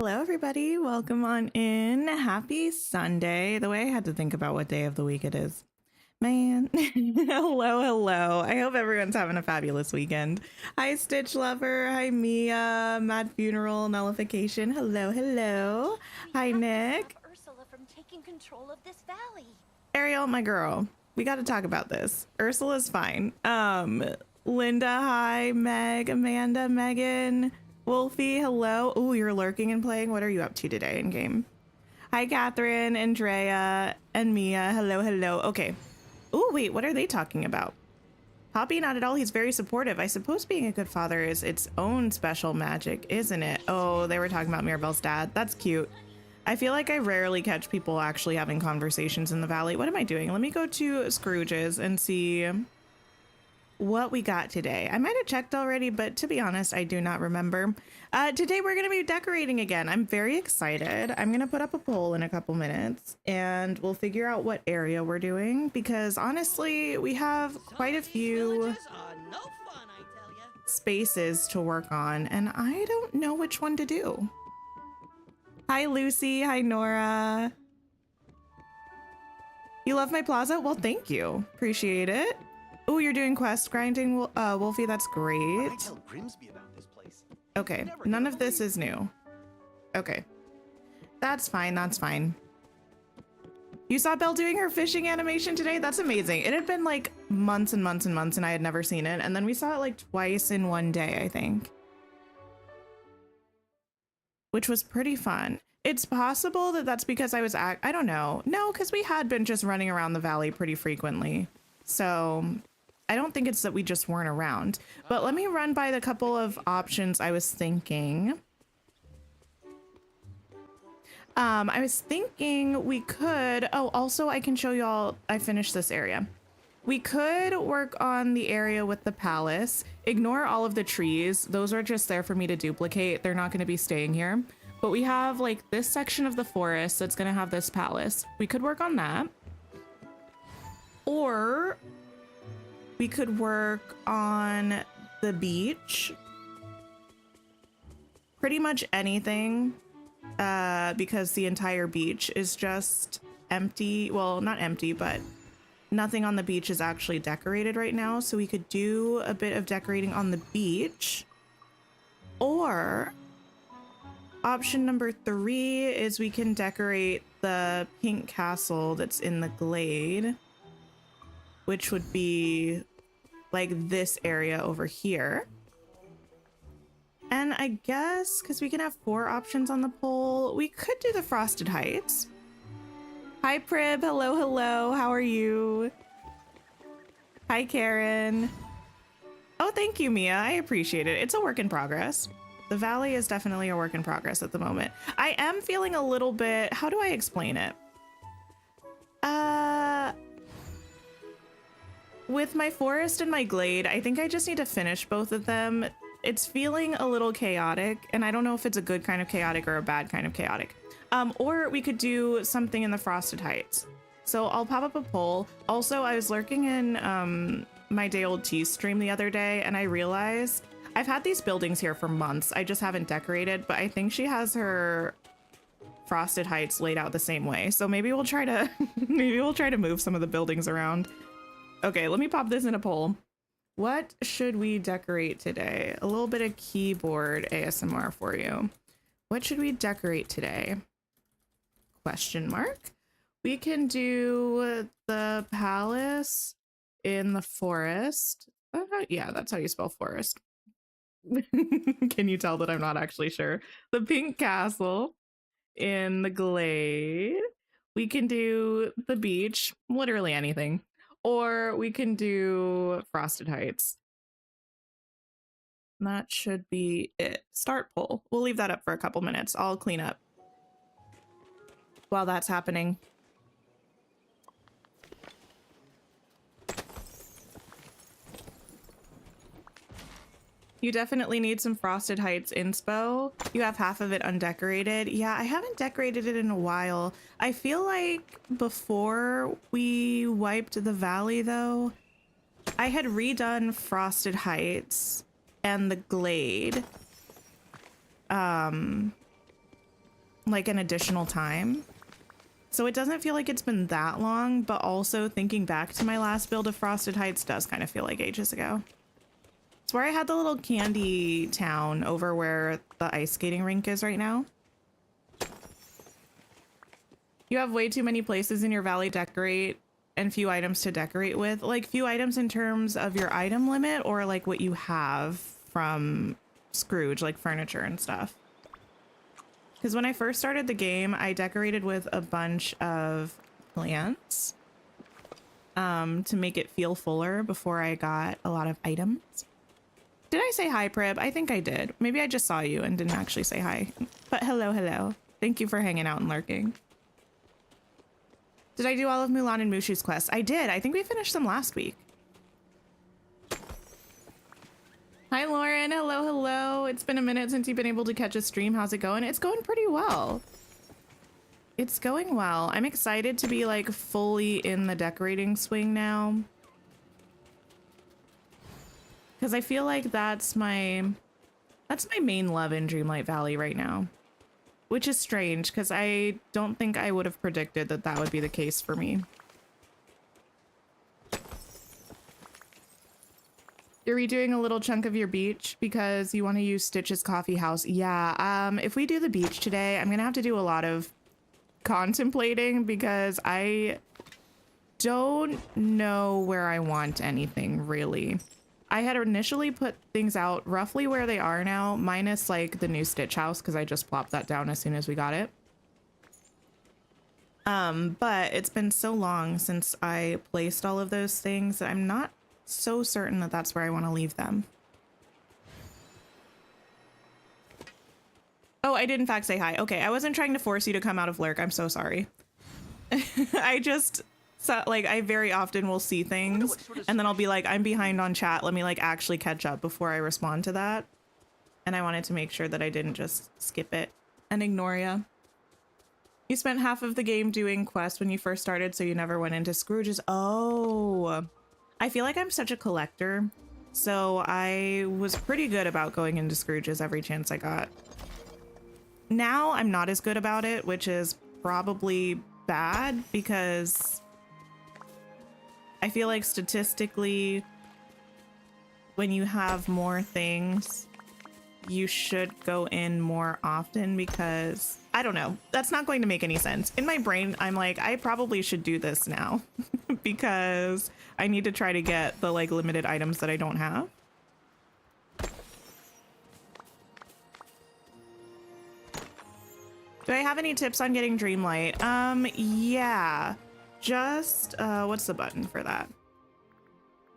Hello, everybody. Welcome on in. Happy Sunday. The way I had to think about what day of the week it is. Man. Hello, hello. I hope everyone's having a fabulous weekend. Hi, Stitch Lover. Hi, Mia. Mad Funeral Nullification. Hello, hello. Hi, Nick. Ursula from taking control of this valley. Ariel, my girl. We got to talk about this. Ursula's fine. Linda, hi. Meg, Amanda, Megan. Wolfie, hello. Oh, you're lurking and playing. What are you up to today in game? Hi, Catherine, Andrea, and Mia. Hello, hello. Okay. Oh, wait, what are they talking about? Poppy, not at all. He's very supportive. I suppose being a good father is its own special magic, isn't it? Oh, they were talking about Mirabelle's dad. That's cute. I feel like I rarely catch people actually having conversations in the valley. What am I doing? Let me go to Scrooge's and see what we got today. I might have checked already, but to be honest, I do not remember. Today we're going to be decorating again. I'm very excited. I'm going to put up a poll in a couple minutes and we'll figure out what area we're doing because honestly, we have quite a few spaces to work on and I don't know which one to do. Hi, Lucy. Hi, Nora. You love my plaza? Well, thank you. Appreciate it. Oh, you're doing quest grinding, Wolfie. That's great. Okay, none of this is new. Okay, that's fine. That's fine. You saw Belle doing her fishing animation today? That's amazing. It had been like months and months and months and I had never seen it. And then we saw it like twice in one day, I think. Which was pretty fun. It's possible that that's because I was I don't know. No, because we had been just running around the valley pretty frequently. So I don't think it's that we just weren't around, but let me run by the couple of options I was thinking. I was thinking we could, oh, also I can show y'all, I finished this area. We could work on the area with the palace, ignore all of the trees. Those are just there for me to duplicate. They're not going to be staying here, but we have like this section of the forest that's going to have this palace. We could work on that. Or we could work on the beach. Pretty much anything, because the entire beach is just empty. Well, not empty, but nothing on the beach is actually decorated right now. So we could do a bit of decorating on the beach. Or option number 3 is we can decorate the pink castle that's in the glade, which would be like this area over here. And I guess because we can have 4 options on the poll, we could do the Frosted Heights. Hi, Prib. Hello, hello. How are you? Hi, Karen. Oh, thank you, Mia. I appreciate it. It's a work in progress. The valley is definitely a work in progress at the moment. I am feeling a little bit, how do I explain it? With my forest and my glade, I think I just need to finish both of them. It's feeling a little chaotic, and I don't know if it's a good kind of chaotic or a bad kind of chaotic. Or we could do something in the Frosted Heights. So I'll pop up a poll. Also, I was lurking in my day old tea stream the other day, and I realized I've had these buildings here for months. I just haven't decorated, but I think she has her Frosted Heights laid out the same way. So maybe we'll try to maybe we'll try to move some of the buildings around. Okay, let me pop this in a poll. What should we decorate today? A little bit of keyboard ASMR for you. What should we decorate today? Question mark. We can do the palace in the forest. Yeah, that's how you spell forest. Can you tell that I'm not actually sure? The pink castle in the glade. We can do the beach, literally anything. Or we can do Frosted Heights. That should be it. Start poll. We'll leave that up for a couple minutes. I'll clean up while that's happening. You definitely need some Frosted Heights inspo. You have half of it undecorated. Yeah, I haven't decorated it in a while. I feel like before we wiped the valley though, I had redone Frosted Heights and the glade. like an additional time. So it doesn't feel like it's been that long, but also thinking back to my last build of Frosted Heights does kind of feel like ages ago. It's where I had the little candy town over where the ice skating rink is right now. You have way too many places in your valley to decorate and few items to decorate with. Like few items in terms of your item limit or like what you have from Scrooge, like furniture and stuff. Because when I first started the game, I decorated with a bunch of plants to make it feel fuller before I got a lot of items. Did I say hi, Prib? I think I did. Maybe I just saw you and didn't actually say hi. But hello, hello. Thank you for hanging out and lurking. Did I do all of Mulan and Mushu's quests? I did. I think we finished them last week. Hi, Lauren. Hello, hello. It's been a minute since you've been able to catch a stream. How's it going? It's going pretty well. It's going well. I'm excited to be like fully in the decorating swing now. Because I feel like that's my main love in Dreamlight Valley right now. Which is strange because I don't think I would have predicted that that would be the case for me. You're redoing a little chunk of your beach because you want to use Stitch's coffee house. Yeah, if we do the beach today, I'm going to have to do a lot of contemplating because I don't know where I want anything really. I had initially put things out roughly where they are now, minus like the new Stitch house because I just plopped that down as soon as we got it. But it's been so long since I placed all of those things that I'm not so certain that that's where I want to leave them. Oh, I did in fact say hi. Okay, I wasn't trying to force you to come out of lurk. I'm so sorry. I just like I very often will see things and then I'll be like, I'm behind on chat. Let me like actually catch up before I respond to that. And I wanted to make sure that I didn't just skip it and ignore ya. You spent half of the game doing quests when you first started, so you never went into Scrooge's. Oh, I feel like I'm such a collector, so I was pretty good about going into Scrooge's every chance I got. Now I'm not as good about it, which is probably bad because I feel like statistically, when you have more things, you should go in more often because I don't know. That's not going to make any sense. In my brain, I'm like, I probably should do this now because I need to try to get the like limited items that I don't have. Do I have any tips on getting Dreamlight? Yeah, just, what's the button for that?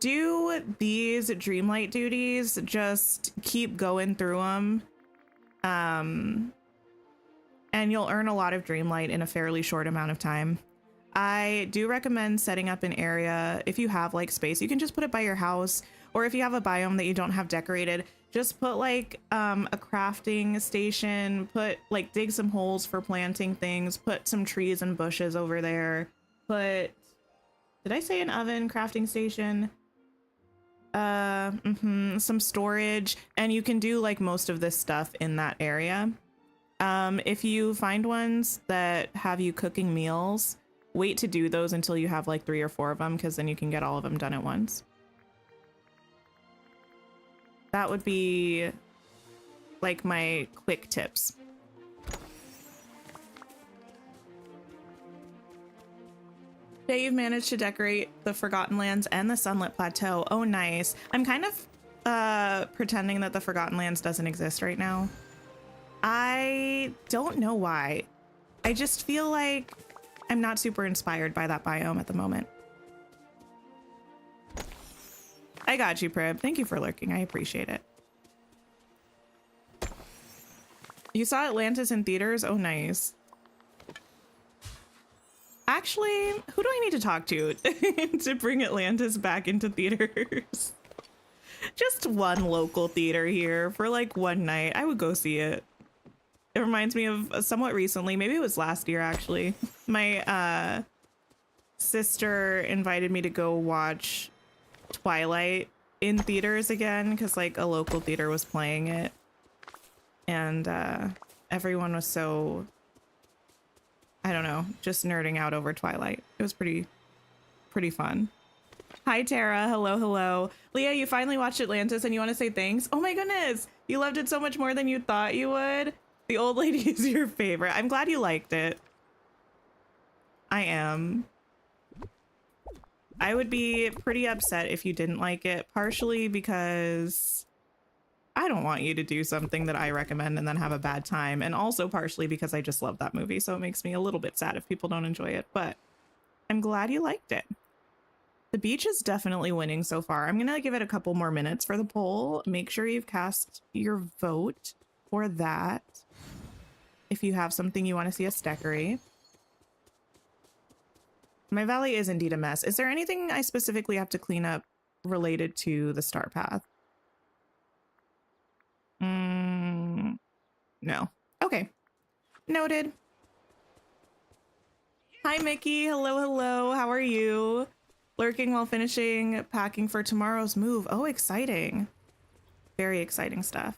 Do these Dreamlight duties, just keep going through them. And you'll earn a lot of Dreamlight in a fairly short amount of time. I do recommend setting up an area if you have like space. You can just put it by your house, or if you have a biome that you don't have decorated, just put like a crafting station, put like dig some holes for planting things, put some trees and bushes over there, put, did I say an oven crafting station? Some storage, and you can do like most of this stuff in that area. If you find ones that have you cooking meals, wait to do those until you have like 3 or 4 of them, because then you can get all of them done at once. That would be like my quick tips. Today you've managed to decorate the Forgotten Lands and the Sunlit Plateau. Oh, nice. I'm kind of pretending that the Forgotten Lands doesn't exist right now. I don't know why. I just feel like I'm not super inspired by that biome at the moment. I got you, Prib. Thank you for lurking. I appreciate it. You saw Atlantis in theaters? Oh, nice. Actually, who do I need to talk to to bring Atlantis back into theaters? Just one local theater here for like one night. I would go see it. It reminds me of somewhat recently, maybe it was last year actually. My sister invited me to go watch Twilight in theaters again because like a local theater was playing it, and everyone was so I don't know, just nerding out over Twilight. It was pretty fun. Hi, Tara. Hello, hello. Leah, you finally watched Atlantis and you want to say thanks? Oh my goodness. You loved it so much more than you thought you would. The old lady is your favorite. I'm glad you liked it. I am. I would be pretty upset if you didn't like it, partially because I don't want you to do something that I recommend and then have a bad time, and also partially because I just love that movie, so it makes me a little bit sad if people don't enjoy it, but I'm glad you liked it. The beach is definitely winning so far. I'm gonna give it a couple more minutes for the poll. Make sure you've cast your vote for that if you have something you want to see us decorate. My valley is indeed a mess. Is there anything I specifically have to clean up related to the star path? No. Okay. Noted. Hi, Mickey. Hello, hello. How are you? Lurking while finishing packing for tomorrow's move. Oh, exciting. Very exciting stuff.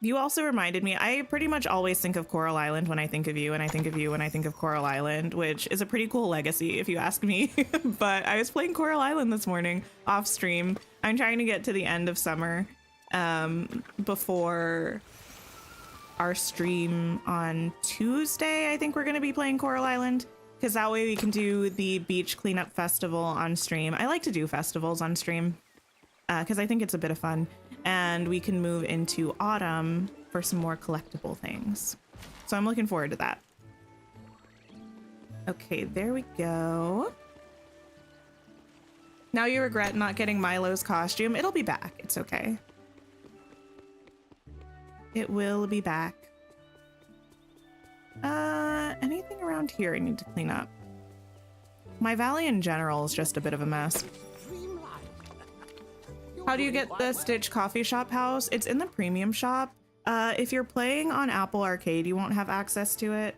You also reminded me, I pretty much always think of Coral Island when I think of you, and I think of you when I think of Coral Island, which is a pretty cool legacy if you ask me. But I was playing Coral Island this morning off stream. I'm trying to get to the end of summer before our stream on Tuesday. I think we're going to be playing Coral Island, because that way we can do the beach cleanup festival on stream. I like to do festivals on stream because I think it's a bit of fun. And we can move into autumn for some more collectible things. So I'm looking forward to that. Okay, there we go. Now you regret not getting Milo's costume. It'll be back. It's okay. It will be back. Anything around here I need to clean up? My valley in general is just a bit of a mess. How do you get the Stitch coffee shop house? It's in the premium shop. If you're playing on Apple Arcade, you won't have access to it.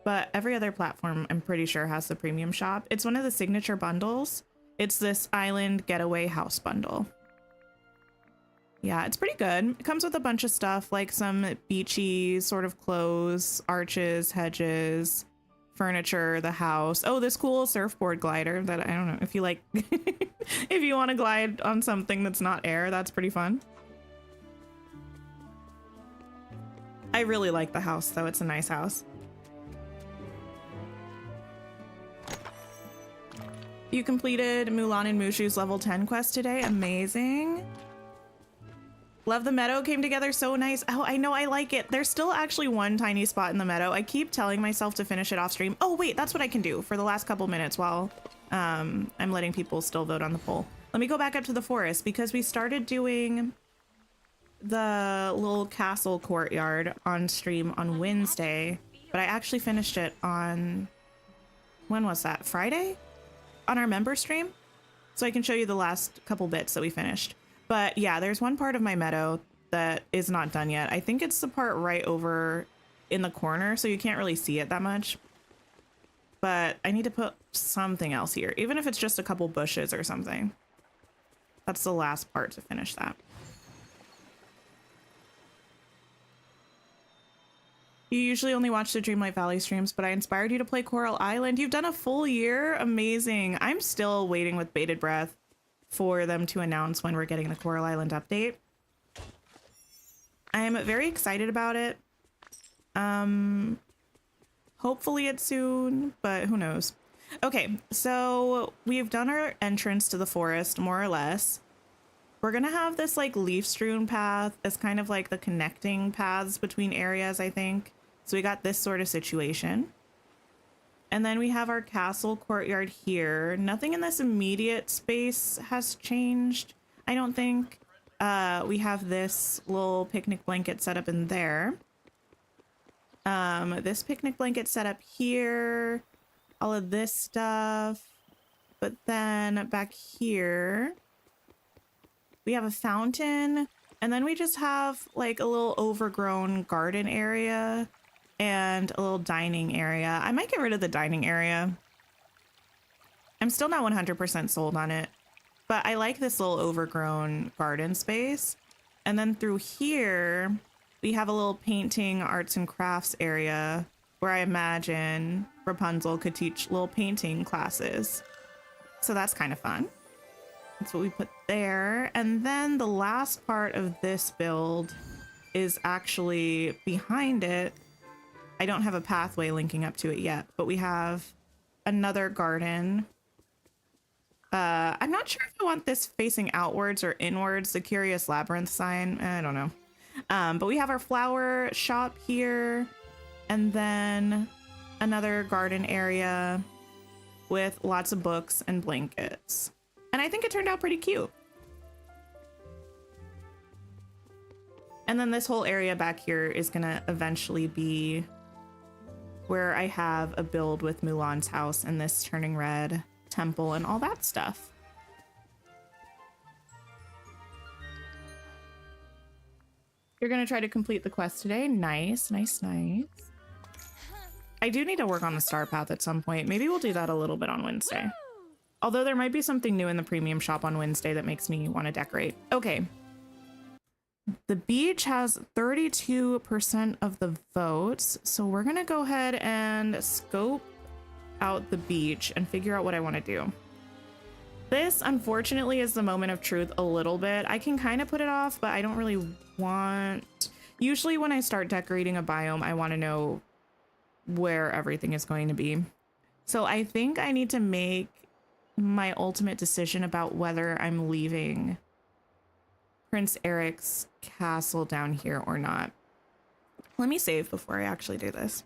But every other platform, I'm pretty sure, has the premium shop. It's one of the signature bundles. It's this island getaway house bundle. Yeah, it's pretty good. It comes with a bunch of stuff, like some beachy sort of clothes, arches, hedges, furniture, the house. Oh, this cool surfboard glider that I don't know if you like. If you want to glide on something that's not air, that's pretty fun. I really like the house, though. It's a nice house. You completed Mulan and Mushu's level 10 quest today. Amazing. Love the meadow came together so nice. Oh, I know, I like it. There's still actually one tiny spot in the meadow. I keep telling myself to finish it off stream. Oh, wait, that's what I can do for the last couple minutes while I'm letting people still vote on the poll. Let me go back up to the forest because we started doing the little castle courtyard on stream on Wednesday, but I actually finished it on, when was that? Friday? On our member stream? So I can show you the last couple bits that we finished. But yeah, there's one part of my meadow that is not done yet. I think it's the part right over in the corner, so you can't really see it that much. But I need to put something else here, even if it's just a couple bushes or something. That's the last part to finish that. You usually only watch the Dreamlight Valley streams, but I inspired you to play Coral Island. You've done a full year? Amazing. I'm still waiting with bated breath for them to announce when we're getting the Coral Island update. I'm very excited about it. Hopefully it's soon, but who knows. Okay, so we've done our entrance to the forest, more or less. We're gonna have this like leaf-strewn path as kind of like the connecting paths between areas, I think. So we got this sort of situation. And then we have our castle courtyard here. Nothing in this immediate space has changed, I don't think. We have this little picnic blanket set up in there. This picnic blanket set up here. All of this stuff. But then back here, we have a fountain. And then we just have like a little overgrown garden area and a little dining area. I might get rid of the dining area. I'm still not 100% sold on it, but I like this little overgrown garden space. And then through here, We have a little painting, arts and crafts area where I imagine Rapunzel could teach little painting classes. So that's kind of fun. That's what we put there. And then the last part of this build is actually behind it. I don't have a pathway linking up to it yet, but we have another garden. I'm not sure if I want this facing outwards or inwards, the Curious Labyrinth sign. I don't know. But we have our flower shop here, and then another garden area with lots of books and blankets. And I think it turned out pretty cute. And then this whole area back here is gonna eventually be where I have a build with Mulan's house and this turning red temple and all that stuff. You're gonna try to complete the quest today. Nice, nice, nice. I do need to work on the star path at some point. Maybe we'll do that a little bit on Wednesday. Although there might be something new in the premium shop on Wednesday that makes me want to decorate. Okay. The beach has 32% of the votes. So we're going to go ahead and scope out the beach and figure out what I want to do. This, unfortunately, is the moment of truth a little bit. I can kind of put it off, but I don't really want... Usually when I start decorating a biome, I want to know where everything is going to be. So I think I need to make my ultimate decision about whether I'm leaving Prince Eric's castle down here or not. Let me save before I actually do this.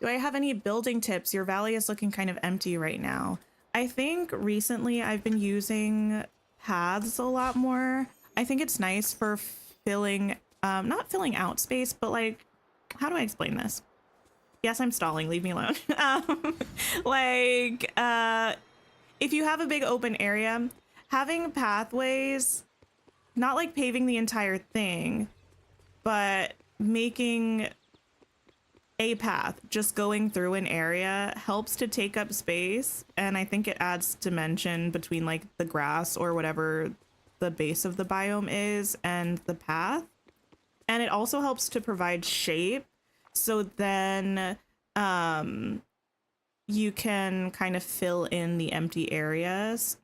Do I have any building tips? Your valley is looking kind of empty right now. I think recently I've been using paths a lot more. I think it's nice for filling, not filling out space, but like, how do I explain this? Yes, I'm stalling, leave me alone. If you have a big open area, having pathways, not like paving the entire thing, but making a path just going through an area helps to take up space. And I think it adds dimension between like the grass or whatever the base of the biome is and the path. And it also helps to provide shape. So then you can kind of fill in the empty areas.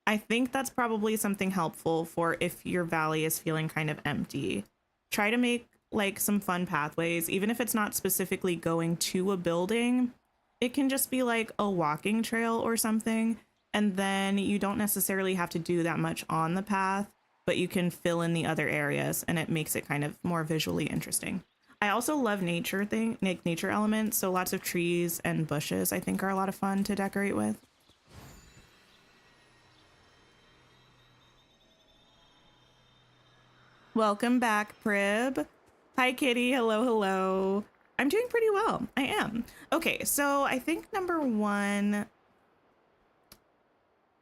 I think that's probably something helpful for if your valley is feeling kind of empty. Try to make like some fun pathways, even if it's not specifically going to a building. It can just be like a walking trail or something. And then you don't necessarily have to do that much on the path, but you can fill in the other areas and it makes it kind of more visually interesting. I also love nature elements, so lots of trees and bushes I think are a lot of fun to decorate with. Welcome back, Prib. Hi, Kitty. Hello, hello. I'm doing pretty well. I am. Okay, so I think number one,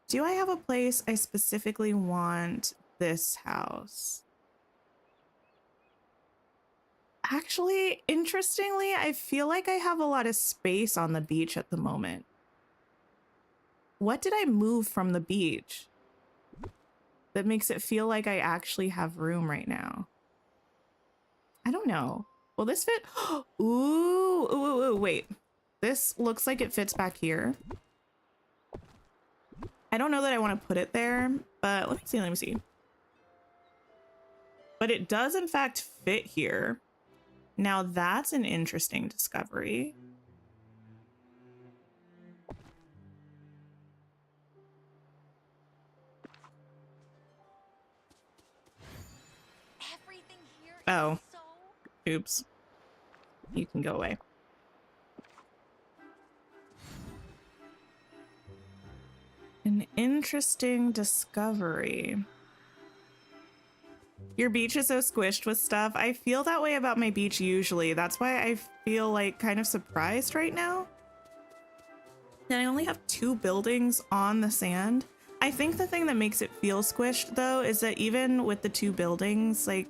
do I have a place I specifically want this house? Actually, interestingly, I feel like I have a lot of space on the beach at the moment. What did I move from the beach that makes it feel like I actually have room right now? I don't know. Will this fit? Ooh, wait. This looks like it fits back here. I don't know that I want to put it there, but let me see. But it does in fact fit here. Now that's an interesting discovery. Everything here Oh. is so... Oops. You can go away. An interesting discovery. Your beach is so squished with stuff. I feel that way about my beach usually. That's why I feel like kind of surprised right now. And I only have 2 buildings on the sand. I think the thing that makes it feel squished though is that even with the 2 buildings, like,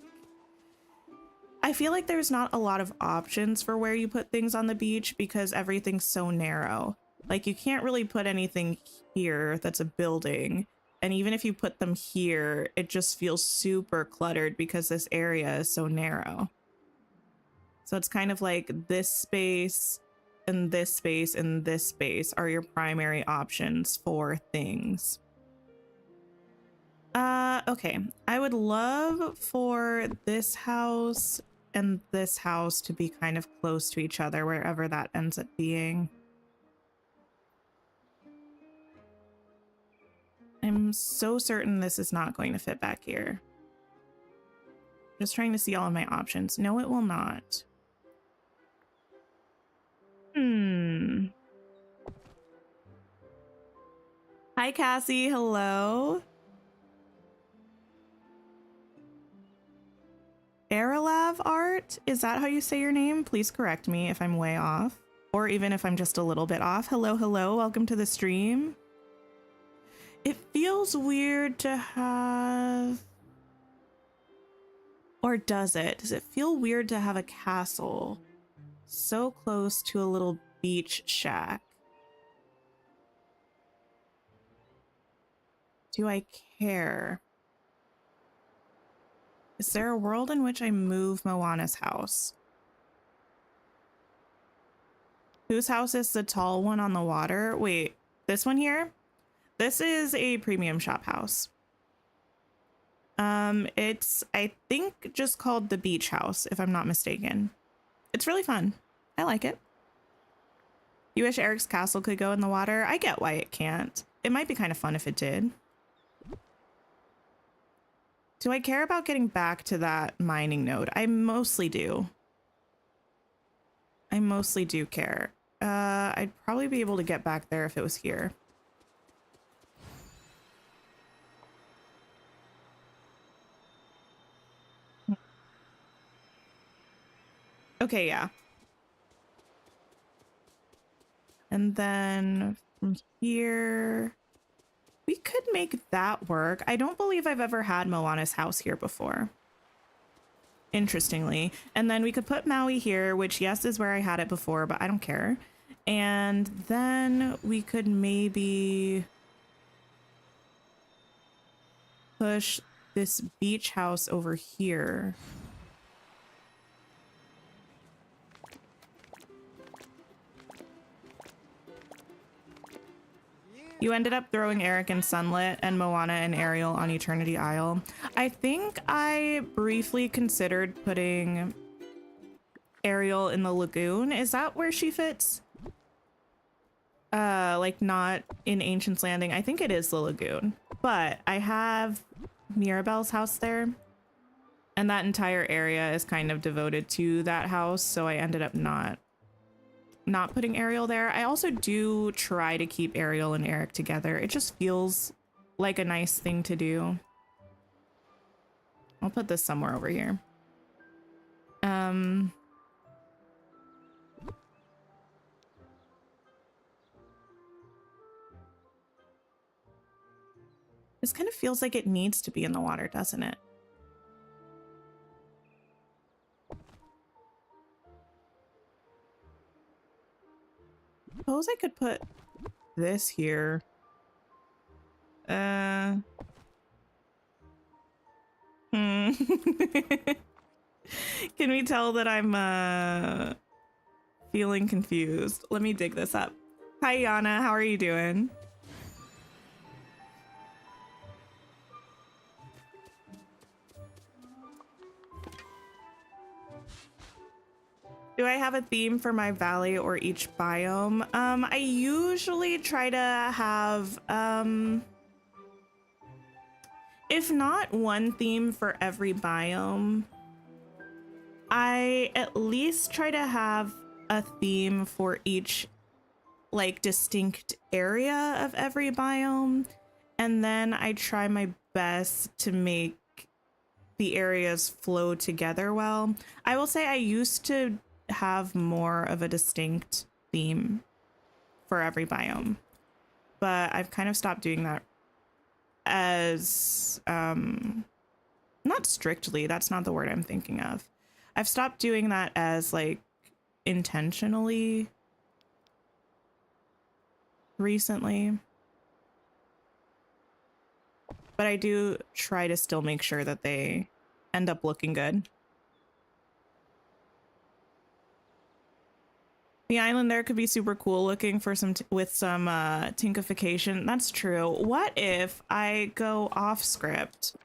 I feel like there's not a lot of options for where you put things on the beach because everything's so narrow. Like you can't really put anything here that's a building And even if you put them here, it just feels super cluttered because this area is so narrow. So it's kind of like this space and this space and this space are your primary options for things. Okay. I would love for this house and this house to be kind of close to each other, wherever that ends up being. I'm so certain this is not going to fit back here. Just trying to see all of my options. No, it will not. Hi, Cassie. Hello. Aralav Art? Is that how you say your name? Please correct me if I'm way off, or even if I'm just a little bit off. Hello, hello. Welcome to the stream. It feels weird to have... Or does it? Does it feel weird to have a castle so close to a little beach shack? Do I care? Is there a world in which I move Moana's house? Whose house is the tall one on the water? Wait, this one here? This is a premium shop house. It's, I think, just called the beach house, if I'm not mistaken. It's really fun. I like it. You wish Eric's castle could go in the water? I get why it can't. It might be kind of fun if it did. Do I care about getting back to that mining node? I mostly do. I mostly do care. I'd probably be able to get back there if it was here. Okay, yeah. And then from here, we could make that work. I don't believe I've ever had Moana's house here before, interestingly. And then we could put Maui here, which, yes, is where I had it before, but I don't care. And then we could maybe push this beach house over here. You ended up throwing Eric in Sunlit and Moana and Ariel on Eternity Isle. I think I briefly considered putting Ariel in the lagoon. Is that where she fits? Like not in Ancient's Landing. I think it is the lagoon, but I have Mirabelle's house there, and that entire area is kind of devoted to that house, so I ended up not putting Ariel there. I also do try to keep Ariel and Eric together. It just feels like a nice thing to do. I'll put this somewhere over here. This kind of feels like it needs to be in the water, doesn't it? Suppose I could put this here. Can we tell that I'm feeling confused? Let me dig this up. Hi Yana, how are you doing? Do I have a theme for my valley or each biome? I usually try to have, if not one theme for every biome, I at least try to have a theme for each, like, distinct area of every biome. And then I try my best to make the areas flow together well. I will say I used to have more of a distinct theme for every biome, but I've kind of stopped doing that as not strictly, that's not the word I'm thinking of. I've stopped doing that as like intentionally recently. but I do try to still make sure that they end up looking good. The island there could be super cool looking for some with some tinkification. That's true. What if I go off script?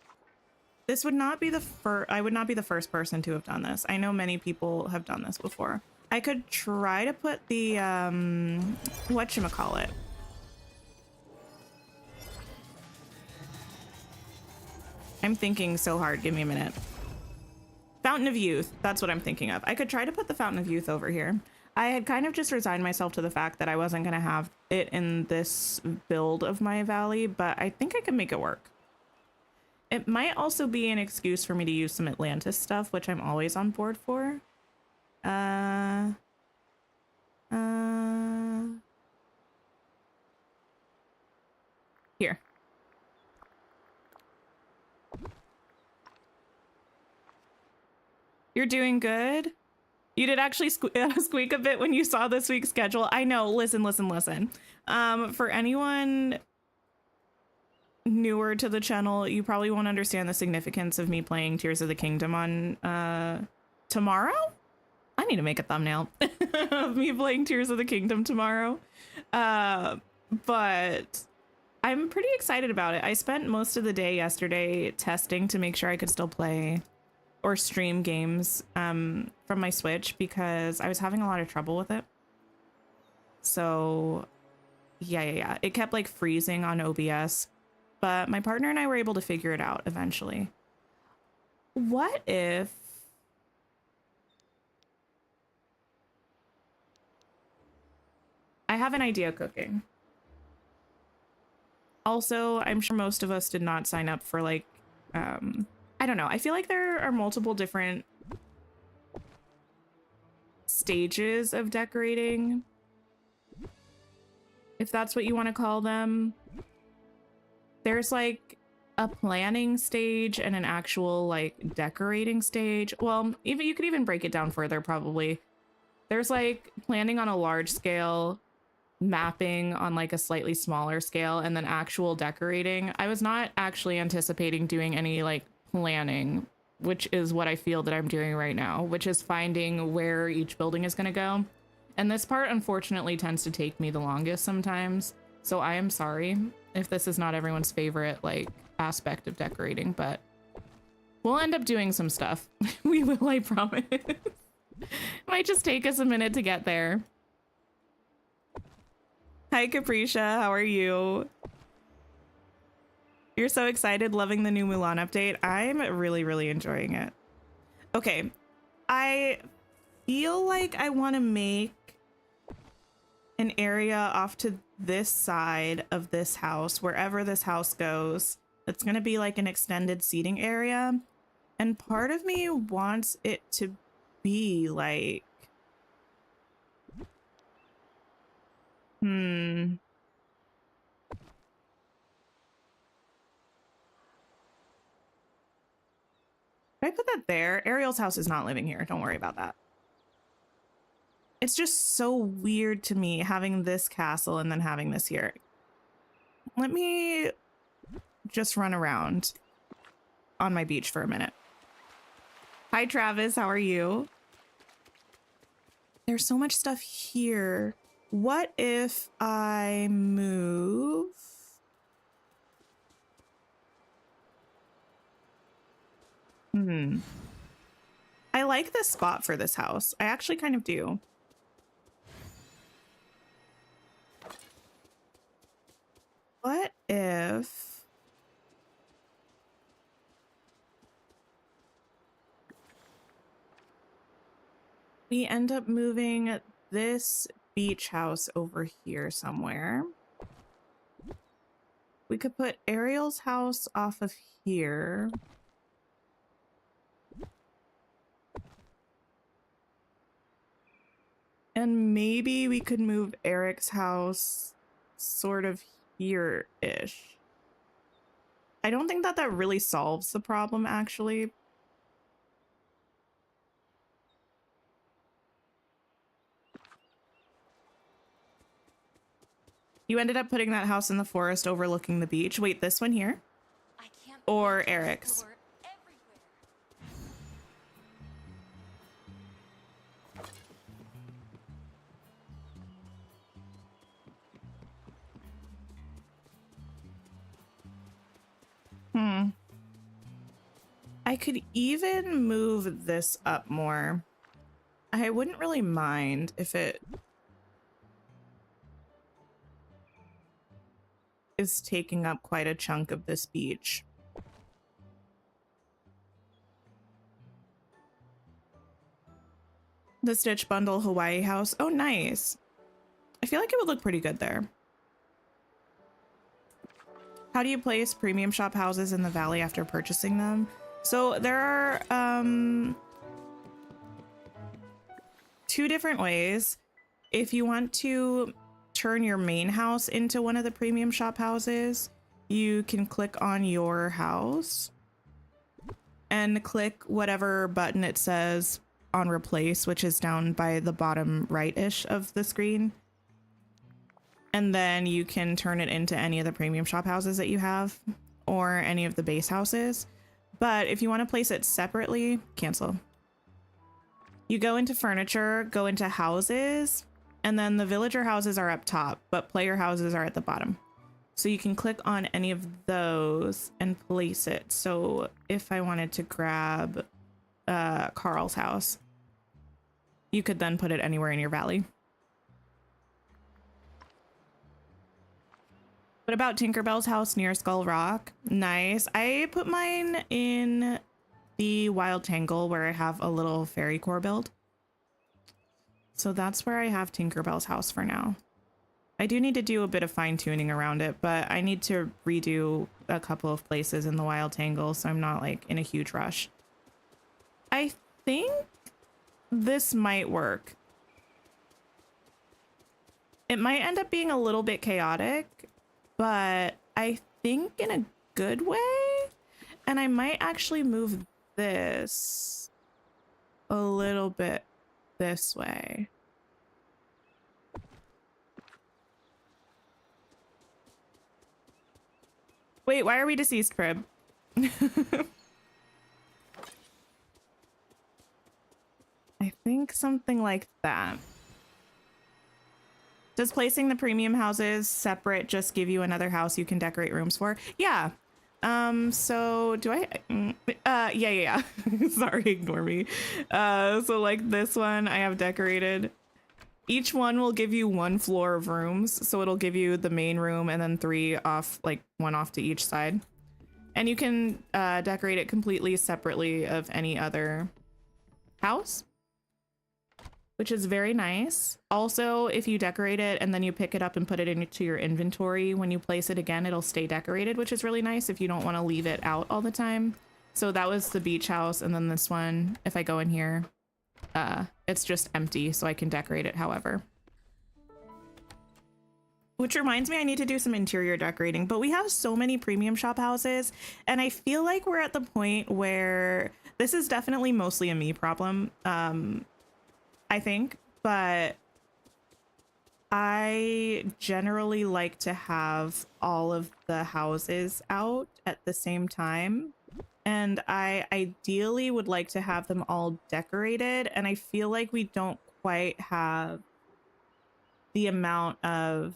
This would not be the first. I would not be the first person to have done this. I know many people have done this before. I could try to put the whatchamacallit. I'm thinking so hard. Give me a minute. Fountain of Youth. That's what I'm thinking of. I could try to put the Fountain of Youth over here. I had kind of just resigned myself to the fact that I wasn't going to have it in this build of my valley, but I think I can make it work. It might also be an excuse for me to use some Atlantis stuff, which I'm always on board for. Here. You're doing good? You did actually squeak a bit when you saw this week's schedule. I know. Listen. For anyone newer to the channel, you probably won't understand the significance of me playing Tears of the Kingdom on tomorrow. I need to make a thumbnail of me playing Tears of the Kingdom tomorrow. But I'm pretty excited about it. I spent most of the day yesterday testing to make sure I could still play or stream games from my Switch because I was having a lot of trouble with it. So yeah. It kept like freezing on OBS, but my partner and I were able to figure it out eventually. What if I have an idea cooking? Also, I'm sure most of us did not sign up for like, I don't know. I feel like there are multiple different stages of decorating, if that's what you want to call them. There's like a planning stage and an actual like decorating stage. Well, even you could even break it down further probably. There's like planning on a large scale, mapping on like a slightly smaller scale, and then actual decorating. I was not actually anticipating doing any like planning, which is what I feel that I'm doing right now, which is finding where each building is going to go. And this part unfortunately tends to take me the longest sometimes. So I am sorry if this is not everyone's favorite like aspect of decorating, but we'll end up doing some stuff. We will, I promise. Might just take us a minute to get there. Hi Capricia, how are you? You're so excited, loving the new Mulan update. I'm really enjoying it. Okay, I feel like I want to make an area off to this side of this house, wherever this house goes. It's going to be like an extended seating area. And part of me wants it to be like, If I put that there, Ariel's house is not living here. Don't worry about that. It's just so weird to me having this castle and then having this here. Let me just run around on my beach for a minute. Hi, Travis. How are you? There's so much stuff here. What if I move? I like this spot for this house. I actually kind of do. What if we end up moving this beach house over here somewhere? We could put Ariel's house off of here. And maybe we could move Eric's house sort of here-ish. I don't think that that really solves the problem, actually. You ended up putting that house in the forest overlooking the beach. Wait, this one here? I or Eric's. I could even move this up more. I wouldn't really mind if it is taking up quite a chunk of this beach. The Stitch Bundle Hawaii house. Oh, nice. I feel like it would look pretty good there. How do you place premium shop houses in the valley after purchasing them? So there are two different ways. If you want to turn your main house into one of the premium shop houses, you can click on your house and click whatever button it says on replace, which is down by the bottom right-ish of the screen. And then you can turn it into any of the premium shop houses that you have or any of the base houses. But if you want to place it separately, cancel. You go into furniture, go into houses, and then the villager houses are up top, but player houses are at the bottom. So you can click on any of those and place it. So if I wanted to grab Carl's house, you could then put it anywhere in your valley. What about Tinkerbell's house near Skull Rock? Nice. I put mine in the Wild Tangle where I have a little fairy core build. So that's where I have Tinkerbell's house for now. I do need to do a bit of fine tuning around it, but I need to redo a couple of places in the Wild Tangle, so I'm not like in a huge rush. I think this might work. It might end up being a little bit chaotic, but I think in a good way. And I might actually move this a little bit this way. Wait, why are we deceased, Crib? I think something like that. Does placing the premium houses separate just give you another house you can decorate rooms for? Yeah. So do I, yeah. Sorry, ignore me. So like this one I have decorated. Each one will give you one floor of rooms. So it'll give you the main room and then three off, like one off to each side. And you can decorate it completely separately of any other house, which is very nice. Also, if you decorate it and then you pick it up and put it into your inventory, when you place it again, it'll stay decorated, which is really nice if you don't want to leave it out all the time. So that was the beach house. And then this one, if I go in here, it's just empty, so I can decorate it however. Which reminds me, I need to do some interior decorating, but we have so many premium shop houses, and I feel like we're at the point where this is definitely mostly a me problem. I think, but I generally like to have all of the houses out at the same time. And I ideally would like to have them all decorated. And I feel like we don't quite have the amount of...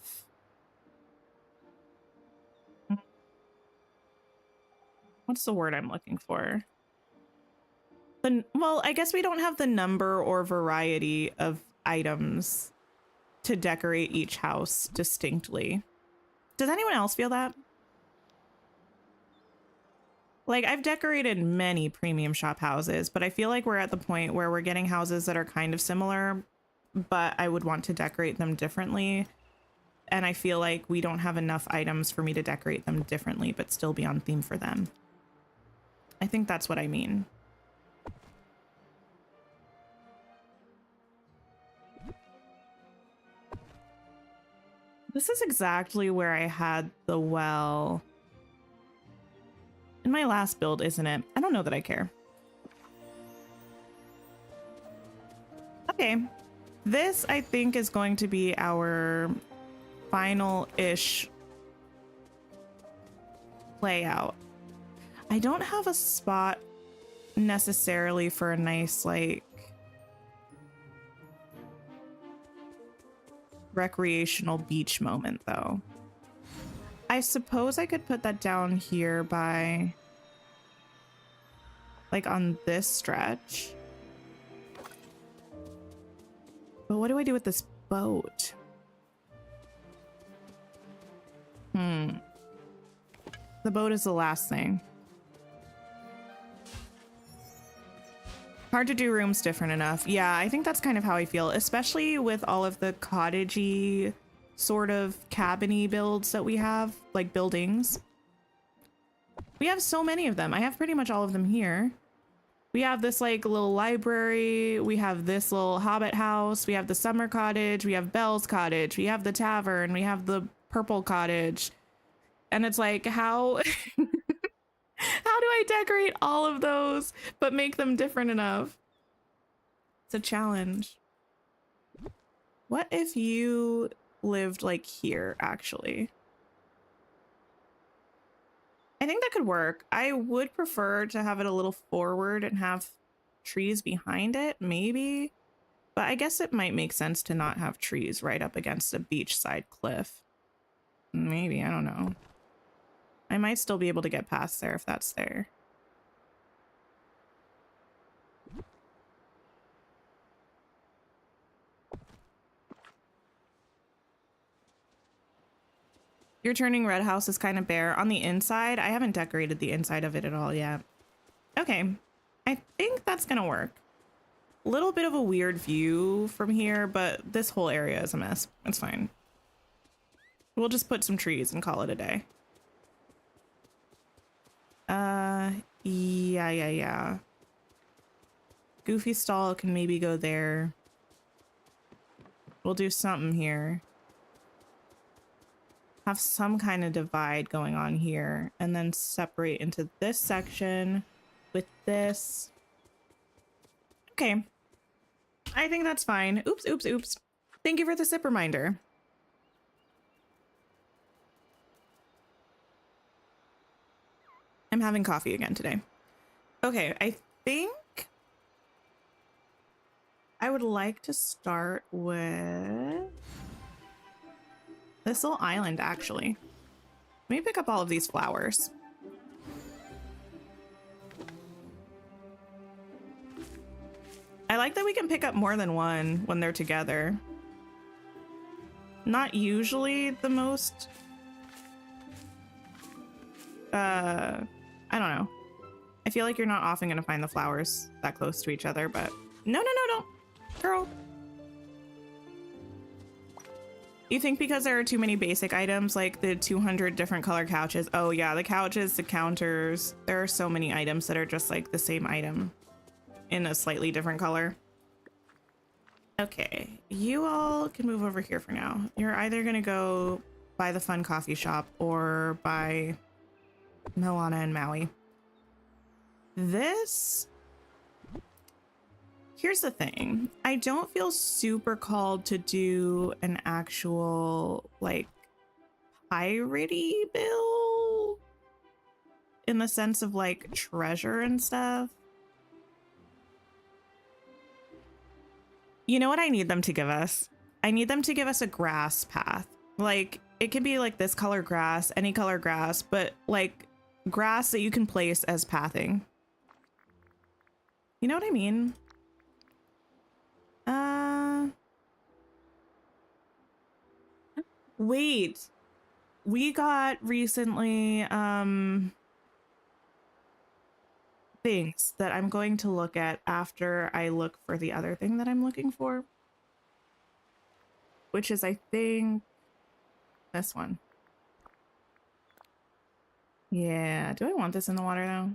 What's the word I'm looking for? Well, I guess we don't have the number or variety of items to decorate each house distinctly. Does anyone else feel that? Like, I've decorated many premium shop houses, but I feel like we're at the point where we're getting houses that are kind of similar, but I would want to decorate them differently. And I feel like we don't have enough items for me to decorate them differently, but still be on theme for them. I think that's what I mean. This is exactly where I had the well in my last build, isn't it? I don't know that I care. Okay. This, I think, is going to be our final-ish layout. I don't have a spot necessarily for a nice, like, recreational beach moment, though. I suppose I could put that down here by, like, on this stretch. But what do I do with this boat? The boat is the last thing. Hard to do rooms different enough. Yeah, I think that's kind of how I feel, especially with all of the cottagey sort of cabiny builds that we have, like buildings. We have so many of them. I have pretty much all of them here. We have this like little library. We have this little hobbit house. We have the summer cottage. We have Belle's cottage. We have the tavern. We have the purple cottage. And it's like, how how do I decorate all of those but make them different enough? It's a challenge. What if you lived like here, actually? I think that could work. I would prefer to have it a little forward and have trees behind it, maybe. But I guess it might make sense to not have trees right up against a beachside cliff. Maybe, I don't know. I might still be able to get past there if that's there. Your turning red house is kind of bare. On the inside, I haven't decorated the inside of it at all yet. Okay, I think that's gonna work. A little bit of a weird view from here, but this whole area is a mess. It's fine. We'll just put some trees and call it a day. Yeah. Goofy stall can maybe go there. We'll do something here. Have some kind of divide going on here and then separate into this section with this. Okay. I think that's fine. Oops. Thank you for the sip reminder. I'm having coffee again today. Okay, I think I would like to start with this little island, actually. Let me pick up all of these flowers. I like that we can pick up more than one when they're together. Not usually the most... I don't know. I feel like you're not often going to find the flowers that close to each other, but... No, don't. Girl. You think because there are too many basic items, like the 200 different color couches? Oh yeah, the couches, the counters. There are so many items that are just like the same item in a slightly different color. Okay, you all can move over here for now. You're either going to go by the fun coffee shop or by Moana and Maui. Here's the thing. I don't feel super called to do an actual, like, piratey bill in the sense of, like, treasure and stuff. You know what I need them to give us? I need them to give us a grass path. Like, it can be, like, this color grass, any color grass, but, like, grass that you can place as pathing. You know what I mean? Wait, we got recently things that I'm going to look at after I look for the other thing that I'm looking for, which is, I think, this one. Yeah, do I want this in the water though?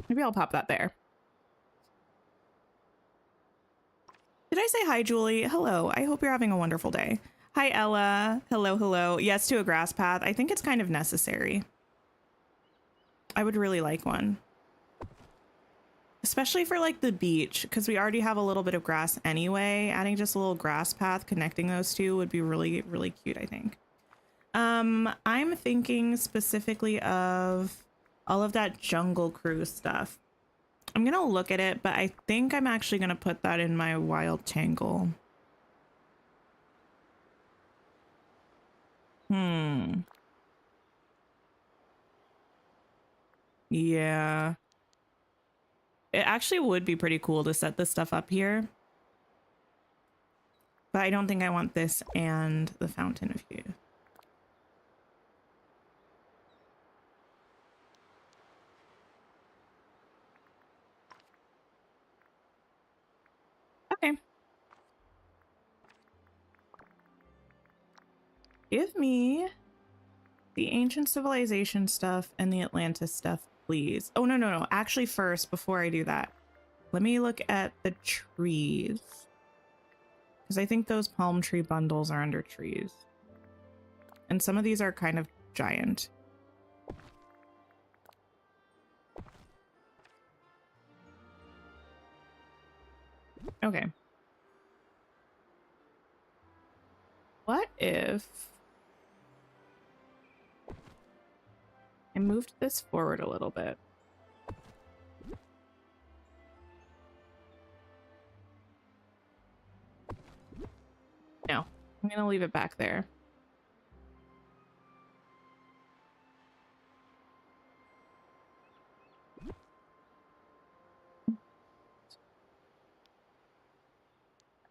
Maybe I'll pop that there. Did I say hi, Julie? Hello. I hope you're having a wonderful day. Hi, Ella. Hello. Yes, to a grass path. I think it's kind of necessary. I would really like one. Especially for like the beach, because we already have a little bit of grass anyway. Adding just a little grass path connecting those two would be really, really cute, I think. I'm thinking specifically of all of that Jungle Cruise stuff. I'm gonna look at it, but I think I'm actually gonna put that in my wild tangle. Yeah. It actually would be pretty cool to set this stuff up here. But I don't think I want this and the Fountain of Youth. Okay. Give me the ancient civilization stuff and the Atlantis stuff, please. Oh, no, no, no. Actually, first, before I do that, let me look at the trees. Because I think those palm tree bundles are under trees. And some of these are kind of giant. Okay. What if I moved this forward a little bit? No, I'm gonna leave it back there.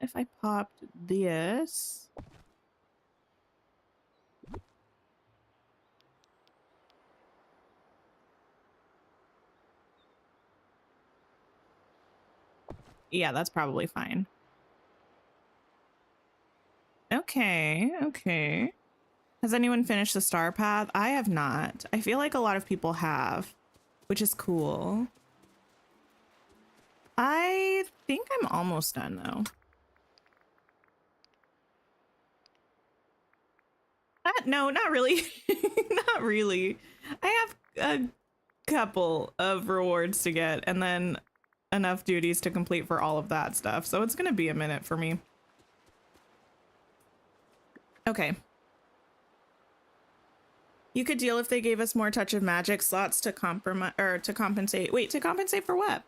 If I popped this, yeah, that's probably fine. Okay, okay. Has anyone finished the star path? I have not. I feel like a lot of people have, which is cool. I think I'm almost done though. No, not really. Not really. I have a couple of rewards to get and then enough duties to complete for all of that stuff. So it's going to be a minute for me. Okay. You could deal if they gave us more touch of magic slots to compromise or to compensate. Wait, to compensate for what?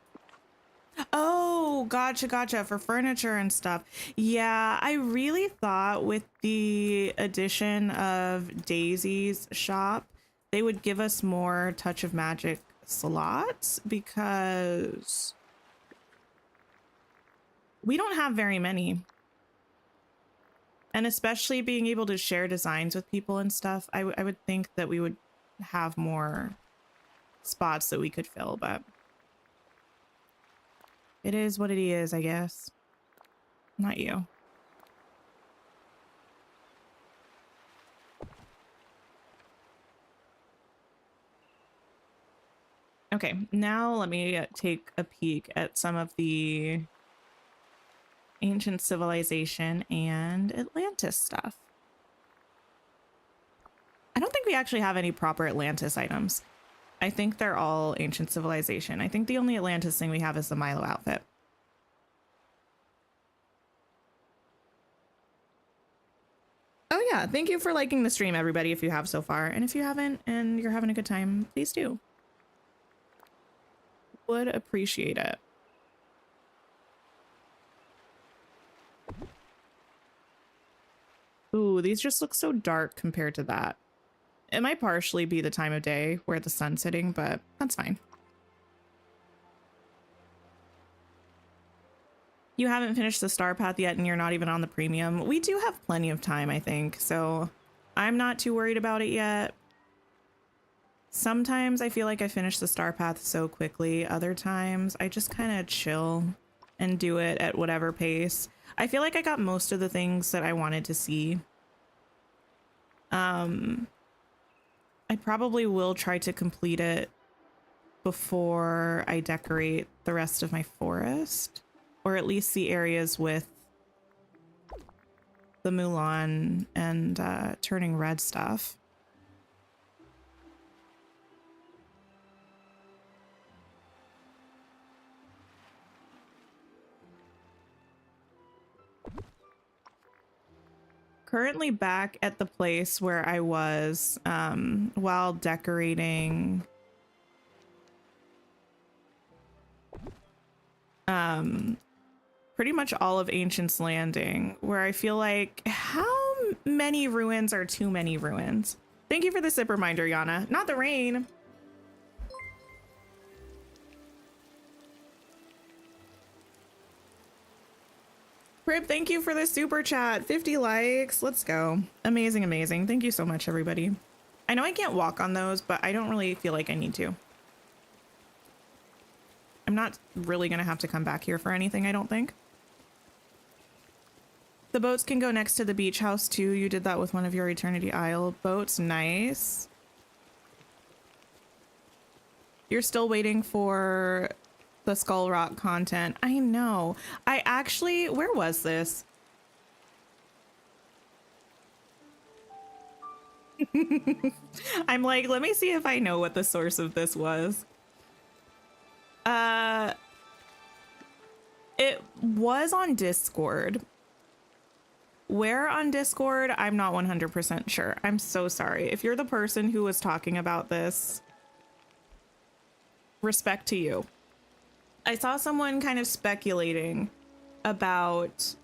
Oh, gotcha, gotcha. For furniture and stuff. Yeah, I really thought with the addition of Daisy's shop, they would give us more touch of magic slots because we don't have very many. And especially being able to share designs with people and stuff, I would think that we would have more spots that we could fill, but it is what it is, I guess. Not you. Okay, now let me take a peek at some of the ancient civilization and Atlantis stuff. I don't think we actually have any proper Atlantis items. I think they're all ancient civilization. I think the only Atlantis thing we have is the Milo outfit. Oh yeah, thank you for liking the stream, everybody, if you have so far. And if you haven't and you're having a good time, please do. Would appreciate it. Ooh, these just look so dark compared to that. It might partially be the time of day where the sun's hitting, but that's fine. You haven't finished the star path yet and you're not even on the premium. We do have plenty of time, I think, so I'm not too worried about it yet. Sometimes I feel like I finish the star path so quickly. Other times I just kind of chill and do it at whatever pace. I feel like I got most of the things that I wanted to see. I probably will try to complete it before I decorate the rest of my forest, or at least the areas with the Mulan and turning red stuff. currently back at the place where I was while decorating pretty much all of Ancient's Landing, where I feel like how many ruins are too many ruins? Thank you for the sip reminder, Yana. Not the rain. Crib, thank you for the super chat. 50 likes. Let's go. Amazing, amazing. Thank you so much, everybody. I know I can't walk on those, but I don't really feel like I need to. I'm not really going to have to come back here for anything, I don't think. The boats can go next to the beach house, too. You did that with one of your Eternity Isle boats. Nice. You're still waiting for the Skull Rock content. I know. I actually, where was this? I'm like, let me see if I know what the source of this was. It was on Discord. Where on Discord? I'm not 100% sure. I'm so sorry. If you're the person who was talking about this, respect to you. I saw someone kind of speculating about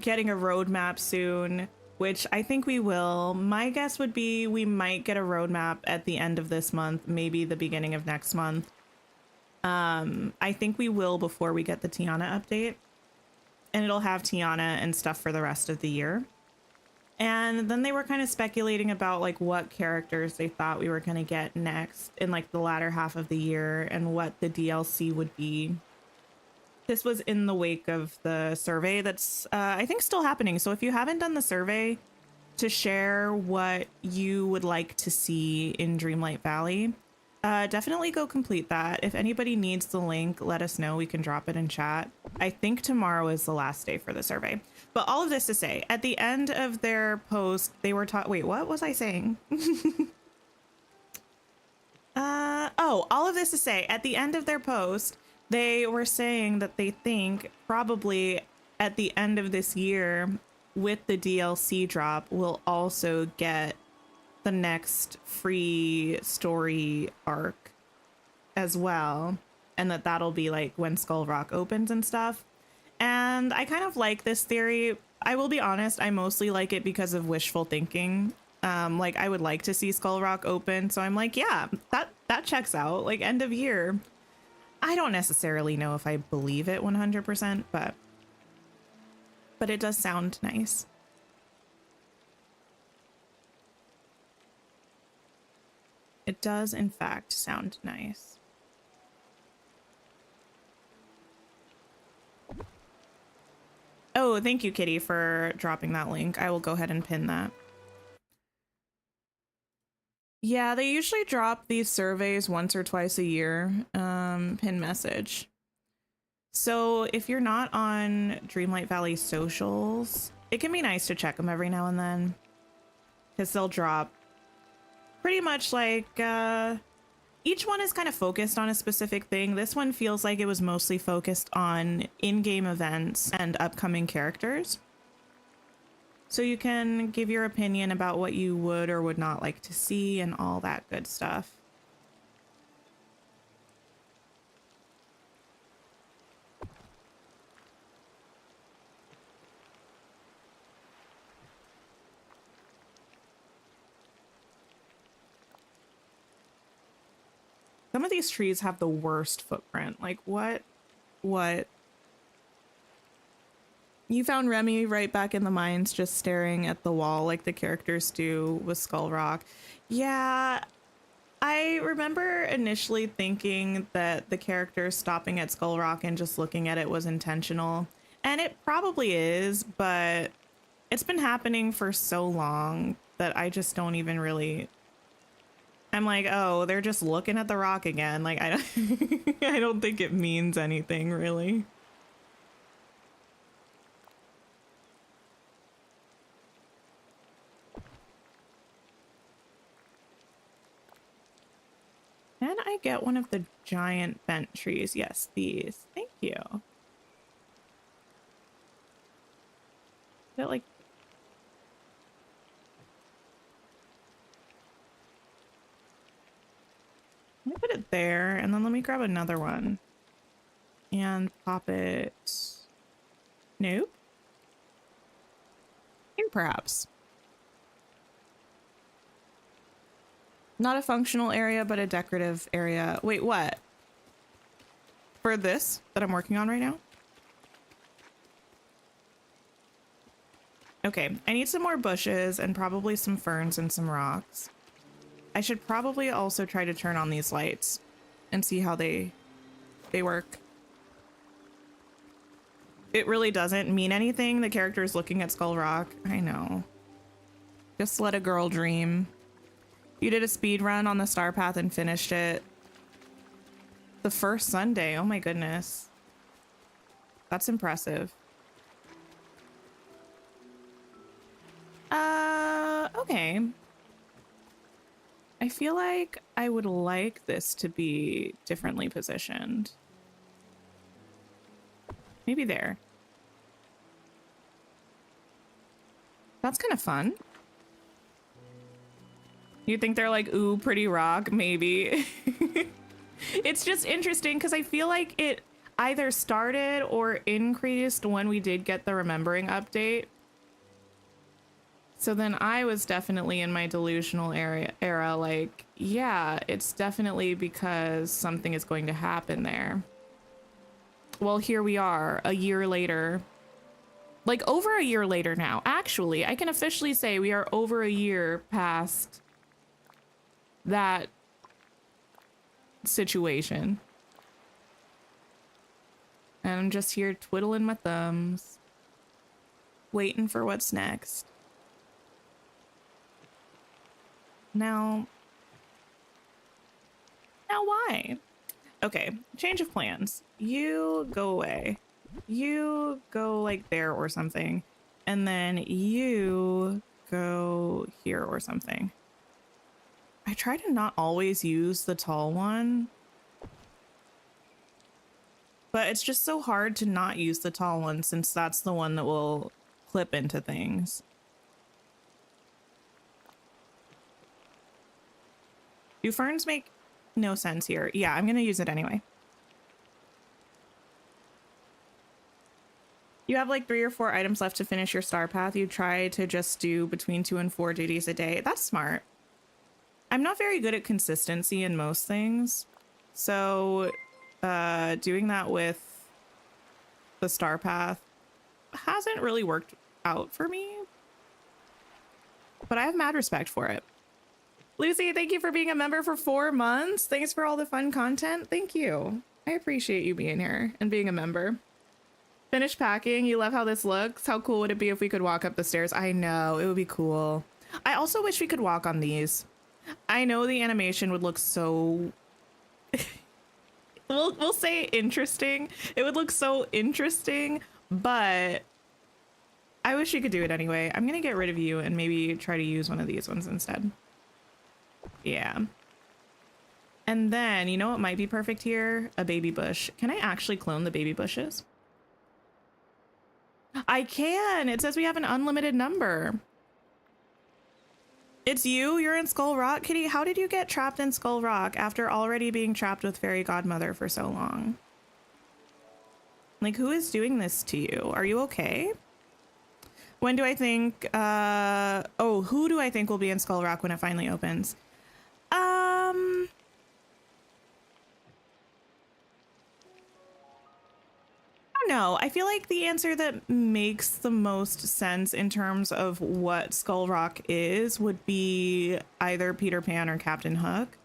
getting a roadmap soon, which I think we will. My guess would be we might get a roadmap at the end of this month, maybe the beginning of next month. I think we will before we get the Tiana update, and it'll have Tiana and stuff for the rest of the year. And then they were kind of speculating about like what characters they thought we were going to get next in like the latter half of the year and what the DLC would be. This was in the wake of the survey that's I think still happening. So if you haven't done the survey to share what you would like to see in Dreamlight Valley, definitely go complete that. If anybody needs the link, let us know. We can drop it in chat. I think tomorrow is the last day for the survey. But all of this to say, at the end of their post, they were wait, what was I saying? All of this to say, at the end of their post, they were saying that they think probably at the end of this year with the DLC drop, we'll also get the next free story arc as well. And that'll be like when Skull Rock opens and stuff. And I kind of like this theory. I will be honest, I mostly like it because of wishful thinking. Like I would like to see Skull Rock open. So I'm like, yeah, that checks out. Like end of year. I don't necessarily know if I believe it 100%, but it does sound nice. It does, in fact, sound nice. Oh, thank you, Kitty, for dropping that link. I will go ahead and pin that. Yeah, they usually drop these surveys once or twice a year. Pin message. So if you're not on Dreamlight Valley socials, it can be nice to check them every now and then, because they'll drop pretty much like each one is kind of focused on a specific thing. This one feels like it was mostly focused on in-game events and upcoming characters. So you can give your opinion about what you would or would not like to see and all that good stuff. Some of these trees have the worst footprint. Like what? You found Remy right back in the mines, just staring at the wall like the characters do with Skull Rock. Yeah, I remember initially thinking that the characters stopping at Skull Rock and just looking at it was intentional. And it probably is, but it's been happening for so long that I just don't even really... I'm like, oh, they're just looking at the rock again. Like, I don't think it means anything, really. Can I get one of the giant bent trees? Yes, these. Thank you. Put it like, let me put it there, and then let me grab another one and pop it. Nope. Here, perhaps. Not a functional area, but a decorative area. Wait, what? For this that I'm working on right now? Okay, I need some more bushes and probably some ferns and some rocks. I should probably also try to turn on these lights and see how they work. It really doesn't mean anything. The character is looking at Skull Rock. I know. Just let a girl dream. You did a speed run on the Star Path and finished it the first Sunday. Oh my goodness. That's impressive. Okay. I feel like I would like this to be differently positioned. Maybe there. That's kind of fun. You think they're like, ooh, pretty rock? Maybe. It's just interesting because I feel like it either started or increased when we did get the remembering update. So then I was definitely in my delusional era, like, yeah, it's definitely because something is going to happen there. Well, here we are, a year later. Like, over a year later now. Actually, I can officially say we are over a year past that situation. And I'm just here twiddling my thumbs, waiting for what's next. Now why? Okay, change of plans. You go away. You go like there or something. And then you go here or something. I try to not always use the tall one. But it's just so hard to not use the tall one since that's the one that will clip into things. Do ferns make no sense here? Yeah, I'm gonna use it anyway. You have like 3 or 4 items left to finish your star path. You try to just do between 2 and 4 duties a day. That's smart. I'm not very good at consistency in most things. So doing that with the star path hasn't really worked out for me. But I have mad respect for it. Lucy, thank you for being a member for 4 months. Thanks for all the fun content. Thank you. I appreciate you being here and being a member. Finish packing. You love how this looks. How cool would it be if we could walk up the stairs? I know, it would be cool. I also wish we could walk on these. I know the animation would look so... we'll say interesting. It would look so interesting, but I wish you could do it anyway. I'm gonna get rid of you and maybe try to use one of these ones instead. Yeah. And then, you know what might be perfect here? A baby bush. Can I actually clone the baby bushes? I can. It says we have an unlimited number. It's you? You're in Skull Rock? Kitty, how did you get trapped in Skull Rock after already being trapped with Fairy Godmother for so long? Like, who is doing this to you? Are you okay? When do I think... oh, who do I think will be in Skull Rock when it finally opens? I don't know. I feel like the answer that makes the most sense in terms of what Skull Rock is would be either Peter Pan or Captain Hook.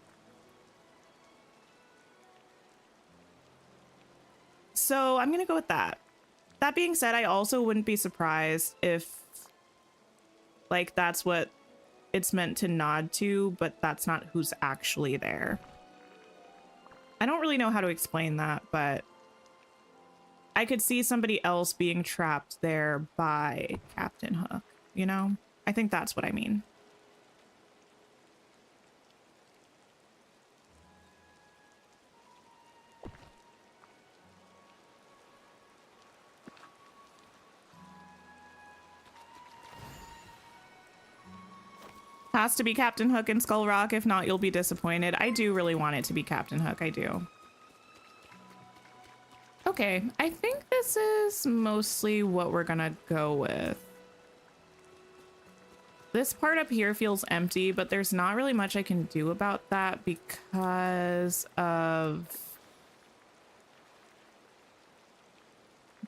So I'm gonna go with that. That being said, I also wouldn't be surprised if like that's what it's meant to nod to, but that's not who's actually there. I don't really know how to explain that, but I could see somebody else being trapped there by Captain Hook, you know? I think that's what I mean. Has to be Captain Hook and Skull Rock. If not, you'll be disappointed. I do really want it to be Captain Hook. I do. Okay, I think this is mostly what we're gonna go with. This part up here feels empty, but there's not really much I can do about that because of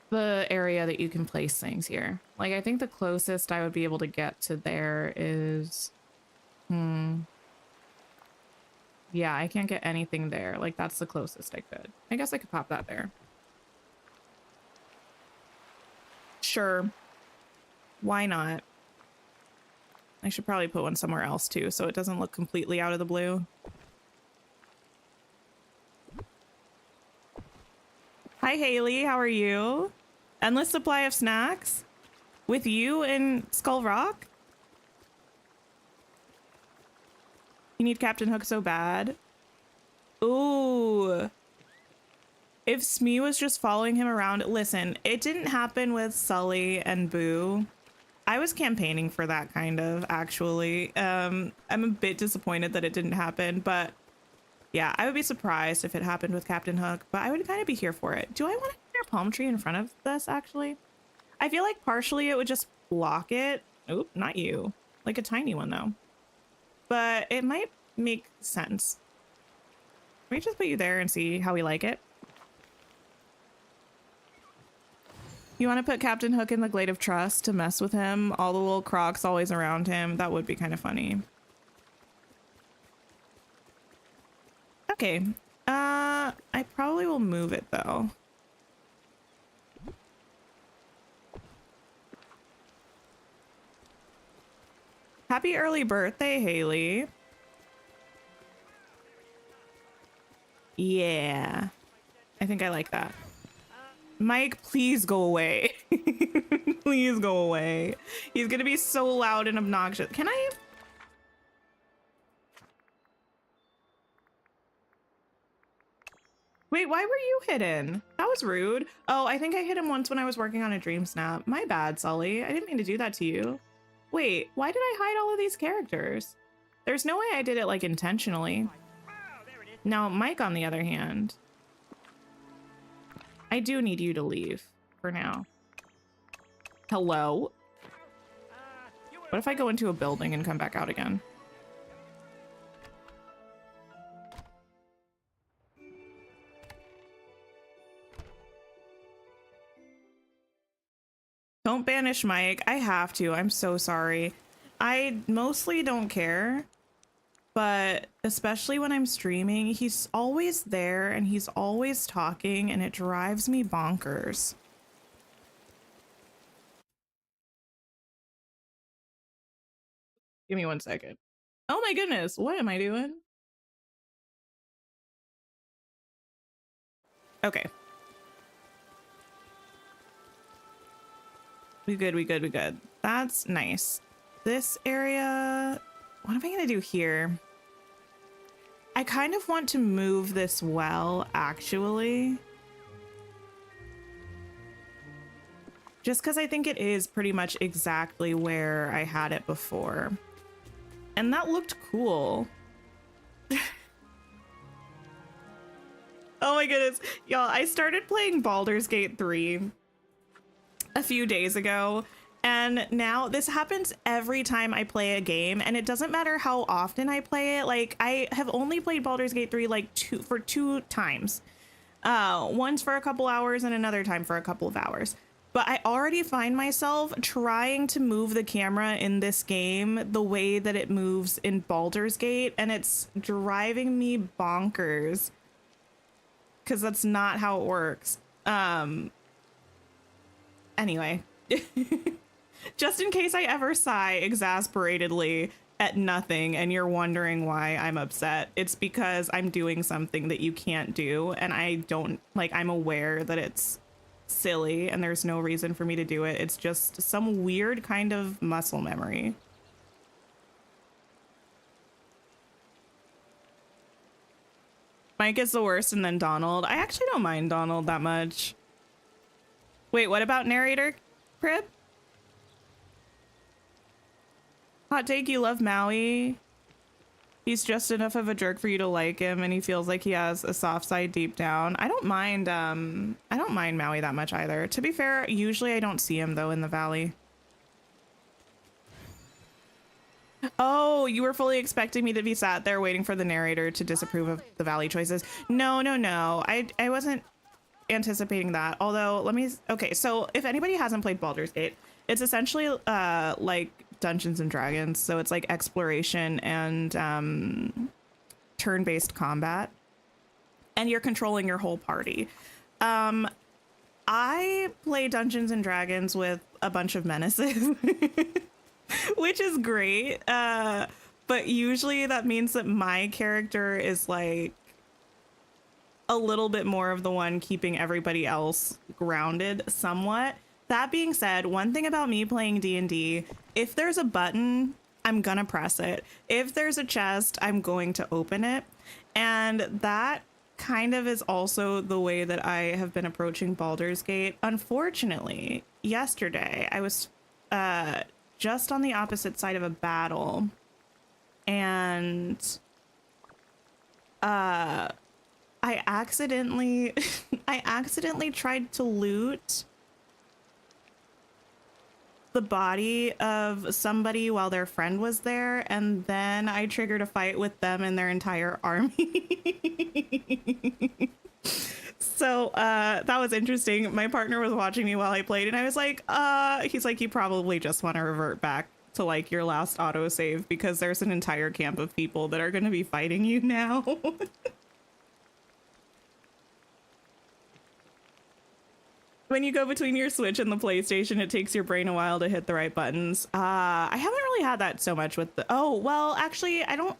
the area that you can place things here. Like, I think the closest I would be able to get to there is... Yeah, I can't get anything there. Like, that's the closest I could. I guess I could pop that there. Sure. Why not? I should probably put one somewhere else too, so it doesn't look completely out of the blue. Hi, Haley. How are you? Endless supply of snacks? With you in Skull Rock? You need Captain Hook so bad? Ooh. If Smee was just following him around... Listen, it didn't happen with Sully and Boo. I was campaigning for that, kind of, actually. I'm a bit disappointed that it didn't happen, but yeah, I would be surprised if it happened with Captain Hook, but I would kind of be here for it. Do I want to put a palm tree in front of this, actually? I feel like partially it would just block it. Oop, not you. Like a tiny one, though. But it might make sense. Let me just put you there and see how we like it. You want to put Captain Hook in the Glade of Trust to mess with him? All the little crocs always around him. That would be kind of funny. Okay. I probably will move it, though. Happy early birthday, Haley. Yeah. I think I like that. Mike, please go away. Please go away. He's gonna be so loud and obnoxious. Can I? Wait, why were you hidden? That was rude. Oh, I think I hit him once when I was working on a dream snap. My bad, Sully. I didn't mean to do that to you. Wait, why did I hide all of these characters? There's no way I did it like intentionally. Now, Mike, on the other hand, I do need you to leave for now. Hello? What if I go into a building and come back out again? Don't banish Mike. I have to. I'm so sorry. I mostly don't care, but especially when I'm streaming, he's always there and he's always talking and it drives me bonkers. Give me 1 second. Oh my goodness, what am I doing? Okay. We good, we good, we good. That's nice. This area, what am I gonna do here? I kind of want to move this well, actually. Just because I think it is pretty much exactly where I had it before. And that looked cool. Oh my goodness. Y'all, I started playing Baldur's Gate 3 a few days ago. And now this happens every time I play a game, and it doesn't matter how often I play it. Like, I have only played Baldur's Gate 3 like two times. Once for a couple hours and another time for a couple of hours. But I already find myself trying to move the camera in this game the way that it moves in Baldur's Gate, and it's driving me bonkers because that's not how it works. Anyway. Just in case I ever sigh exasperatedly at nothing and you're wondering why I'm upset, it's because I'm doing something that you can't do, and I don't, like, I'm aware that it's silly and there's no reason for me to do it. It's just some weird kind of muscle memory. Mike is the worst, and then Donald. I actually don't mind Donald that much. Wait, what about narrator, Prip? Hot take, you love Maui. He's just enough of a jerk for you to like him, and he feels like he has a soft side deep down. I don't mind Maui that much either. To be fair, usually I don't see him though in the valley. Oh, you were fully expecting me to be sat there waiting for the narrator to disapprove of the valley choices. No, no, no. I wasn't anticipating that. Although, okay, so if anybody hasn't played Baldur's Gate, it's essentially like Dungeons and Dragons. So it's like exploration and turn-based combat. And you're controlling your whole party. I play Dungeons and Dragons with a bunch of menaces. Which is great, but usually that means that my character is like a little bit more of the one keeping everybody else grounded somewhat. That being said, one thing about me playing D&D, if there's a button, I'm gonna press it. If there's a chest, I'm going to open it. And that kind of is also the way that I have been approaching Baldur's Gate. Unfortunately, yesterday I was just on the opposite side of a battle, and I accidentally tried to loot the body of somebody while their friend was there, and then I triggered a fight with them and their entire army. So that was interesting. My partner was watching me while I played, and I was like, he's like, you probably just want to revert back to like your last autosave because there's an entire camp of people that are going to be fighting you now. When you go between your Switch and the PlayStation, it takes your brain a while to hit the right buttons. I haven't really had that so much with the, oh, well, actually, I don't,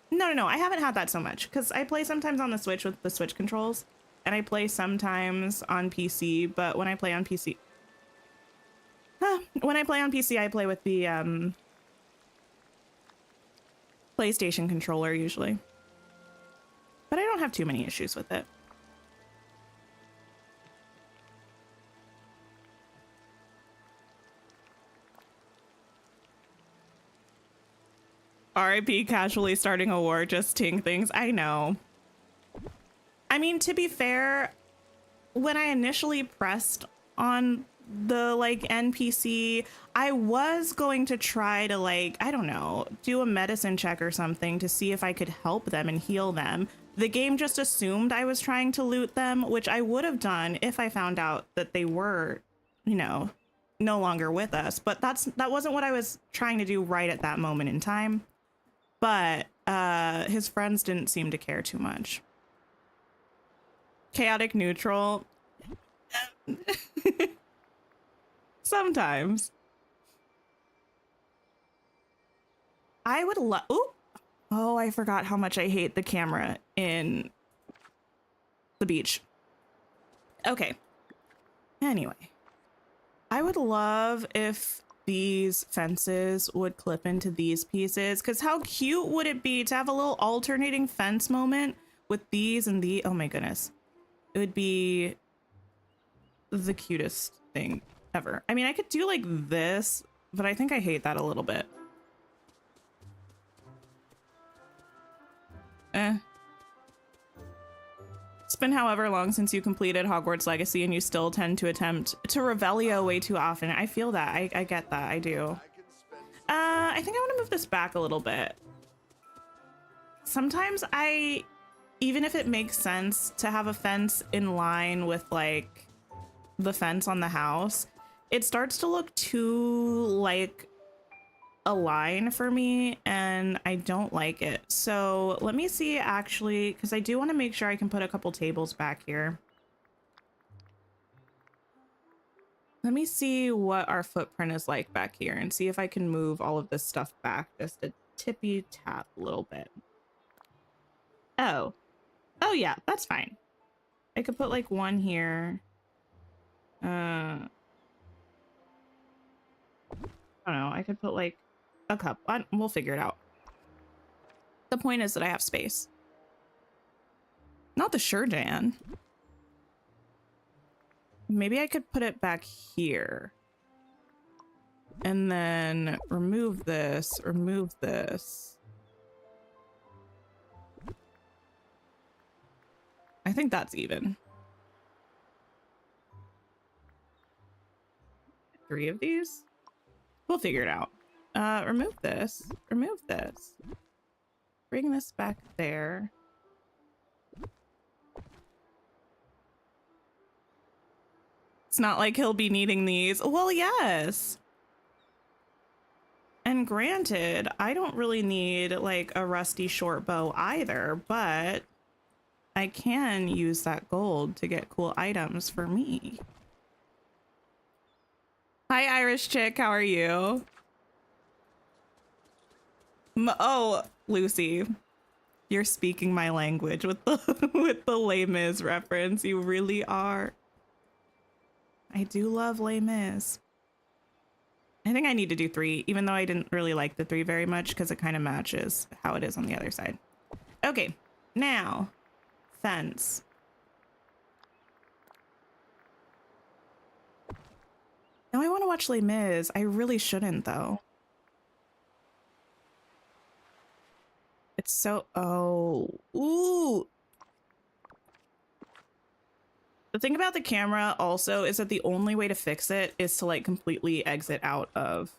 no, I haven't had that so much because I play sometimes on the Switch with the Switch controls. And I play sometimes on PC, but when I play on PC, I play with the PlayStation controller usually. But I don't have too many issues with it. RIP casually starting a war, just ting things. I know. I mean, to be fair, when I initially pressed on the like NPC, I was going to try to like, I don't know, do a medicine check or something to see if I could help them and heal them. The game just assumed I was trying to loot them, which I would have done if I found out that they were, you know, no longer with us. But that wasn't what I was trying to do right at that moment in time. But his friends didn't seem to care too much. Chaotic neutral. Sometimes. I would love. Oh, I forgot how much I hate the camera in the beach. Okay. Anyway, I would love if these fences would clip into these pieces, because how cute would it be to have a little alternating fence moment with these and the, oh my goodness. It would be the cutest thing ever. I mean, I could do like this, but I think I hate that a little bit. It's been however long since you completed Hogwarts Legacy and you still tend to attempt to Revelio way too often. I feel that. I get that. I do. I think I want to move this back a little bit. Sometimes even if it makes sense to have a fence in line with like the fence on the house, it starts to look too like a line for me and I don't like it. So let me see actually, because I do want to make sure I can put a couple tables back here. Let me see what our footprint is like back here and see if I can move all of this stuff back just a tippy tap a little bit. Oh yeah, that's fine. I could put like one here. I don't know, I could put like a cup. We'll figure it out. The point is that I have space. Not the Shurjan. Maybe I could put it back here. And then remove this, remove this. I think that's even. 3 of these? We'll figure it out. Remove this, remove this. Bring this back there. It's not like he'll be needing these. Well, yes. And granted, I don't really need like a rusty short bow either, but I can use that gold to get cool items for me. Hi, Irish chick. How are you? Oh, Lucy, you're speaking my language with the with the Les Mis reference. You really are. I do love Les Mis. I think I need to do 3, even though I didn't really like the 3 very much because it kind of matches how it is on the other side. Okay, now fence. Now I want to watch Les Mis. I really shouldn't though. It's so, oh, ooh. The thing about the camera also is that the only way to fix it is to like completely exit out of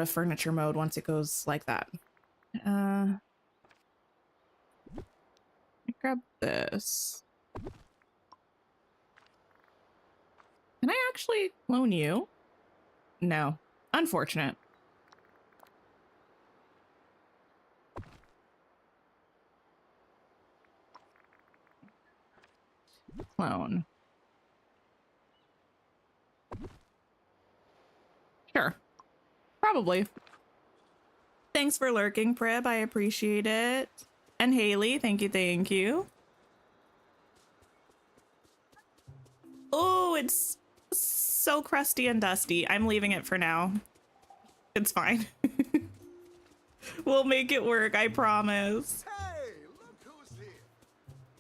furniture mode once it goes like that. Grab this. Can I actually clone you? No. Unfortunate. Clone. Sure. Probably. Thanks for lurking, Prib. I appreciate it. And Haley, thank you, thank you. Oh, it's so crusty and dusty. I'm leaving it for now. It's fine. We'll make it work, I promise. Hey, look who's here.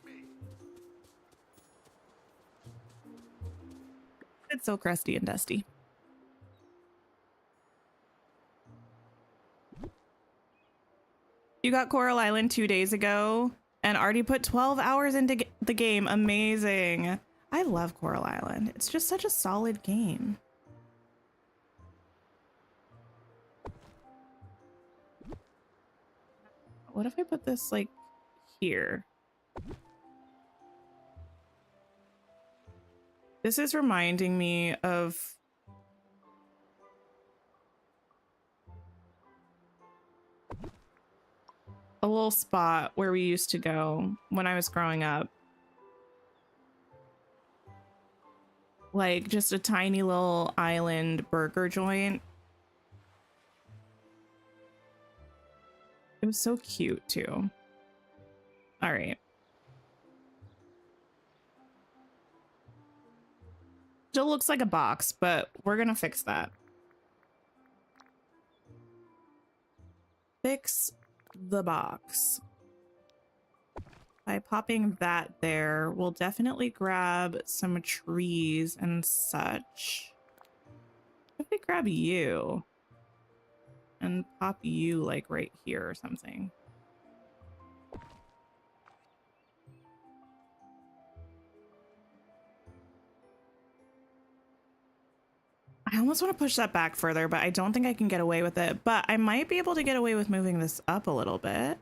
Me. It's so crusty and dusty. You got Coral Island 2 days ago and already put 12 hours into the game. Amazing. I love Coral Island. It's just such a solid game. What if I put this like here? This is reminding me of a little spot where we used to go when I was growing up. Like just a tiny little island burger joint. It was so cute too. All right. Still looks like a box, but we're gonna fix that. Fix the box. By popping that there, we'll definitely grab some trees and such. If we grab you and pop you like right here or something. I almost want to push that back further, but I don't think I can get away with it. But I might be able to get away with moving this up a little bit.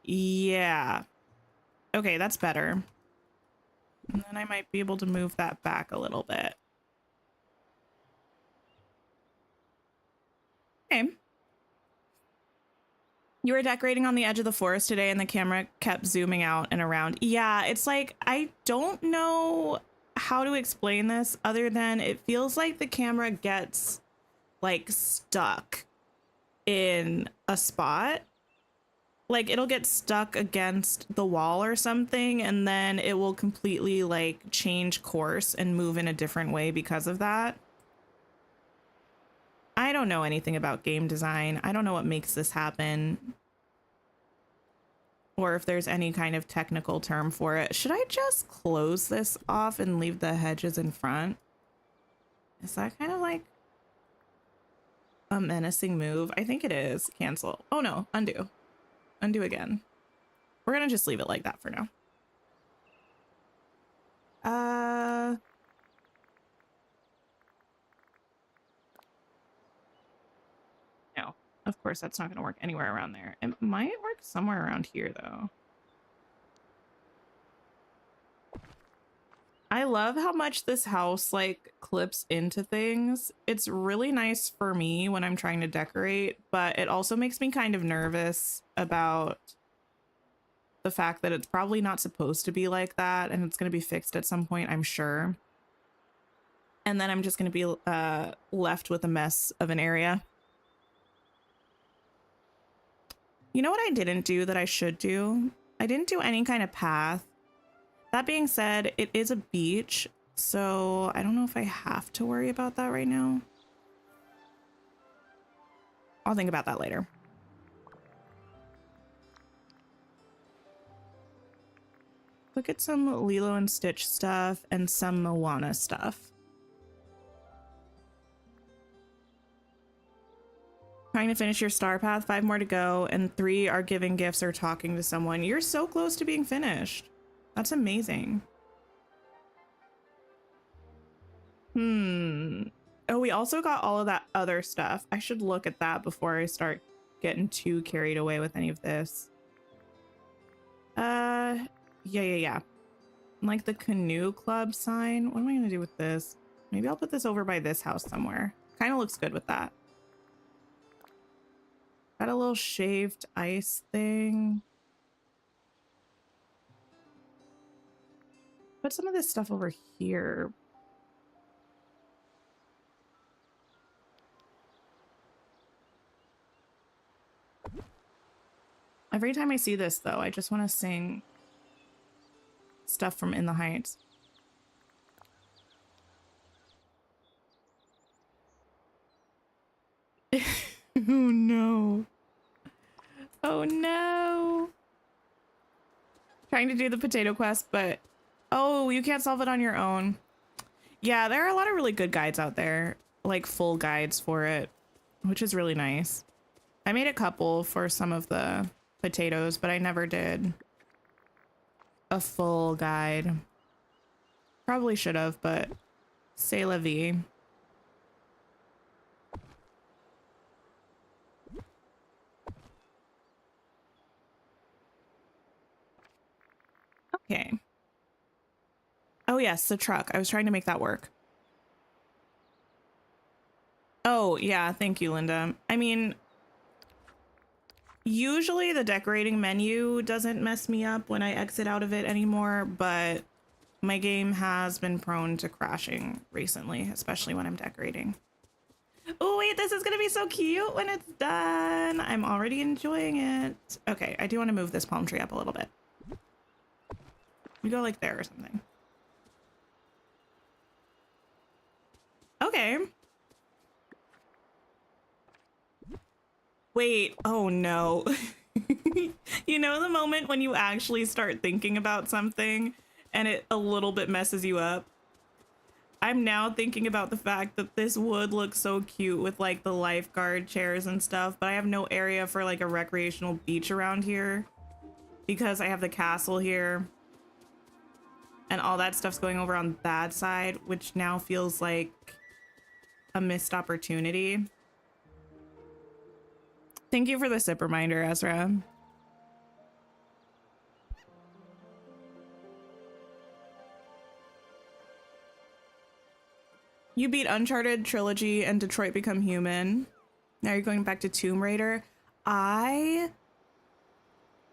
Yeah. Okay, that's better. And then I might be able to move that back a little bit. Okay. You were decorating on the edge of the forest today and the camera kept zooming out and around. Yeah, it's like, I don't know how to explain this other than it feels like the camera gets like stuck in a spot. Like it'll get stuck against the wall or something and then it will completely like change course and move in a different way because of that. I don't know anything about game design. I don't know what makes this happen. or if there's any kind of technical term for it. Should I just close this off and leave the hedges in front? Is that kind of like a menacing move? I think it is. Cancel. Oh no, undo. Undo again. We're gonna just leave it like that for now. No, of course that's not gonna work anywhere around there. It might work somewhere around here though. I love how much this house like clips into things. It's really nice for me when I'm trying to decorate, but it also makes me kind of nervous about the fact that it's probably not supposed to be like that, and it's going to be fixed at some point, I'm sure. And then I'm just going to be left with a mess of an area. You know what I didn't do that I should do? I didn't do any kind of path. That being said, it is a beach, so I don't know if I have to worry about that right now. I'll think about that later. Look at some Lilo and Stitch stuff and some Moana stuff. Trying to finish your star path, 5 more to go, and 3 are giving gifts or talking to someone. You're so close to being finished. That's amazing. Oh, we also got all of that other stuff. I should look at that before I start getting too carried away with any of this. Yeah. Like the canoe club sign. What am I gonna do with this? Maybe I'll put this over by this house somewhere. Kind of looks good with that. Got a little shaved ice thing. Put some of this stuff over here. Every time I see this, though, I just want to sing stuff from In the Heights. Oh no. Oh no. Trying to do the potato quest, but oh, you can't solve it on your own. Yeah, there are a lot of really good guides out there, like full guides for it, which is really nice. I made a couple for some of the potatoes, but I never did a full guide. Probably should have, but c'est la vie. Okay. Oh yes, the truck. I was trying to make that work. Oh yeah, thank you, Linda. I mean, usually the decorating menu doesn't mess me up when I exit out of it anymore, but my game has been prone to crashing recently, especially when I'm decorating. Oh wait, this is gonna be so cute when it's done. I'm already enjoying it. Okay, I do want to move this palm tree up a little bit. We go like there or something. Okay. Wait, oh no. You know the moment when you actually start thinking about something and it a little bit messes you up? I'm now thinking about the fact that this would look so cute with like the lifeguard chairs and stuff, but I have no area for like a recreational beach around here because I have the castle here and all that stuff's going over on that side, which now feels like a missed opportunity. Thank you for the sip reminder, Ezra. You beat Uncharted Trilogy and Detroit Become Human. Now you're going back to Tomb Raider. I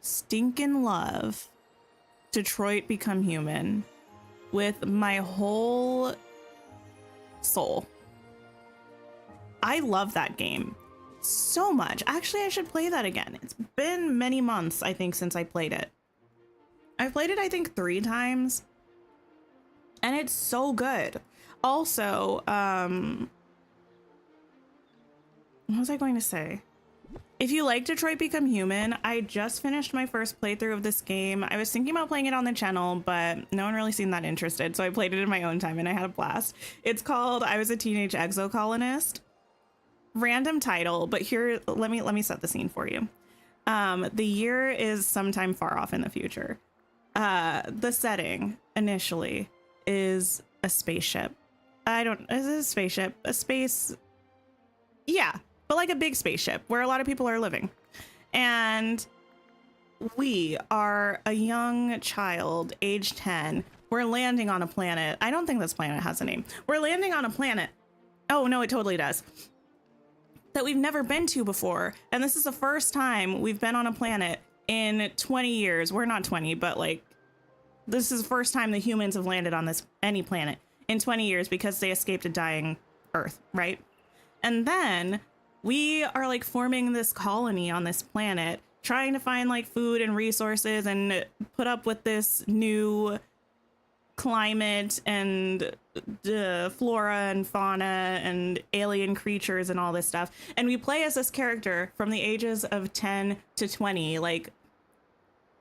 stinking love Detroit Become Human with my whole soul. I love that game so much. Actually, I should play that again. It's been many months, I think, since I played it. I've played it, I think, 3 times. And it's so good. Also, what was I going to say? If you like Detroit Become Human, I just finished my first playthrough of this game. I was thinking about playing it on the channel, but no one really seemed that interested, so I played it in my own time and I had a blast. It's called I Was a Teenage Exocolonist. Random title, but here, let me set the scene for you. The year is sometime far off in the future. The setting initially is a spaceship. Is it a spaceship? A space, yeah, but like a big spaceship where a lot of people are living. And we are a young child, age 10. We're landing on a planet. I don't think this planet has a name. We're landing on a planet. Oh, no, it totally does. That we've never been to before. And this is the first time we've been on a planet in 20 years. We're not 20, but like, this is the first time the humans have landed on any planet in 20 years because they escaped a dying Earth, right? And then we are like forming this colony on this planet, trying to find like food and resources and put up with this new climate and flora and fauna and alien creatures and all this stuff. And we play as this character from the ages of 10 to 20, like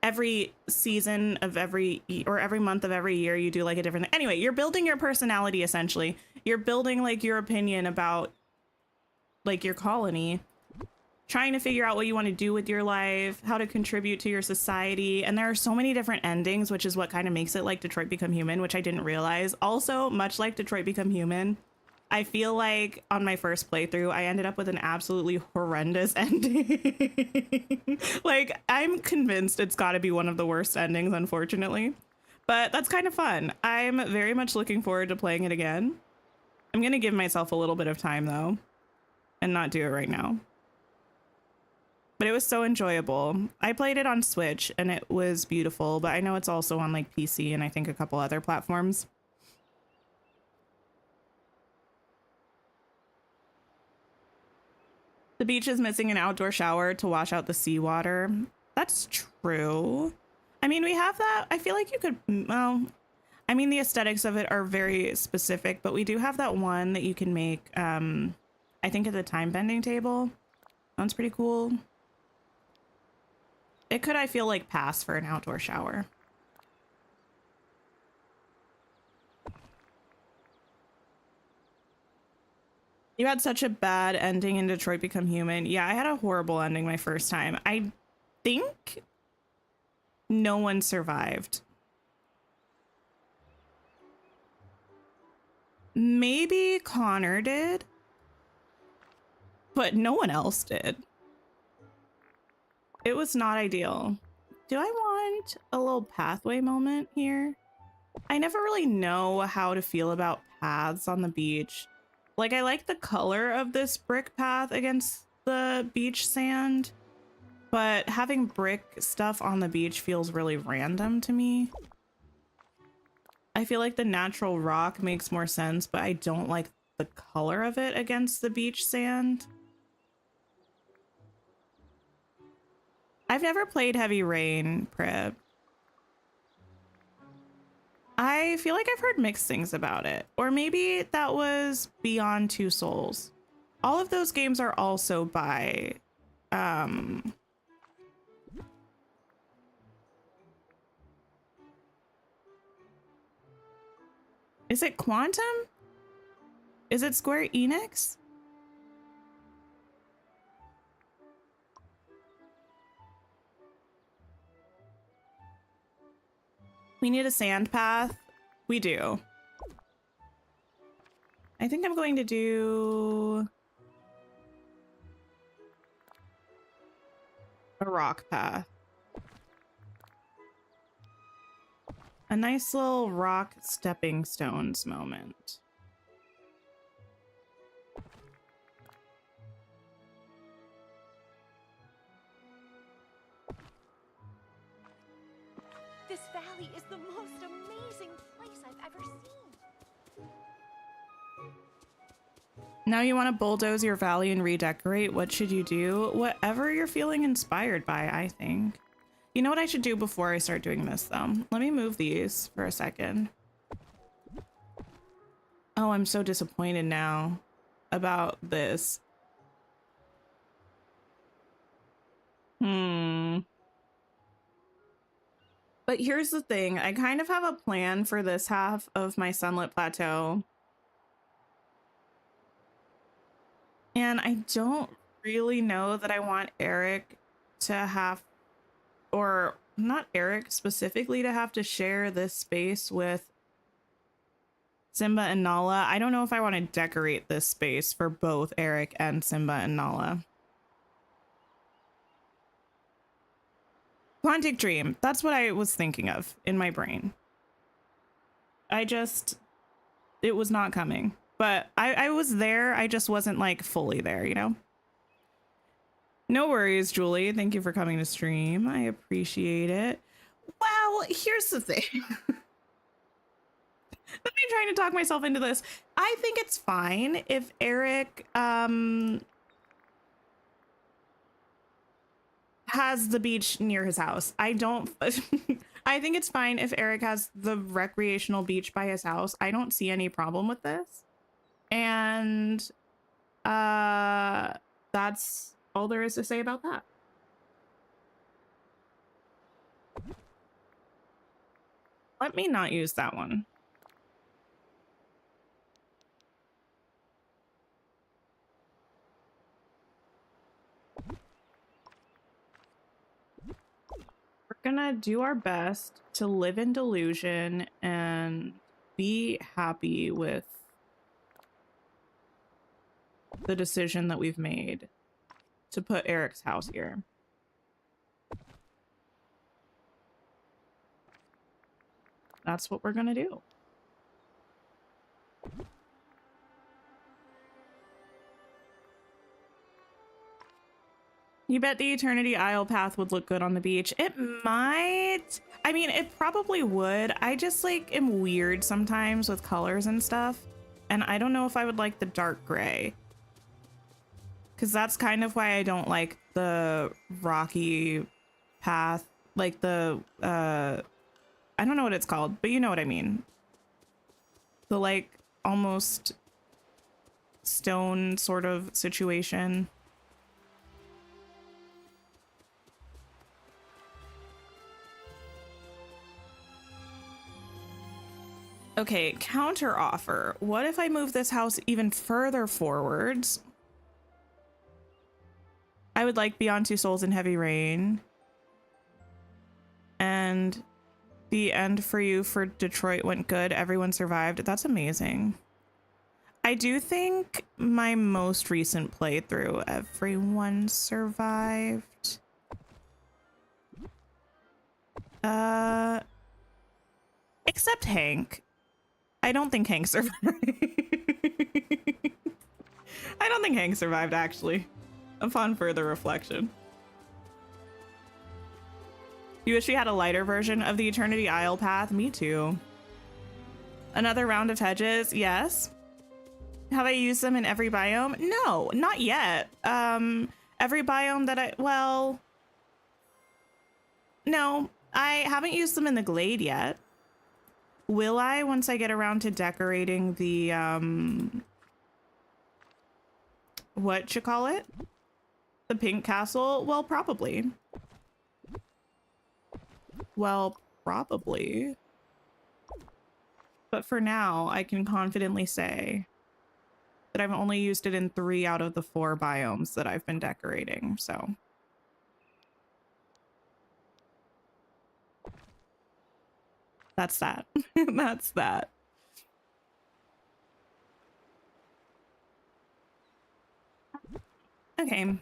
every season of every month of every year, you do like a different thing. Anyway, you're building your personality, essentially. You're building like your opinion about like your colony, trying to figure out what you want to do with your life, how to contribute to your society. And there are so many different endings, which is what kind of makes it like Detroit Become Human, which I didn't realize. Also, much like Detroit Become Human, I feel like on my first playthrough, I ended up with an absolutely horrendous ending. Like, I'm convinced it's got to be one of the worst endings, unfortunately. But that's kind of fun. I'm very much looking forward to playing it again. I'm going to give myself a little bit of time, though, and not do it right now. But it was so enjoyable. I played it on Switch and it was beautiful, but I know it's also on like PC and I think a couple other platforms. The beach is missing an outdoor shower to wash out the seawater. That's true. I mean, we have that. I feel like you could, well, I mean, the aesthetics of it are very specific, but we do have that one that you can make, I think at the time bending table. That's pretty cool. It could, I feel like, pass for an outdoor shower. You had such a bad ending in Detroit Become Human. Yeah, I had a horrible ending my first time. I think no one survived. Maybe Connor did, but no one else did. It was not ideal. Do I want a little pathway moment here? I never really know how to feel about paths on the beach. Like, I like the color of this brick path against the beach sand, but having brick stuff on the beach feels really random to me. I feel like the natural rock makes more sense, but I don't like the color of it against the beach sand. I've never played Heavy Rain, Prib. I feel like I've heard mixed things about it. Or maybe that was Beyond Two Souls. All of those games are also by... Is it Quantum? Is it Square Enix? We need a sand path. We do. I think I'm going to do a rock path. A nice little rock stepping stones moment. This valley is the most amazing place I've ever seen. Now you want to bulldoze your valley and redecorate. What should you do? Whatever you're feeling inspired by, I think. You know what I should do before I start doing this, though? Let me move these for a second. Oh, I'm so disappointed now about this. Hmm. But here's the thing. I kind of have a plan for this half of my Sunlit Plateau. And I don't really know that I want Eric to have, or not Eric specifically, to have to share this space with Simba and Nala. I don't know if I want to decorate this space for both Eric and Simba and Nala. Quantic Dream. That's what I was thinking of in my brain. It was not coming. But I was there. I just wasn't like fully there, you know? No worries, Julie. Thank you for coming to stream. I appreciate it. Well, here's the thing. I'm trying to talk myself into this. I think it's fine if Eric has the beach near his house. I don't I think it's fine if Eric has the recreational beach by his house. I don't see any problem with this. And that's all there is to say about that. Let me not use that one. We're gonna do our best to live in delusion and be happy with the decision that we've made to put Eric's house here. That's what we're gonna do. You bet the Eternity Isle path would look good on the beach. It might. I mean, it probably would. I just like am weird sometimes with colors and stuff. And I don't know if I would like the dark gray. Because that's kind of why I don't like the rocky path. Like the, I don't know what it's called, but you know what I mean. The like almost stone sort of situation. Okay, counter offer. What if I move this house even further forwards? I would like Beyond Two Souls and Heavy Rain. And the end for you for Detroit went good. Everyone survived. That's amazing. I do think my most recent playthrough, everyone survived. Except Hank. I don't think Hank survived. I don't think Hank survived, actually, upon further reflection. You wish we had a lighter version of the Eternity Isle path? Me too. Another round of hedges? Yes. Have I used them in every biome? No, not yet. Every biome that well, no, I haven't used them in the glade yet. Will I once I get around to decorating the, what you call it? The pink castle? Well, probably. Well, probably. But for now, I can confidently say that I've only used it in 3 out of the 4 biomes that I've been decorating, so. That's that. That's that. Okay.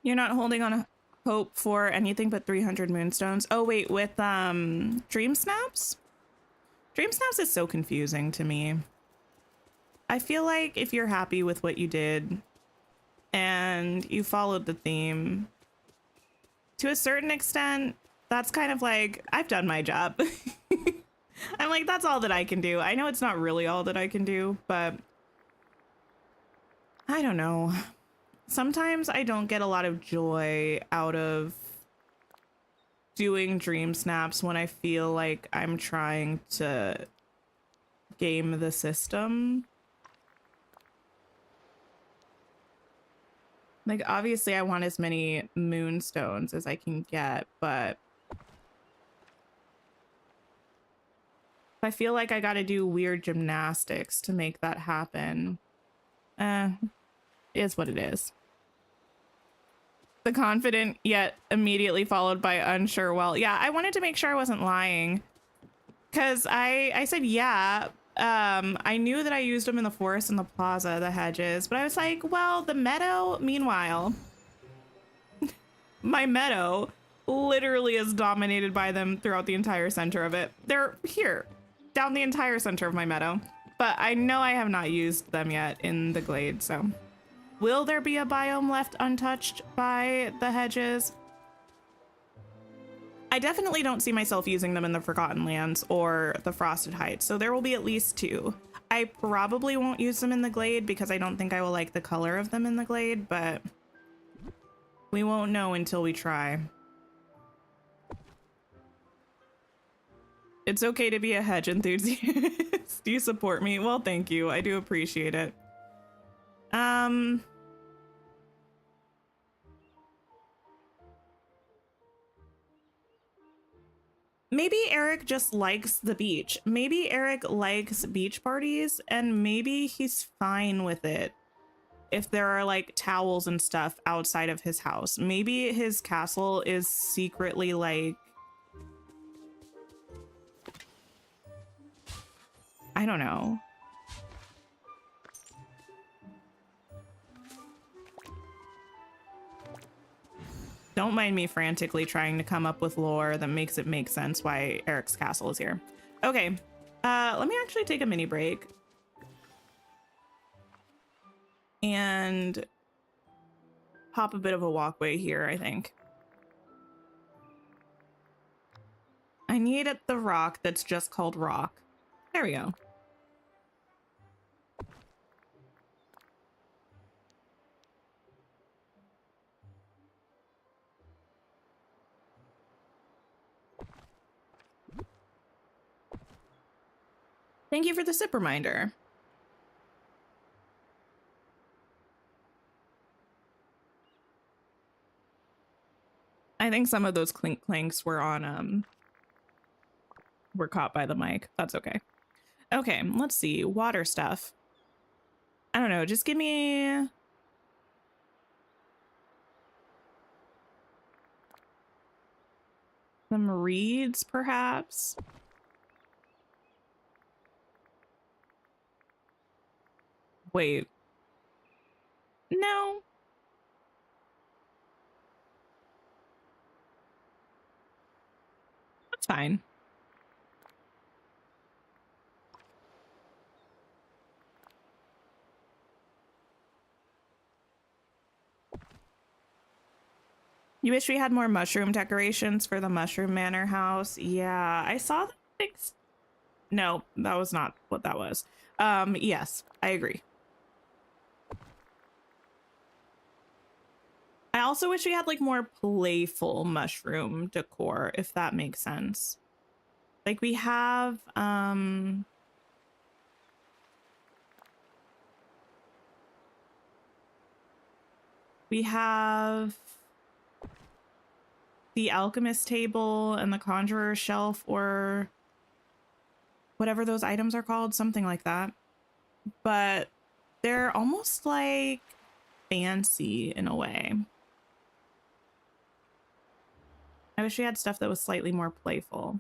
You're not holding on hope for anything but 300 moonstones. Oh wait, with Dream Snaps? Dream Snaps is so confusing to me. I feel like if you're happy with what you did and you followed the theme, to a certain extent, that's kind of like, I've done my job. I'm like, that's all that I can do. I know it's not really all that I can do, but I don't know. sometimes I don't get a lot of joy out of doing dream snaps when I feel like I'm trying to game the system. Like, obviously I want as many moonstones as I can get, but I feel like I gotta do weird gymnastics to make that happen. Is what it is. The confident yet immediately followed by unsure. Well, yeah, I wanted to make sure I wasn't lying. Cause I said, yeah, I knew that I used them in the forest and the plaza, the hedges, but I was like, well, the meadow, meanwhile, my meadow literally is dominated by them throughout the entire center of it. They're here, down the entire center of my meadow, but I know I have not used them yet in the glade, so. Will there be a biome left untouched by the hedges? I definitely don't see myself using them in the Forgotten Lands or the Frosted Heights, so there will be at least 2. I probably won't use them in the glade because I don't think I will like the color of them in the glade, but we won't know until we try. It's okay to be a hedge enthusiast. Do you support me? Well, thank you. I do appreciate it. Maybe Eric just likes the beach. Maybe Eric likes beach parties and maybe he's fine with it if there are like towels and stuff outside of his house. Maybe his castle is secretly like, I don't know. Don't mind me frantically trying to come up with lore that makes it make sense why Eric's castle is here. Okay, let me actually take a mini break. And pop a bit of a walkway here, I think. I need the rock that's just called rock. There we go. Thank you for the sip reminder. I think some of those clink clanks were on were caught by the mic. That's okay. Okay, let's see. Water stuff. I don't know, just give me some reeds, perhaps. Wait. No. That's fine. You wish we had more mushroom decorations for the Mushroom Manor house? Yeah, I saw the things. No, that was not what that was. Yes, I agree. I also wish we had like more playful mushroom decor, if that makes sense. Like we have the alchemist table and the conjurer's shelf, or whatever those items are called, something like that. But they're almost like fancy in a way. I wish we had stuff that was slightly more playful.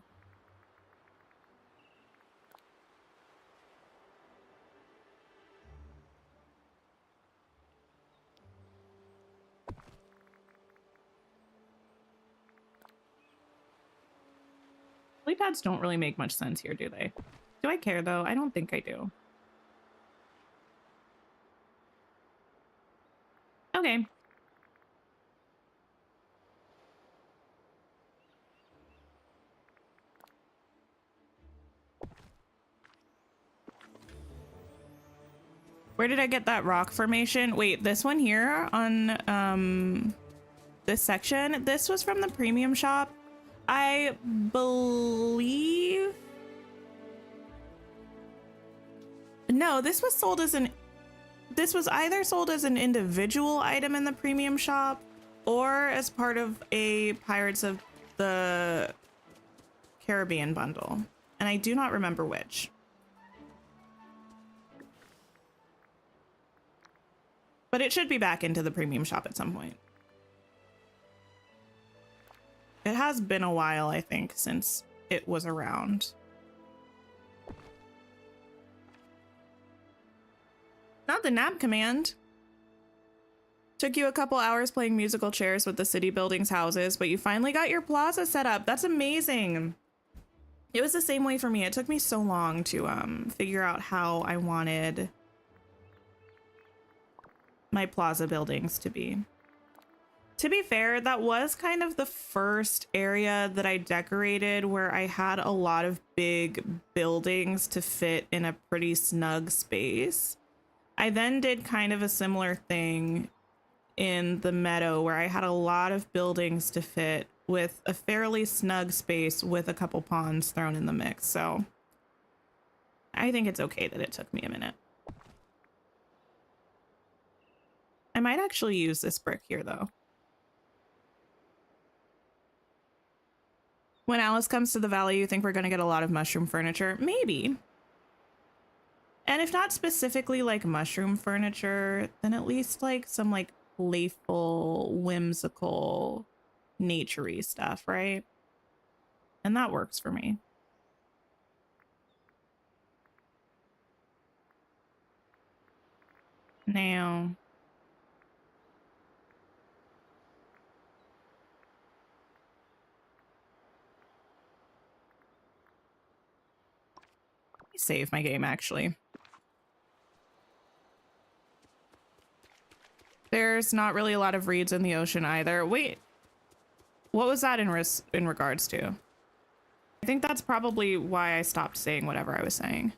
Lily pads don't really make much sense here, do they? Do I care though? I don't think I do. Okay. Where did I get that rock formation? Wait, this one here on this section, this was from the premium shop. I believe. No, this was sold as an. This was either sold as an individual item in the premium shop or as part of a Pirates of the Caribbean bundle. And I do not remember which. But it should be back into the premium shop at some point. It has been a while, I think, since it was around. Not the nap command. Took you a couple hours playing musical chairs with the city building's houses, but you finally got your plaza set up. That's amazing. It was the same way for me. It took me so long to figure out how I wanted my plaza buildings to be. To be fair, that was kind of the first area that I decorated where I had a lot of big buildings to fit in a pretty snug space. I then did kind of a similar thing in the meadow where I had a lot of buildings to fit with a fairly snug space with a couple ponds thrown in the mix. So I think it's okay that it took me a minute. I might actually use this brick here though. When Alice comes to the valley, you think we're going to get a lot of mushroom furniture? Maybe. And if not specifically like mushroom furniture, then at least like some like playful, whimsical, naturey stuff, right? And that works for me. Now, save my game actually. There's not really a lot of reeds in the ocean either. Wait, what was that in regards to? I think that's probably why I stopped saying whatever I was saying.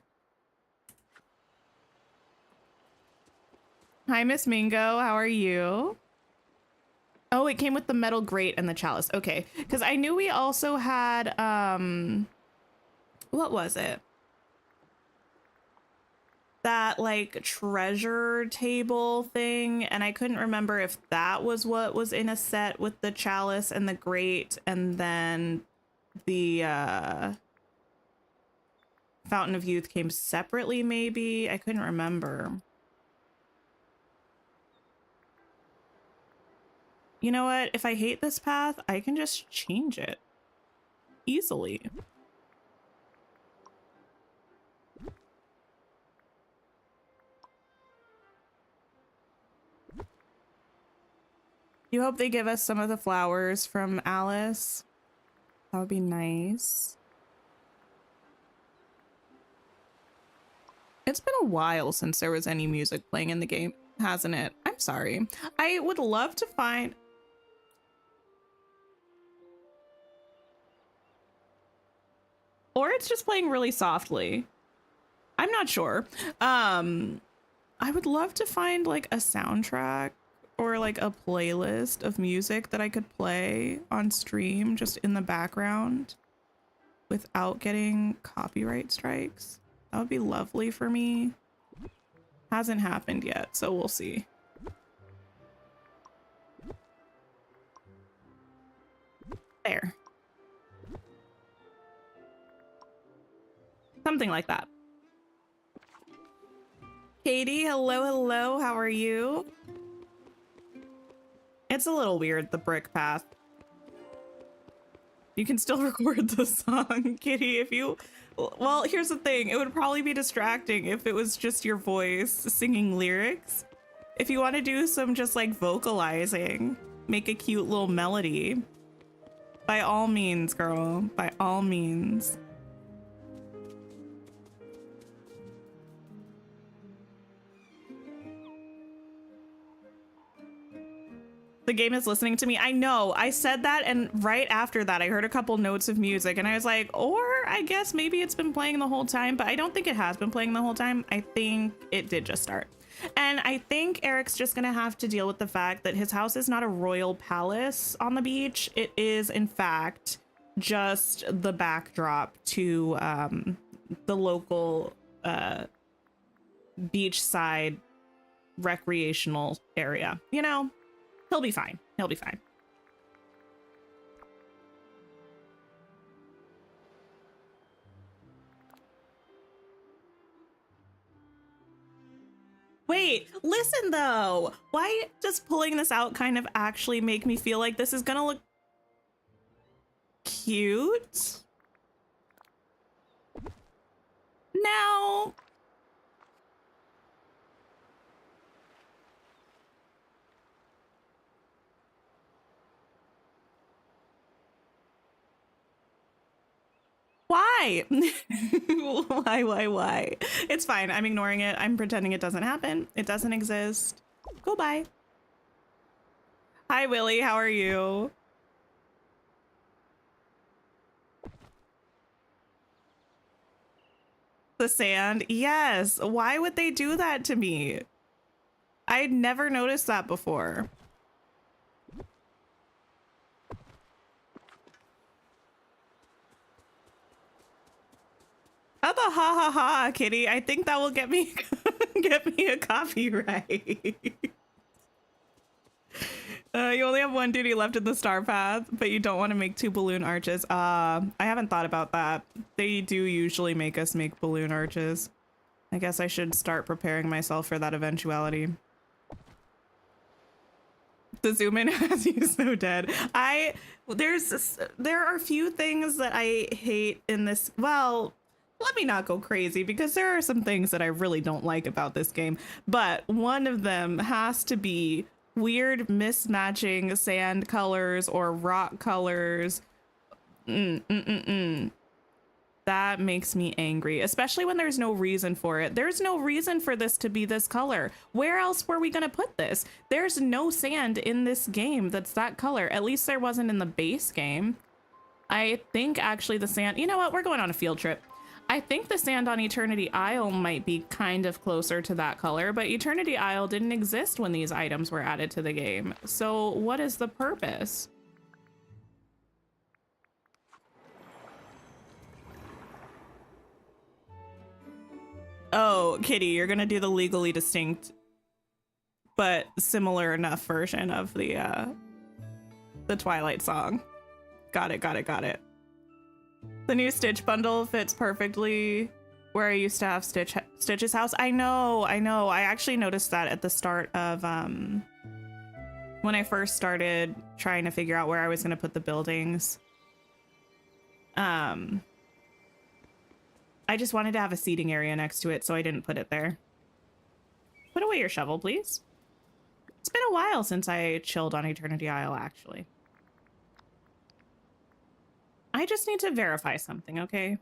Hi, Miss Mingo. How are you? Oh, it came with the metal grate and the chalice. Okay, because I knew we also had what was it? That like treasure table thing, and I couldn't remember if that was what was in a set with the chalice and the grate, and then the Fountain of Youth came separately. Maybe I couldn't remember. You know what, if I hate this path, I can just change it easily. You hope they give us some of the flowers from Alice? That would be nice. It's been a while since there was any music playing in the game, hasn't it? I'm sorry. I would love to find... Or it's just playing really softly. I'm not sure. I would love to find like a soundtrack or like a playlist of music that I could play on stream just in the background without getting copyright strikes. That would be lovely for me. Hasn't happened yet, so we'll see. There. Something like that. Katie, hello, hello. How are you? It's a little weird, the brick path. You can still record the song, Kitty, if you... Well, here's the thing. It would probably be distracting if it was just your voice singing lyrics. If you want to do some just like vocalizing, make a cute little melody. By all means, girl. By all means. The game is listening to me. I know. I said that, and right after that, I heard a couple notes of music, and I was like, or I guess maybe it's been playing the whole time, but I don't think it has been playing the whole time. I think it did just start. And I think Eric's just gonna have to deal with the fact that his house is not a royal palace on the beach. It is, in fact, just the backdrop to the local beachside recreational area. You know, he'll be fine. He'll be fine. Wait, listen though. Why does pulling this out kind of actually make me feel like this is gonna look cute? Now, why? Why? It's fine. I'm ignoring it. I'm pretending it doesn't happen. It doesn't exist. Go bye. Hi, Willie. How are you? The sand? Yes. Why would they do that to me? I'd never noticed that before. Oh, the ha ha ha, kitty. I think that will get me get me a copyright. You only have one duty left in the star path, but you don't want to make 2 balloon arches. I haven't thought about that. They do usually make us make balloon arches. I guess I should start preparing myself for that eventuality. The zoom in has you so dead. There are few things that I hate in this. Well, let me not go crazy because there are some things that I really don't like about this game, but one of them has to be weird mismatching sand colors or rock colors. That makes me angry, especially when there's no reason for it. There's no reason for this to be this color. Where else were we gonna put this? There's no sand in this game that's that color. At least there wasn't in the base game. I think actually the sand, you know what? We're going on a field trip. I think the sand on Eternity Isle might be kind of closer to that color, but Eternity Isle didn't exist when these items were added to the game. So what is the purpose? Oh, Kitty, you're gonna do the legally distinct, but similar enough version of the Twilight song. Got it. The new Stitch bundle fits perfectly where I used to have Stitch's house. I know. I actually noticed that at the start of when I first started trying to figure out where I was going to put the buildings. I just wanted to have a seating area next to it, so I didn't put it there. Put away your shovel, please. It's been a while since I chilled on Eternity Isle, actually. I just need to verify something, okay?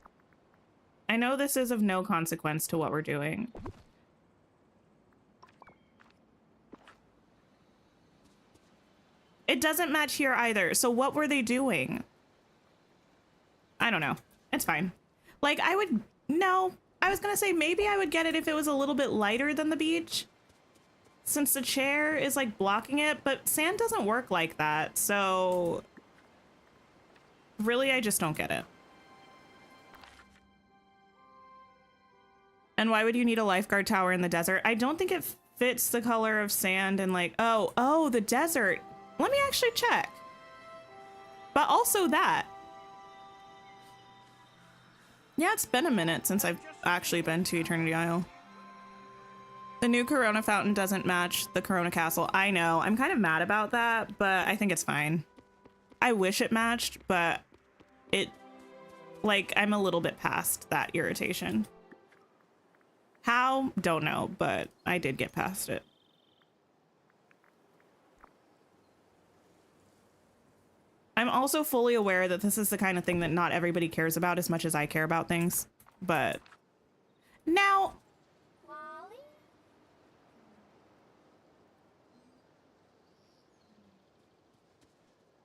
I know this is of no consequence to what we're doing. It doesn't match here either, so what were they doing? I don't know. It's fine. Like, I was gonna say maybe I would get it if it was a little bit lighter than the beach, since the chair is like blocking it, but sand doesn't work like that, so really, I just don't get it. And why would you need a lifeguard tower in the desert? I don't think it fits the color of sand and like, oh, the desert. Let me actually check. But also that. Yeah, it's been a minute since I've actually been to Eternity Isle. The new Corona fountain doesn't match the Corona castle. I know. I'm kind of mad about that, but I think it's fine. I wish it matched, but I'm a little bit past that irritation. How? Don't know, but I did get past it. I'm also fully aware that this is the kind of thing that not everybody cares about as much as I care about things, but now... Wally?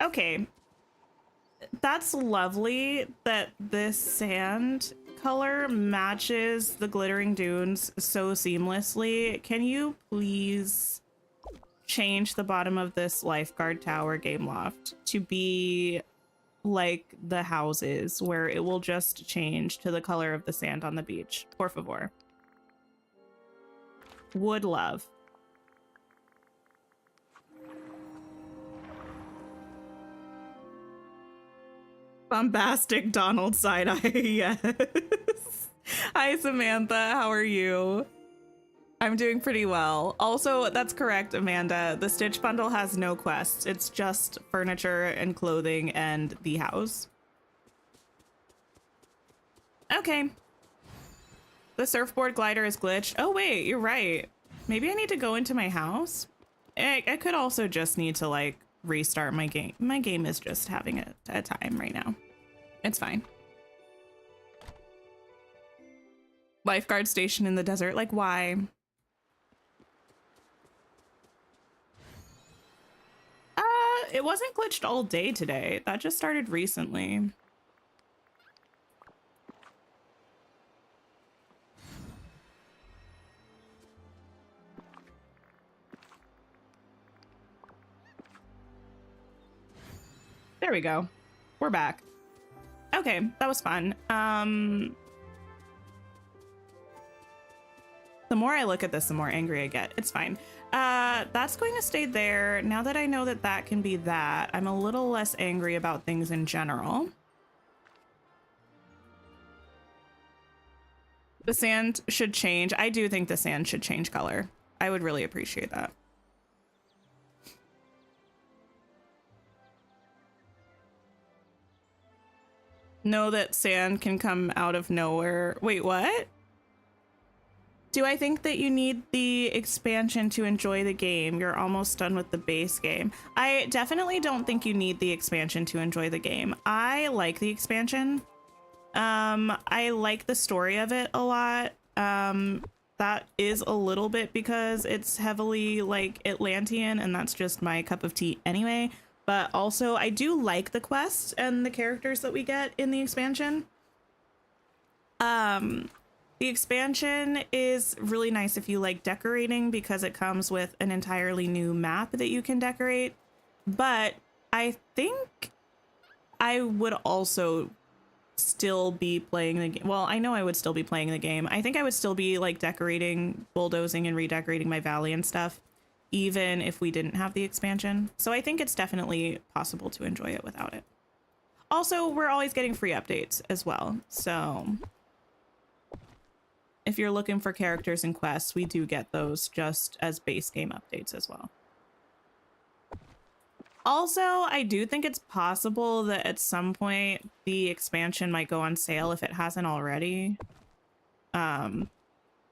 Okay. That's lovely that this sand color matches the glittering dunes so seamlessly. Can you please change the bottom of this lifeguard tower game loft to be like the houses, where it will just change to the color of the sand on the beach? Por favor. Would love. Bombastic Donald side eye. Yes. Hi, Samantha. How are you? I'm doing pretty well. Also, that's correct, Amanda. The Stitch bundle has no quests. It's just furniture and clothing and the house. Okay. The surfboard glider is glitched. Oh, wait, you're right. Maybe I need to go into my house. I could also just need to like restart my game. My game is just having a time right now. It's fine. Lifeguard station in the desert. Like, why? It wasn't glitched all day today. That just started recently. There we go. We're back. Okay, that was fun. The more I look at this, the more angry I get. It's fine. That's going to stay there. Now that I know that that can be that, I'm a little less angry about things in general. The sand should change. I do think the sand should change color. I would really appreciate that. Know that sand can come out of nowhere. Wait, what? Do I think that you need the expansion to enjoy the game? You're almost done with the base game. I definitely don't think you need the expansion to enjoy the game. I like the expansion. I like the story of it a lot. That is a little bit because it's heavily like Atlantean, and that's just my cup of tea anyway. But also I do like the quests and the characters that we get in the expansion. The expansion is really nice if you like decorating, because it comes with an entirely new map that you can decorate. But I think I would also still be playing the game. Well, I know I would still be playing the game. I think I would still be like decorating, bulldozing and redecorating my valley and stuff, even if we didn't have the expansion. So I think it's definitely possible to enjoy it without it. Also, we're always getting free updates as well. So if you're looking for characters and quests, we do get those just as base game updates as well. Also, I do think it's possible that at some point the expansion might go on sale if it hasn't already. I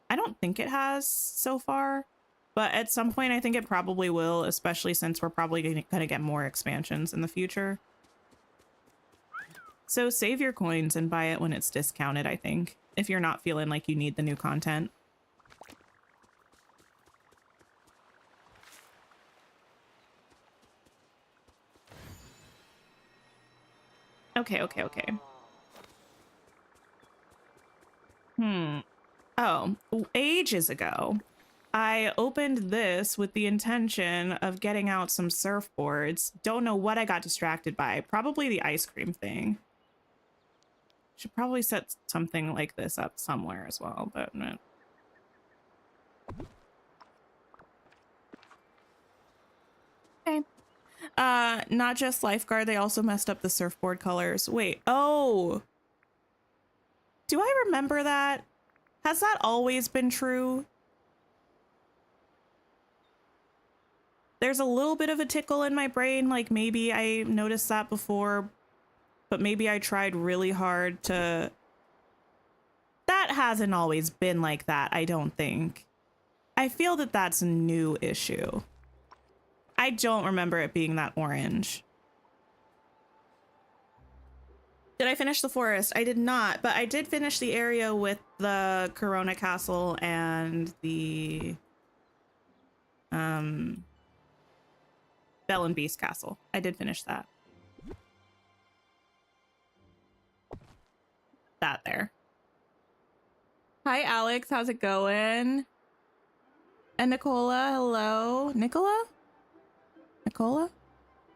don't think it has so far, but at some point I think it probably will, especially since we're probably going to get more expansions in the future. So save your coins and buy it when it's discounted, I think, if you're not feeling like you need the new content. Okay. Oh, ages ago, I opened this with the intention of getting out some surfboards. Don't know what I got distracted by. Probably the ice cream thing. Should probably set something like this up somewhere as well, but okay. Not just lifeguard, they also messed up the surfboard colors. Wait, oh. Do I remember that? Has that always been true? There's a little bit of a tickle in my brain, like maybe I noticed that before, but maybe I tried really hard to... That hasn't always been like that, I don't think. I feel that that's a new issue. I don't remember it being that orange. Did I finish the forest? I did not, but I did finish the area with the Corona Castle and the Bell and Beast Castle. I did finish that. that there. Hi, Alex. How's it going? And Nicola, hello. Nicola? Nicola?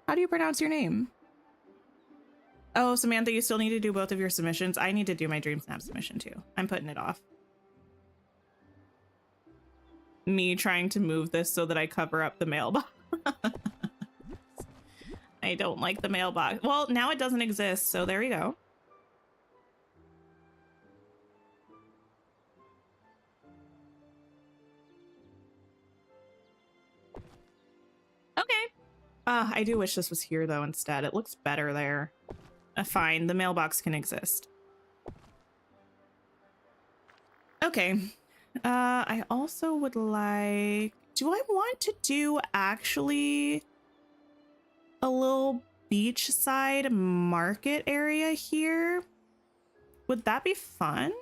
How do you pronounce your name? Oh, Samantha, you still need to do both of your submissions. I need to do my Dream Snap submission too. I'm putting it off. Me trying to move this so that I cover up the mailbox. I don't like the mailbox. Well, now it doesn't exist, so there we go. Okay. I do wish this was here though instead. It looks better there. Fine, the mailbox can exist. Okay. I also would like... Do I want to do actually a little beachside market area here? Would that be fun?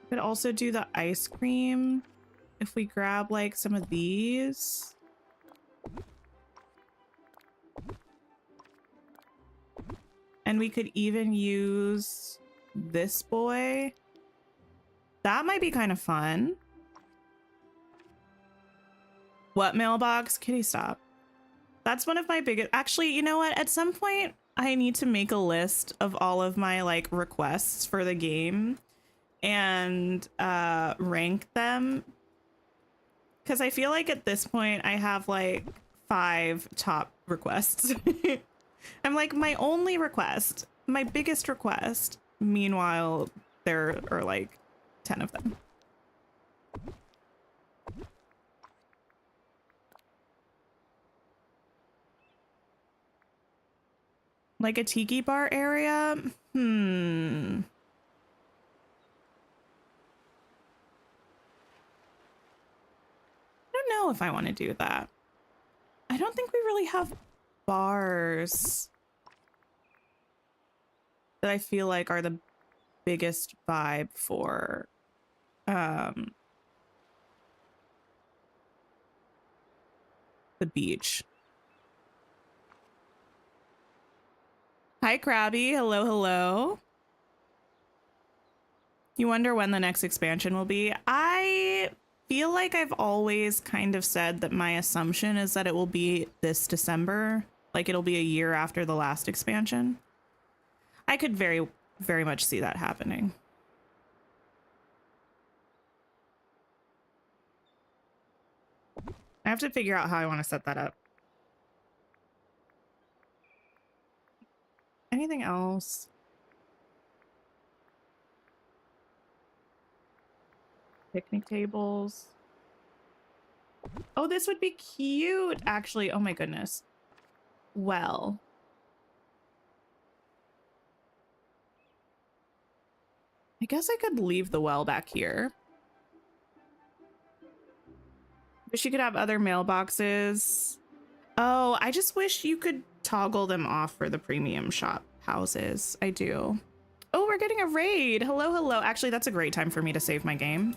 Could also do the ice cream if we grab like some of these. And we could even use this boy. That might be kind of fun. What mailbox? Kitty, stop. That's one of my biggest... Actually, you know what? At some point, I need to make a list of all of my like requests for the game and rank them. Because I feel like at this point, I have like 5 top requests. I'm like, my only request, my biggest request. Meanwhile, there are like 10 of them. Like a tiki bar area? I don't know if I want to do that. I don't think we really have bars that I feel like are the biggest vibe for the beach. Hi, Krabby. Hello, hello. You wonder when the next expansion will be? I feel like I've always kind of said that my assumption is that it will be this December. Like it'll be a year after the last expansion. I could very, very much see that happening. I have to figure out how I want to set that up. Anything else? Picnic tables. Oh, this would be cute, actually. Oh my goodness. Well. I guess I could leave the well back here. Wish you could have other mailboxes. Oh, I just wish you could toggle them off for the premium shop houses. I do. Oh, we're getting a raid. Hello, hello. Actually, that's a great time for me to save my game.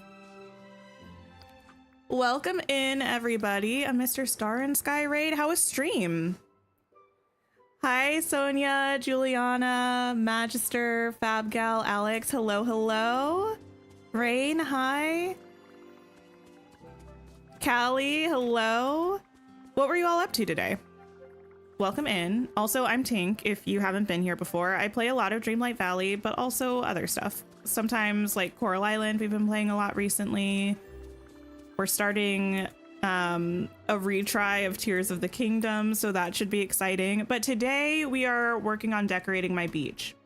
Welcome in, everybody. A Mr. Star and Sky raid. How was stream? Hi, Sonia, Juliana, Magister, Fabgal, Alex. Hello, hello. Rain, hi. Callie, hello. What were you all up to today? Welcome in. Also, I'm Tink, if you haven't been here before. I play a lot of Dreamlight Valley, but also other stuff. Sometimes, like Coral Island, we've been playing a lot recently. We're starting a retry of Tears of the Kingdom, so that should be exciting. But today we are working on decorating my beach.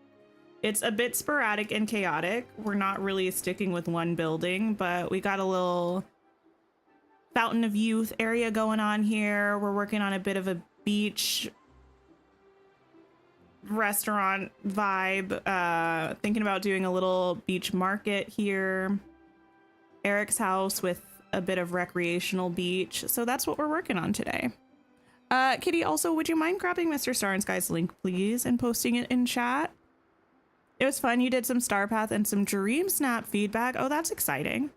It's a bit sporadic and chaotic. We're not really sticking with one building, but we got a little Fountain of Youth area going on here. We're working on a bit of a beach restaurant vibe. Thinking about doing a little beach market here. Eric's house with a bit of recreational beach. So that's what we're working on today. Kitty, also, would you mind grabbing Mr. Star and Sky's link, please, and posting it in chat? It was fun. You did some Star Path and some Dream Snap feedback. Oh, that's exciting.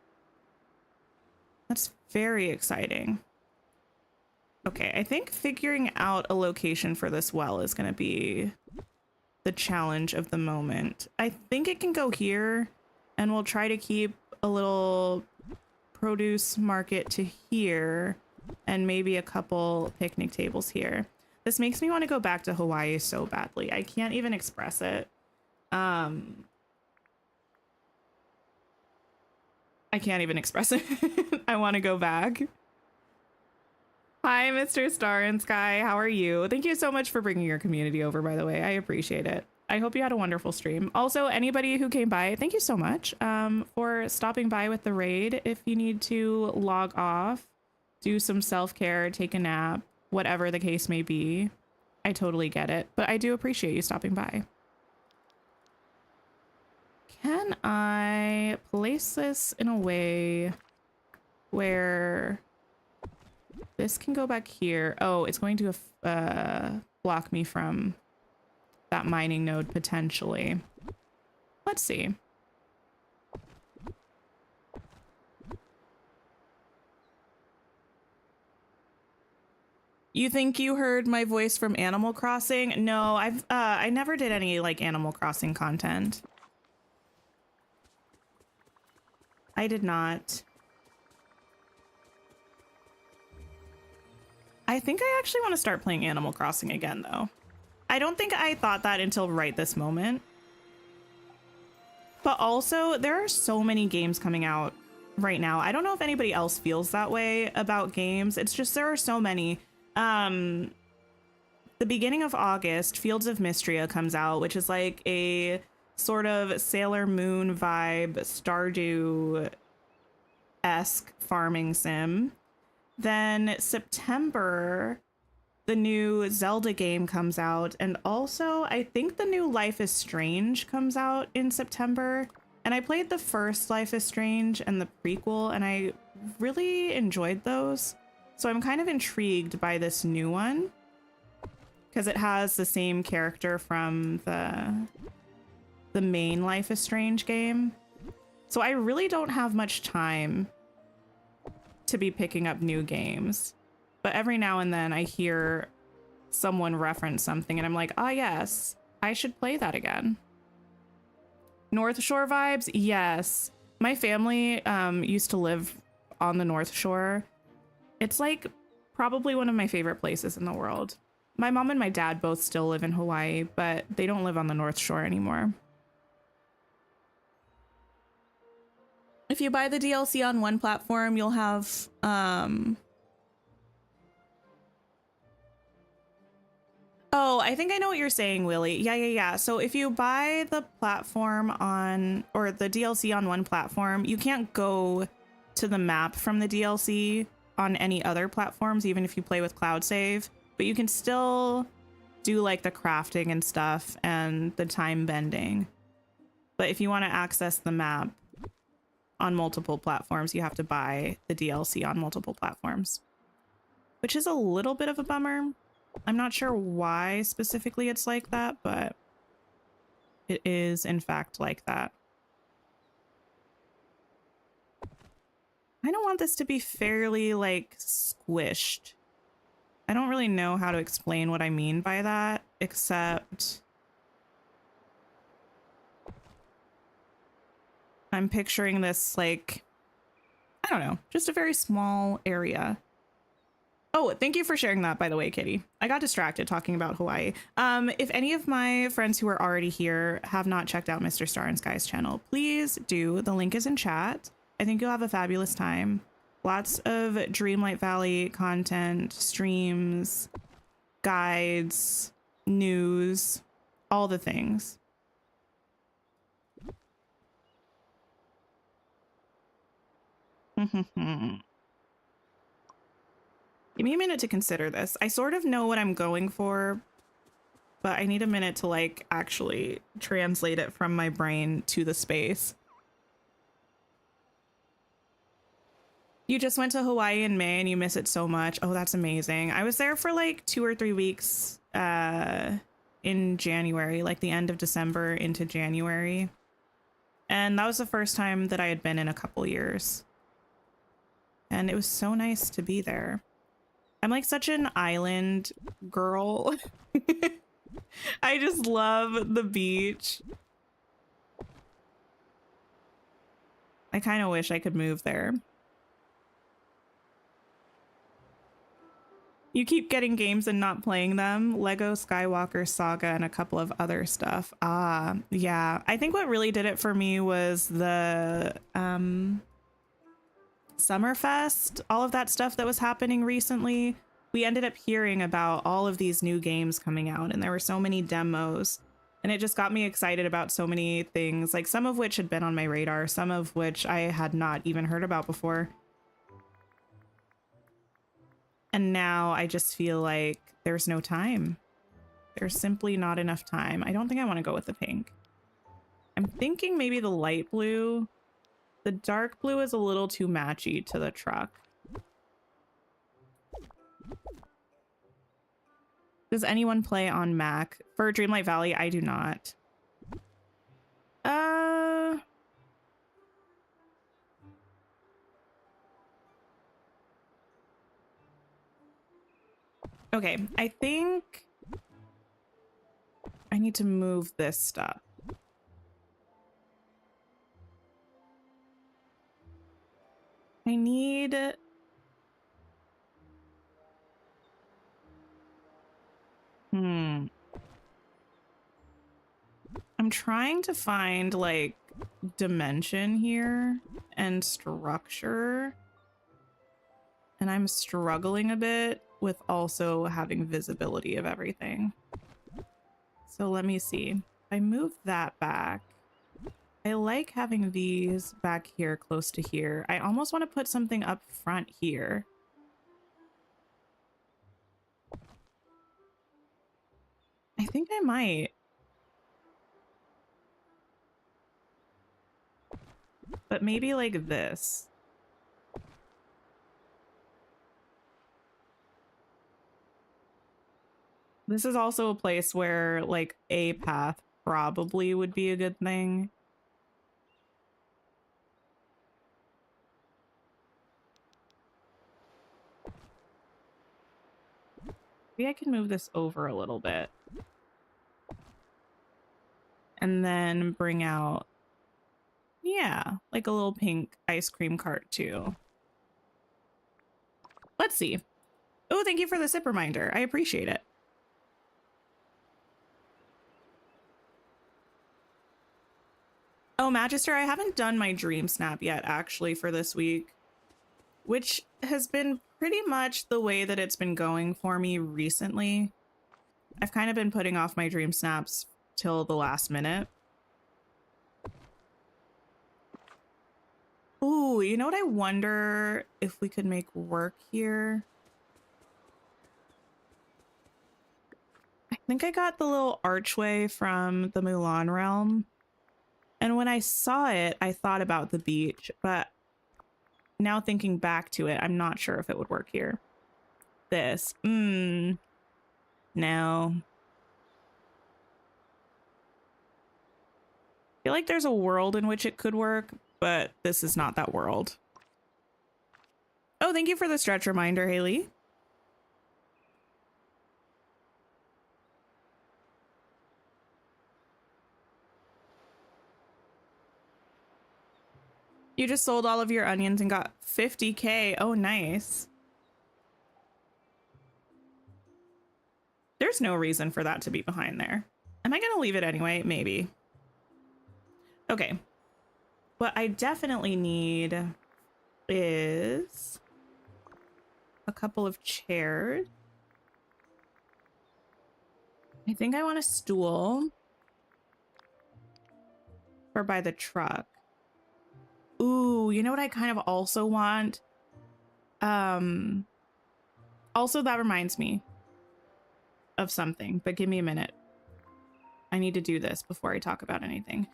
That's very exciting. Okay, I think figuring out a location for this well is going to be the challenge of the moment. I think it can go here, and we'll try to keep a little produce market to here and maybe a couple picnic tables here. This makes me want to go back to Hawaii so badly. I can't even express it. I can't even express it. I want to go back. Hi, Mr. Star and Sky. How are you? Thank you so much for bringing your community over, by the way. I appreciate it. I hope you had a wonderful stream. Also, anybody who came by, thank you so much for stopping by with the raid. If you need to log off, do some self-care, take a nap, whatever the case may be, I totally get it. But I do appreciate you stopping by. Can I place this in a way where this can go back here? Oh, it's going to block me from that mining node potentially. Let's see. You think you heard my voice from Animal Crossing? No, I never did any like Animal Crossing content. I did not. I think I actually want to start playing Animal Crossing again, though. I don't think I thought that until right this moment. But also, there are so many games coming out right now. I don't know if anybody else feels that way about games. It's just there are so many. The beginning of August, Fields of Mystria comes out, which is like a sort of Sailor Moon vibe, Stardew-esque farming sim. Then September, the new Zelda game comes out, and also I think the new Life is Strange comes out in September. And I played the first Life is Strange and the prequel, and I really enjoyed those. So I'm kind of intrigued by this new one because it has the same character from the main Life is Strange game. So I really don't have much time to be picking up new games. But every now and then I hear someone reference something and I'm like, ah, yes, I should play that again. North Shore vibes? Yes. My family used to live on the North Shore. It's like probably one of my favorite places in the world. My mom and my dad both still live in Hawaii, but they don't live on the North Shore anymore. If you buy the DLC on one platform, you'll have Oh, I think I know what you're saying, Willie. Yeah. So if you buy the platform on, or the DLC on one platform, you can't go to the map from the DLC on any other platforms, even if you play with cloud save, but you can still do like the crafting and stuff and the time bending. But if you want to access the map on multiple platforms, you have to buy the DLC on multiple platforms, which is a little bit of a bummer. I'm not sure why specifically it's like that, but it is in fact like that. I don't want this to be fairly like squished. I don't really know how to explain what I mean by that, except I'm picturing this like, I don't know, just a very small area. Oh, thank you for sharing that, by the way, Kitty. I got distracted talking about Hawaii. If any of my friends who are already here have not checked out Mr. Star and Sky's channel, please do. The link is in chat. I think you'll have a fabulous time. Lots of Dreamlight Valley content, streams, guides, news, all the things. Give me a minute to consider this. I sort of know what I'm going for, but I need a minute to like actually translate it from my brain to the space. You just went to Hawaii in May and you miss it so much. Oh, that's amazing. I was there for like 2 or 3 weeks in January, like the end of December into January. And that was the first time that I had been in a couple years. And it was so nice to be there. I'm like such an island girl. I just love the beach. I kind of wish I could move there. You keep getting games and not playing them. Lego Skywalker Saga and a couple of other stuff. Ah, yeah. I think what really did it for me was the Summerfest, all of that stuff that was happening recently. We ended up hearing about all of these new games coming out, and there were so many demos. And it just got me excited about so many things, like some of which had been on my radar, some of which I had not even heard about before. And now I just feel like there's no time. There's simply not enough time. I don't think I want to go with the pink. I'm thinking maybe the light blue. The dark blue is a little too matchy to the truck. Does anyone play on Mac? For Dreamlight Valley, I do not. Okay, I think I need to move this stuff. I need... I'm trying to find like dimension here and structure. And I'm struggling a bit with also having visibility of everything. So let me see. If I move that back, I like having these back here close to here. I almost want to put something up front here. I think I might. But maybe like this. This is also a place where like a path probably would be a good thing. Maybe I can move this over a little bit. And then bring out, yeah, like a little pink ice cream cart too. Let's see. Oh, thank you for the sip reminder. I appreciate it. Oh, Magister, I haven't done my dream snap yet, actually, for this week, which has been pretty much the way that it's been going for me recently. I've kind of been putting off my dream snaps till the last minute. Ooh, you know what I wonder if we could make work here? I think I got the little archway from the Mulan realm. And when I saw it, I thought about the beach, but now thinking back to it, I'm not sure if it would work here. This, no. I feel like there's a world in which it could work, but this is not that world. Oh, thank you for the stretch reminder, Haley. You just sold all of your onions and got 50K. Oh, nice. There's no reason for that to be behind there. Am I gonna leave it anyway? Maybe. Okay. What I definitely need is a couple of chairs. I think I want a stool for by the truck. Ooh, you know what I kind of also want? Also, that reminds me of something, but give me a minute. I need to do this before I talk about anything.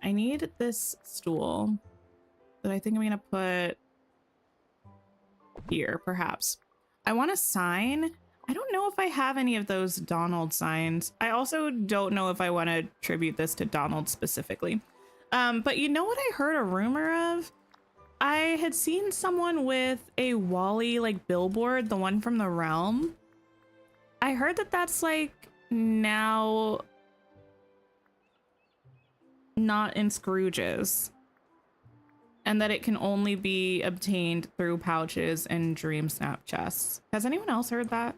I need this stool that I think I'm gonna put here, perhaps. I want a sign. I don't know if I have any of those Donald signs. I also don't know if I want to attribute this to Donald specifically. But you know what I heard a rumor of? I had seen someone with a Wally like billboard, the one from the realm. I heard that that's like now not in Scrooge's, and that it can only be obtained through pouches and dream snap chests. Has anyone else heard that?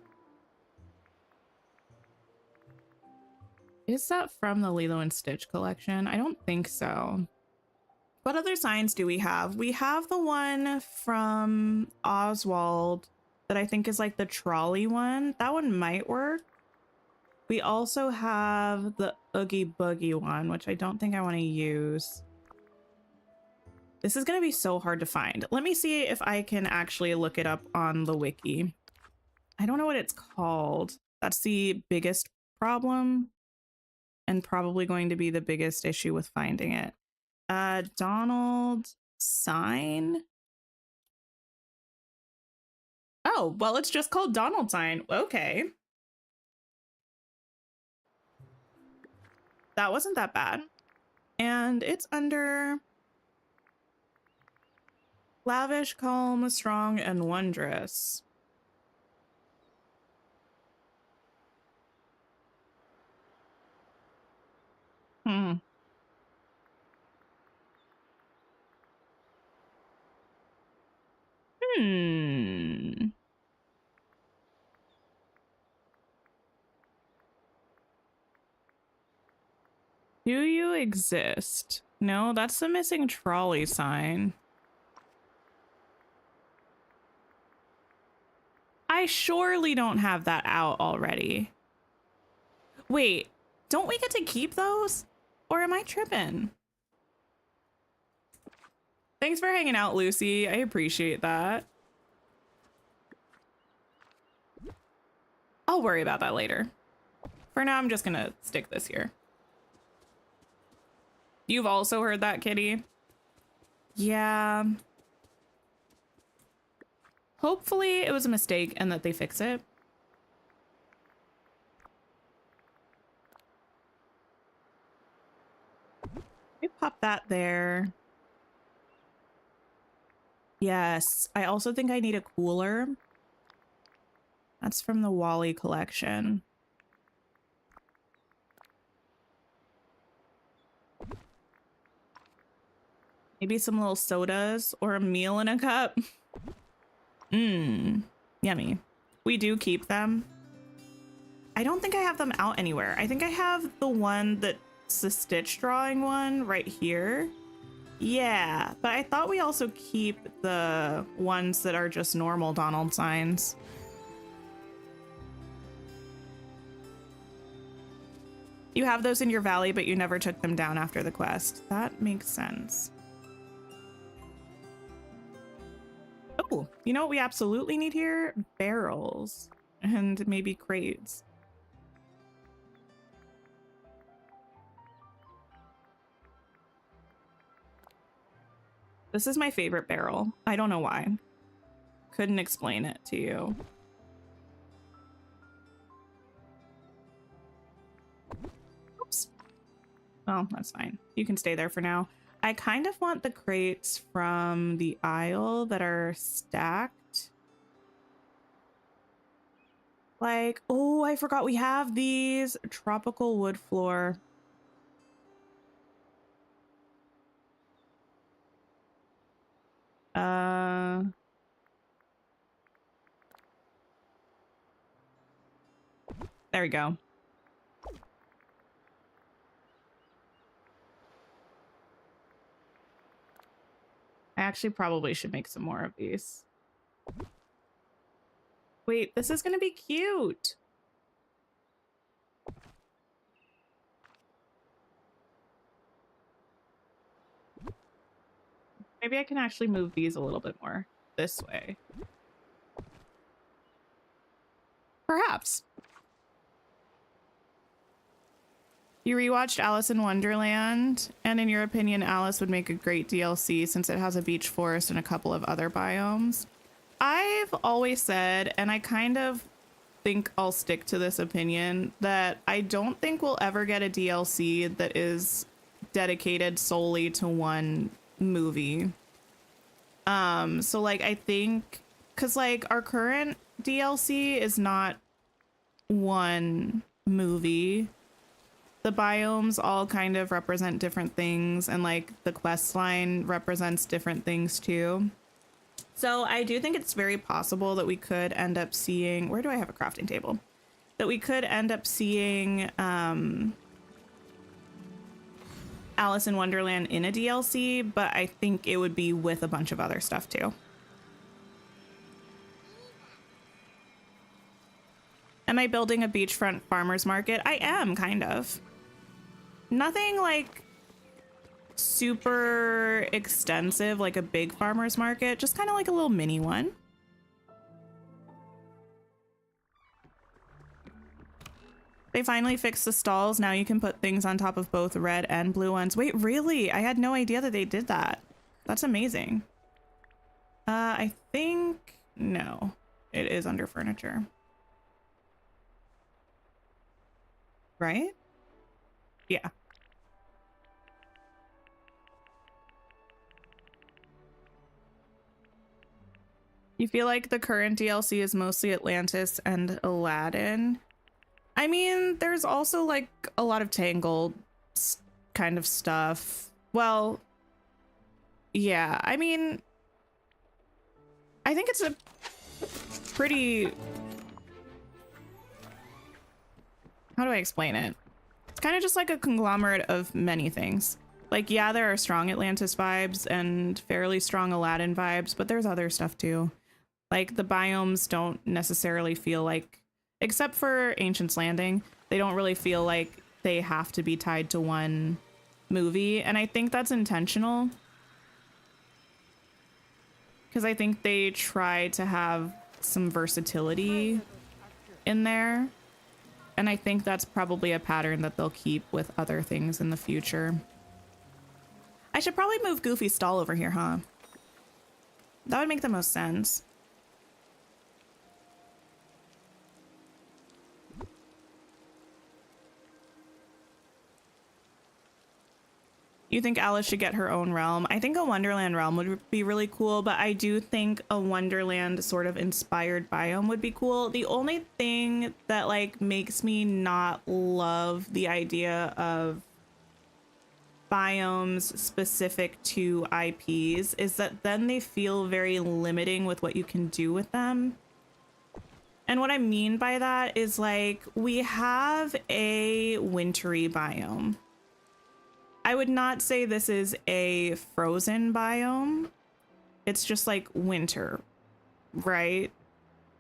Is that from the Lilo and Stitch collection? I don't think so. What other signs do we have? We have the one from Oswald that I think is like the trolley one. That one might work. We also have the Oogie Boogie one, which I don't think I want to use. This is going to be so hard to find. Let me see if I can actually look it up on the wiki. I don't know what it's called. That's the biggest problem and probably going to be the biggest issue with finding it. Donald sign. Oh, well, it's just called Donald sign. Okay. That wasn't that bad. And it's under lavish, calm, strong, and wondrous. Hmm. Hmm. Do you exist? No, that's the missing trolley sign. I surely don't have that out already. Wait, don't we get to keep those? Or am I tripping? Thanks for hanging out, Lucy. I appreciate that. I'll worry about that later. For now, I'm just gonna stick this here. You've also heard that, Kitty? Yeah. Hopefully it was a mistake and that they fix it. We pop that there. Yes, I also think I need a cooler. That's from the Wally collection. Maybe some little sodas or a meal in a cup. Mmm, yummy. We do keep them. I don't think I have them out anywhere. I think I have the one that's the Stitch drawing one right here. Yeah, but I thought we also keep the ones that are just normal Donald signs. You have those in your valley, but you never took them down after the quest. That makes sense. Oh, you know what we absolutely need here? Barrels and maybe crates. This is my favorite barrel. I don't know why. Couldn't explain it to you. Oops. Oh, that's fine. You can stay there for now. I kind of want the crates from the aisle that are stacked. Like, oh, I forgot we have these. Tropical wood floor. There we go. I actually probably should make some more of these. Wait, this is gonna be cute. Maybe I can actually move these a little bit more this way. Perhaps. You rewatched Alice in Wonderland, and in your opinion, Alice would make a great DLC since it has a beach forest and a couple of other biomes. I've always said, and I kind of think I'll stick to this opinion, that I don't think we'll ever get a DLC that is dedicated solely to one movie. So like I think, because like our current DLC is not one movie. The biomes all kind of represent different things, and like the quest line represents different things too. So I do think it's very possible that we could end up seeing, where do I have a crafting table? That we could end up seeing Alice in Wonderland in a DLC, but I think it would be with a bunch of other stuff too. Am I building a beachfront farmer's market? I am, kind of. Nothing like super extensive, like a big farmer's market, just kind of like a little mini one. They finally fixed the stalls. Now you can put things on top of both red and blue ones. Wait, really? I had no idea that they did that. That's amazing. I think, no, it is under furniture. Right? Yeah. You feel like the current DLC is mostly Atlantis and Aladdin? I mean, there's also like a lot of Tangled kind of stuff. Well, yeah, I mean, I think it's a pretty, how do I explain it? It's kind of just like a conglomerate of many things. Like, yeah, there are strong Atlantis vibes and fairly strong Aladdin vibes, but there's other stuff too. Like, the biomes don't necessarily feel like, except for Ancient's Landing, they don't really feel like they have to be tied to one movie. And I think that's intentional, because I think they try to have some versatility in there. And I think that's probably a pattern that they'll keep with other things in the future. I should probably move Goofy's stall over here, huh? That would make the most sense. You think Alice should get her own realm? I think a Wonderland realm would be really cool, but I do think a Wonderland sort of inspired biome would be cool. The only thing that like makes me not love the idea of biomes specific to IPs is that then they feel very limiting with what you can do with them. And what I mean by that is like, we have a wintry biome. I would not say this is a frozen biome. It's just like winter, right?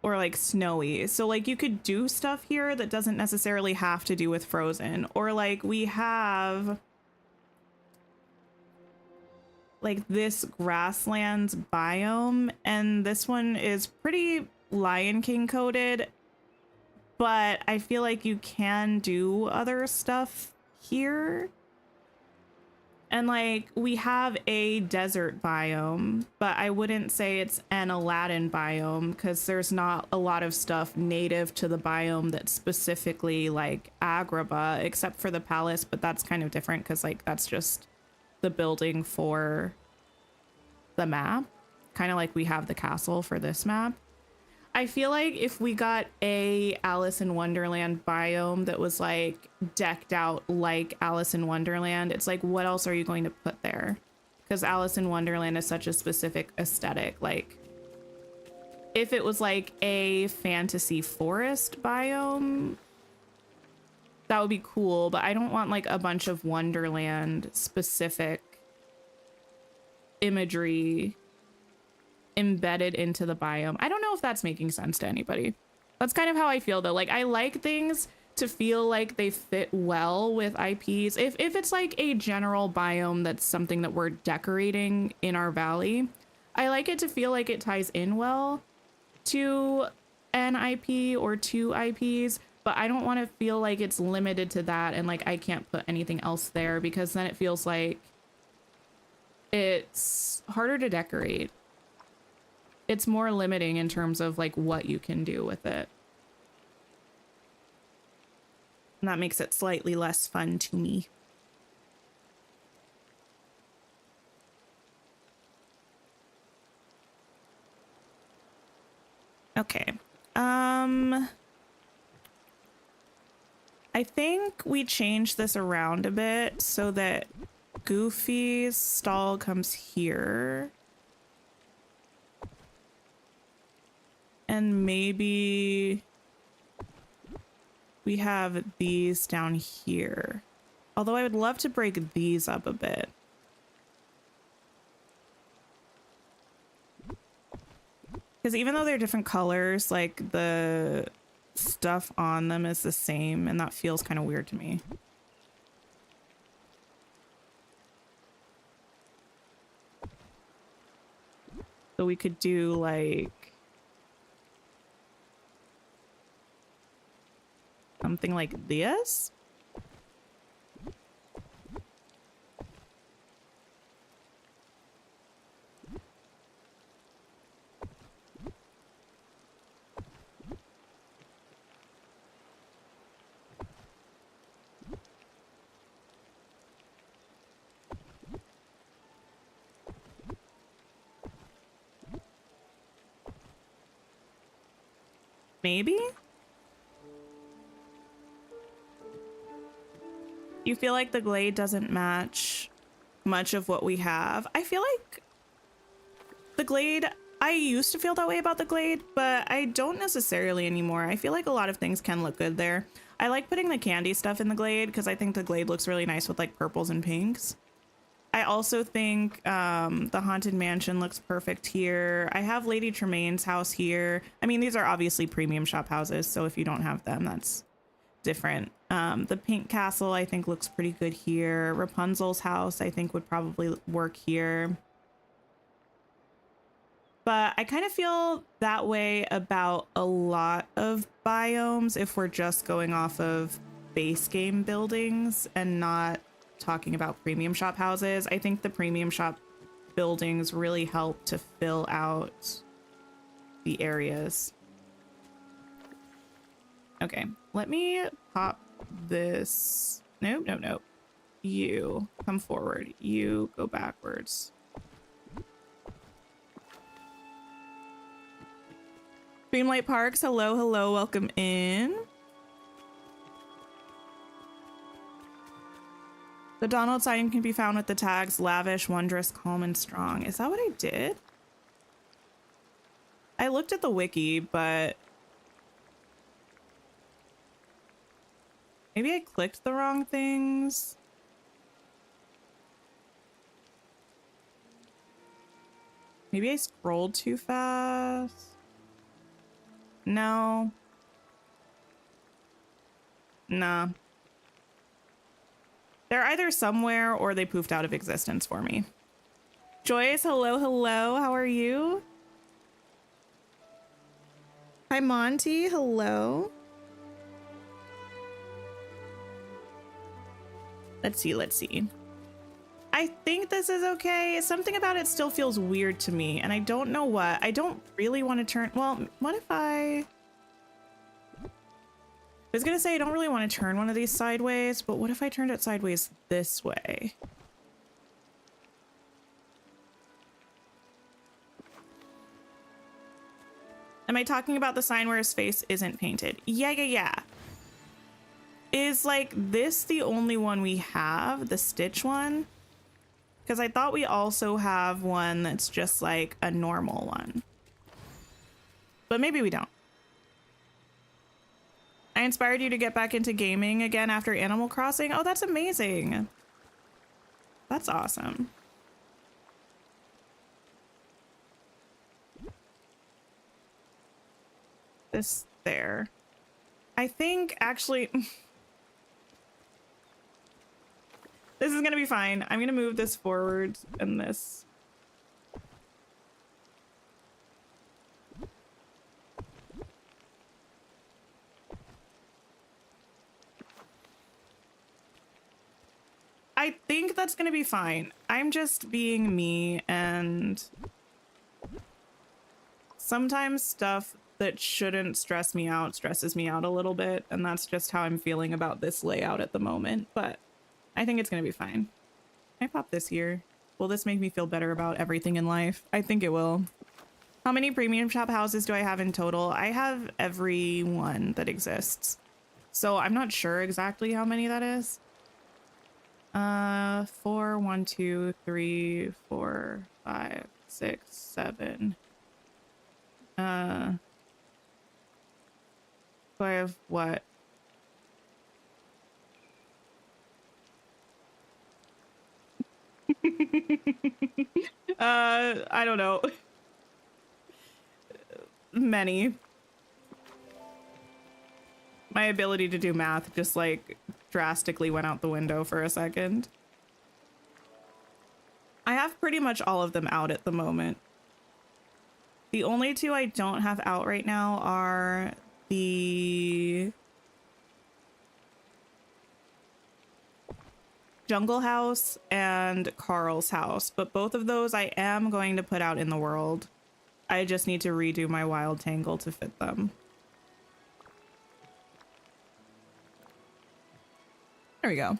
Or like snowy. So like you could do stuff here that doesn't necessarily have to do with frozen. Or like we have like this grasslands biome, and this one is pretty Lion King coded, but I feel like you can do other stuff here. And like we have a desert biome, but I wouldn't say it's an Aladdin biome because there's not a lot of stuff native to the biome that's specifically like Agrabah, except for the palace, but that's kind of different because like that's just the building for the map, kind of like we have the castle for this map. I feel like if we got a Alice in Wonderland biome that was like decked out like Alice in Wonderland, it's like, what else are you going to put there? Because Alice in Wonderland is such a specific aesthetic. Like if it was like a fantasy forest biome, that would be cool, but I don't want like a bunch of Wonderland specific imagery embedded into the biome. I don't know if that's making sense to anybody. That's kind of how I feel though. Like I like things to feel like they fit well with IPs. If it's like a general biome that's something that we're decorating in our valley, I like it to feel like it ties in well to an IP or two IPs, but I don't want to feel like it's limited to that and like I can't put anything else there, because then it feels like it's harder to decorate. It's more limiting in terms of like what you can do with it. And that makes it slightly less fun to me. Okay. I think we change this around a bit so that Goofy's stall comes here. And maybe we have these down here. Although I would love to break these up a bit. Because even though they're different colors, like the stuff on them is the same, and that feels kind of weird to me. So we could do like something like this. Maybe? You feel like the glade doesn't match much of what we have. I feel like the glade, I used to feel that way about the glade, but I don't necessarily anymore. I feel like a lot of things can look good there. I like putting the candy stuff in the glade because I think the glade looks really nice with like purples and pinks. I also think the Haunted Mansion looks perfect here. I have Lady Tremaine's house here. I mean, these are obviously premium shop houses, so if you don't have them, that's different. The Pink Castle, I think, looks pretty good here. Rapunzel's house, I think, would probably work here. But I kind of feel that way about a lot of biomes if we're just going off of base game buildings and not talking about premium shop houses. I think the premium shop buildings really help to fill out the areas. Okay, let me pop this. Nope, nope, nope. You come forward. You go backwards. Dreamlight Parks, hello, hello, welcome in. The Donald sign can be found with the tags lavish, wondrous, calm, and strong. Is that what I did? I looked at the wiki, but maybe I clicked the wrong things. Maybe I scrolled too fast. No. Nah. They're either somewhere or they poofed out of existence for me. Joyce, hello, hello. How are you? Hi, Monty. Hello. Let's see. Let's see. I think this is okay. Something about it still feels weird to me, and I don't know what. I don't really want to turn... Well, what if I was gonna say I don't really want to turn one of these sideways, but what if I turned it sideways this way? Am I talking about the sign where his face isn't painted? Yeah. Is like this the only one we have? The Stitch one? Because I thought we also have one that's just like a normal one. But maybe we don't. I inspired you to get back into gaming again after Animal Crossing. Oh, that's amazing. That's awesome. This there. I think actually... This is gonna be fine. I'm gonna move this forward and this. I think that's gonna be fine. I'm just being me, and sometimes stuff that shouldn't stress me out stresses me out a little bit, and that's just how I'm feeling about this layout at the moment, but I think it's gonna be fine. Can I pop this here? Will this make me feel better about everything in life? I think it will. How many premium shop houses do I have in total? I have every one that exists. So I'm not sure exactly how many that is. 4, 1, 2, 3, 4, 5, 6, 7. So I have what? I don't know. Many. My ability to do math just like drastically went out the window for a second. I have pretty much all of them out at the moment. The only two I don't have out right now are the Jungle House and Carl's house, but both of those I am going to put out in the world. I just need to redo my wild tangle to fit them. There we go.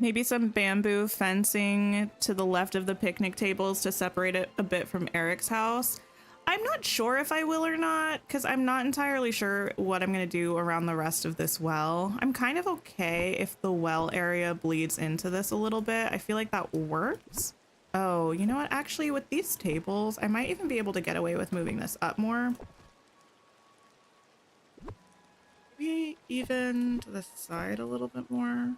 Maybe some bamboo fencing to the left of the picnic tables to separate it a bit from Eric's house. I'm not sure if I will or not, because I'm not entirely sure what I'm going to do around the rest of this well. I'm kind of okay if the well area bleeds into this a little bit. I feel like that works. Oh, you know what? Actually, with these tables, I might even be able to get away with moving this up more. Maybe even to the side a little bit more.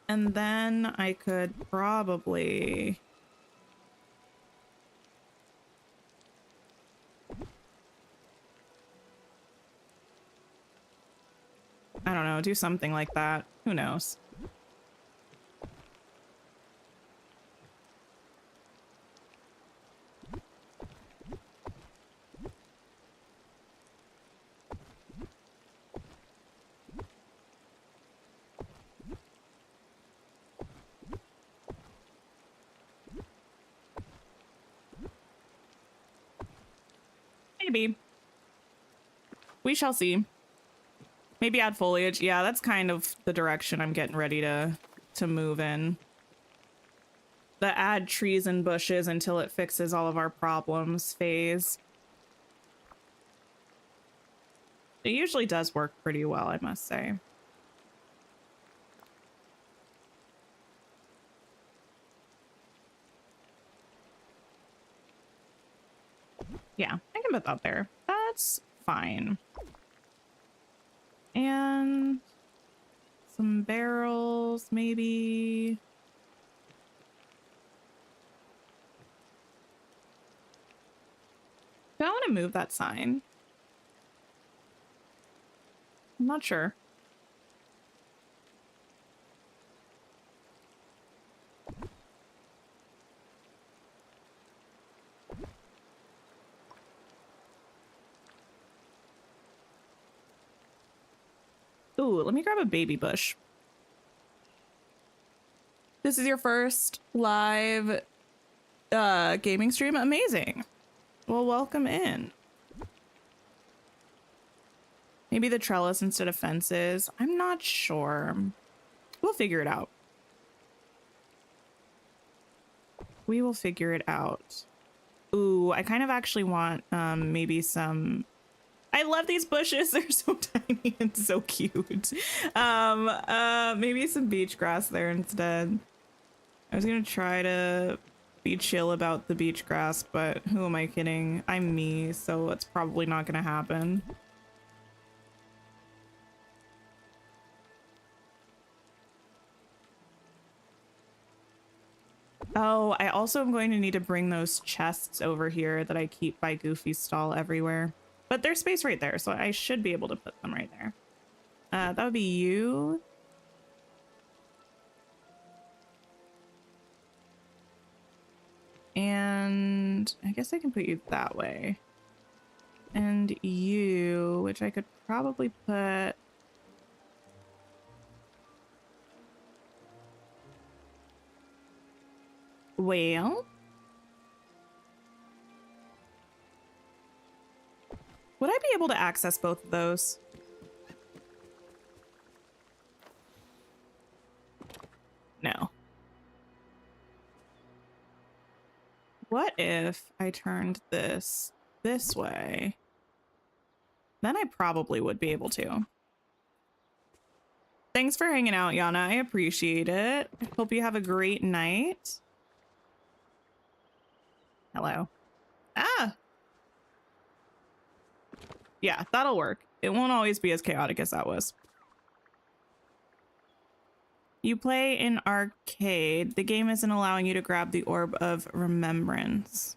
And then I could probably... I don't know, do something like that. Who knows? Maybe. We shall see. Maybe add foliage. Yeah, that's kind of the direction I'm getting ready to move in. The add trees and bushes until it fixes all of our problems phase. It usually does work pretty well, I must say. Yeah, I can put that there. That's fine. And some barrels, maybe. Do I want to move that sign? I'm not sure. Ooh, let me grab a baby bush. This is your first live gaming stream? Amazing. Well, welcome in. Maybe the trellis instead of fences. I'm not sure. We'll figure it out. We will figure it out. Ooh, I kind of actually want maybe some... I love these bushes. They're so tiny and so cute. Maybe some beach grass there instead. I was gonna try to be chill about the beach grass, but who am I kidding? I'm me, so it's probably not gonna happen. Oh, I also am going to need to bring those chests over here that I keep by Goofy's stall everywhere. But there's space right there, so I should be able to put them right there. That would be you. And I guess I can put you that way. And you, which I could probably put... Well... Would I be able to access both of those? What if I turned this way? Then I probably would be able to. Thanks for hanging out, Yana. I appreciate it. Hope you have a great night. Hello. Ah! Yeah, that'll work. It won't always be as chaotic as that was. You play in arcade. The game isn't allowing you to grab the orb of remembrance.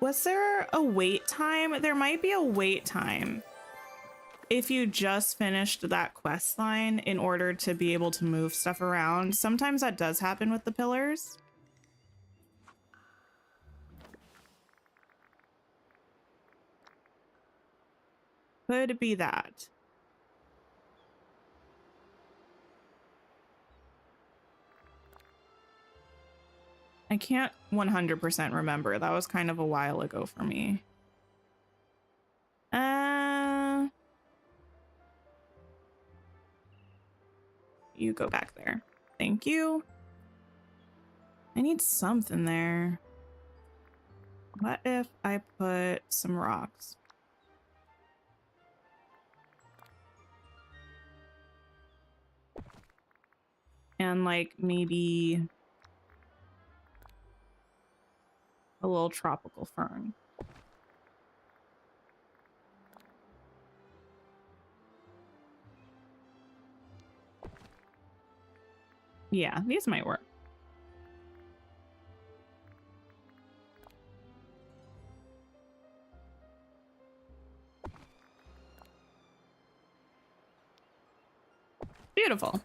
Was there a wait time? There might be a wait time if you just finished that quest line in order to be able to move stuff around. Sometimes that does happen with the pillars. Could be that. I can't 100% remember. That was kind of a while ago for me. You go back there. Thank you. I need something there. What if I put some rocks? And like maybe a little tropical fern. Yeah, these might work. Beautiful.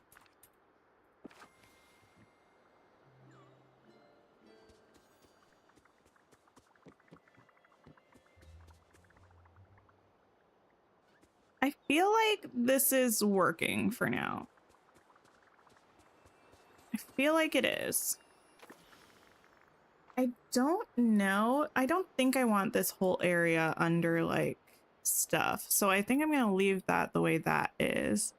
I feel like this is working for now. I feel like it is. I don't know. I don't think I want this whole area under like stuff. So I think I'm going to leave that the way that is.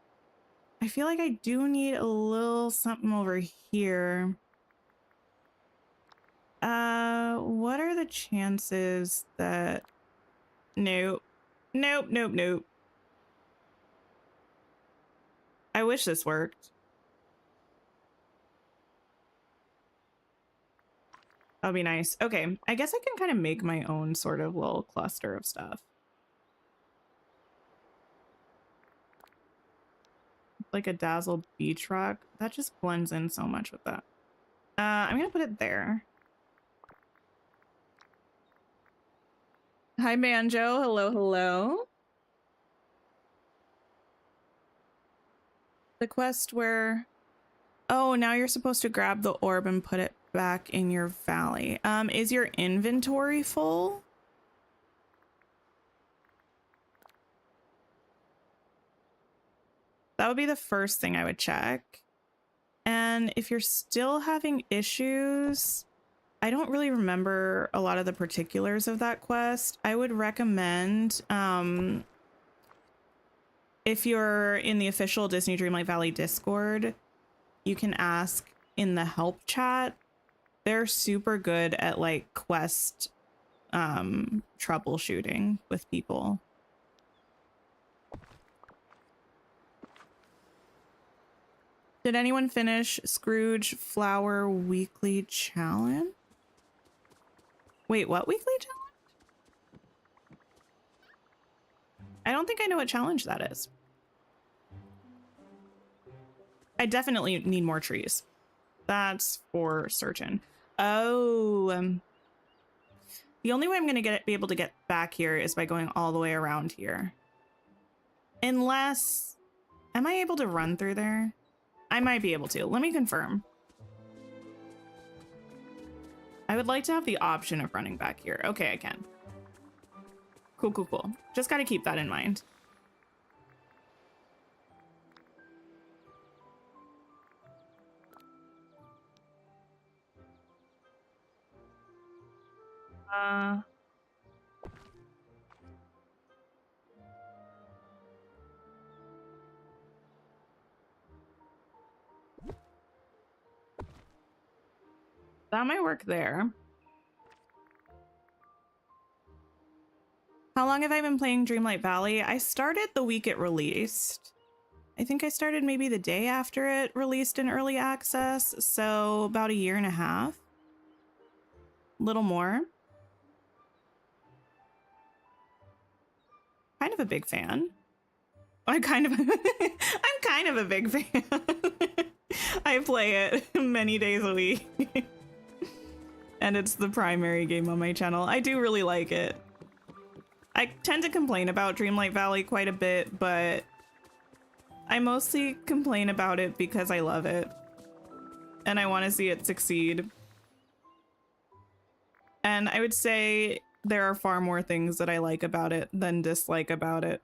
I feel like I do need a little something over here. What are the chances that... Nope. Nope, nope, nope. I wish this worked. That'll be nice. Okay, I guess I can kind of make my own sort of little cluster of stuff. Like a dazzle beach rock. That just blends in so much with that. I'm gonna put it there. Hi, Banjo. Hello, hello. The quest where... Oh, now you're supposed to grab the orb and put it back in your valley. Is your inventory full? That would be the first thing I would check. And if you're still having issues, I don't really remember a lot of the particulars of that quest. I would recommend, if you're in the official Disney Dreamlight Valley Discord, you can ask in the help chat. They're super good at like quest troubleshooting with people. Did anyone finish Scrooge Flower Weekly Challenge? Wait, what weekly challenge? I don't think I know what challenge that is. I definitely need more trees. That's for certain. Oh, the only way I'm going to be able to get back here is by going all the way around here. Unless, am I able to run through there? I might be able to. Let me confirm. I would like to have the option of running back here. Okay, I can. Cool, cool, cool. Just got to keep that in mind. that might work there. How long have I been playing Dreamlight Valley? I started the week it released. I think I started maybe the day after it released in early access, so about 1.5 years. A little more. Kind of a big fan. I'm kind of a big fan. I play it many days a week. And it's the primary game on my channel. I do really like it. I tend to complain about Dreamlight Valley quite a bit, but I mostly complain about it because I love it. And I want to see it succeed. And I would say there are far more things that I like about it than dislike about it.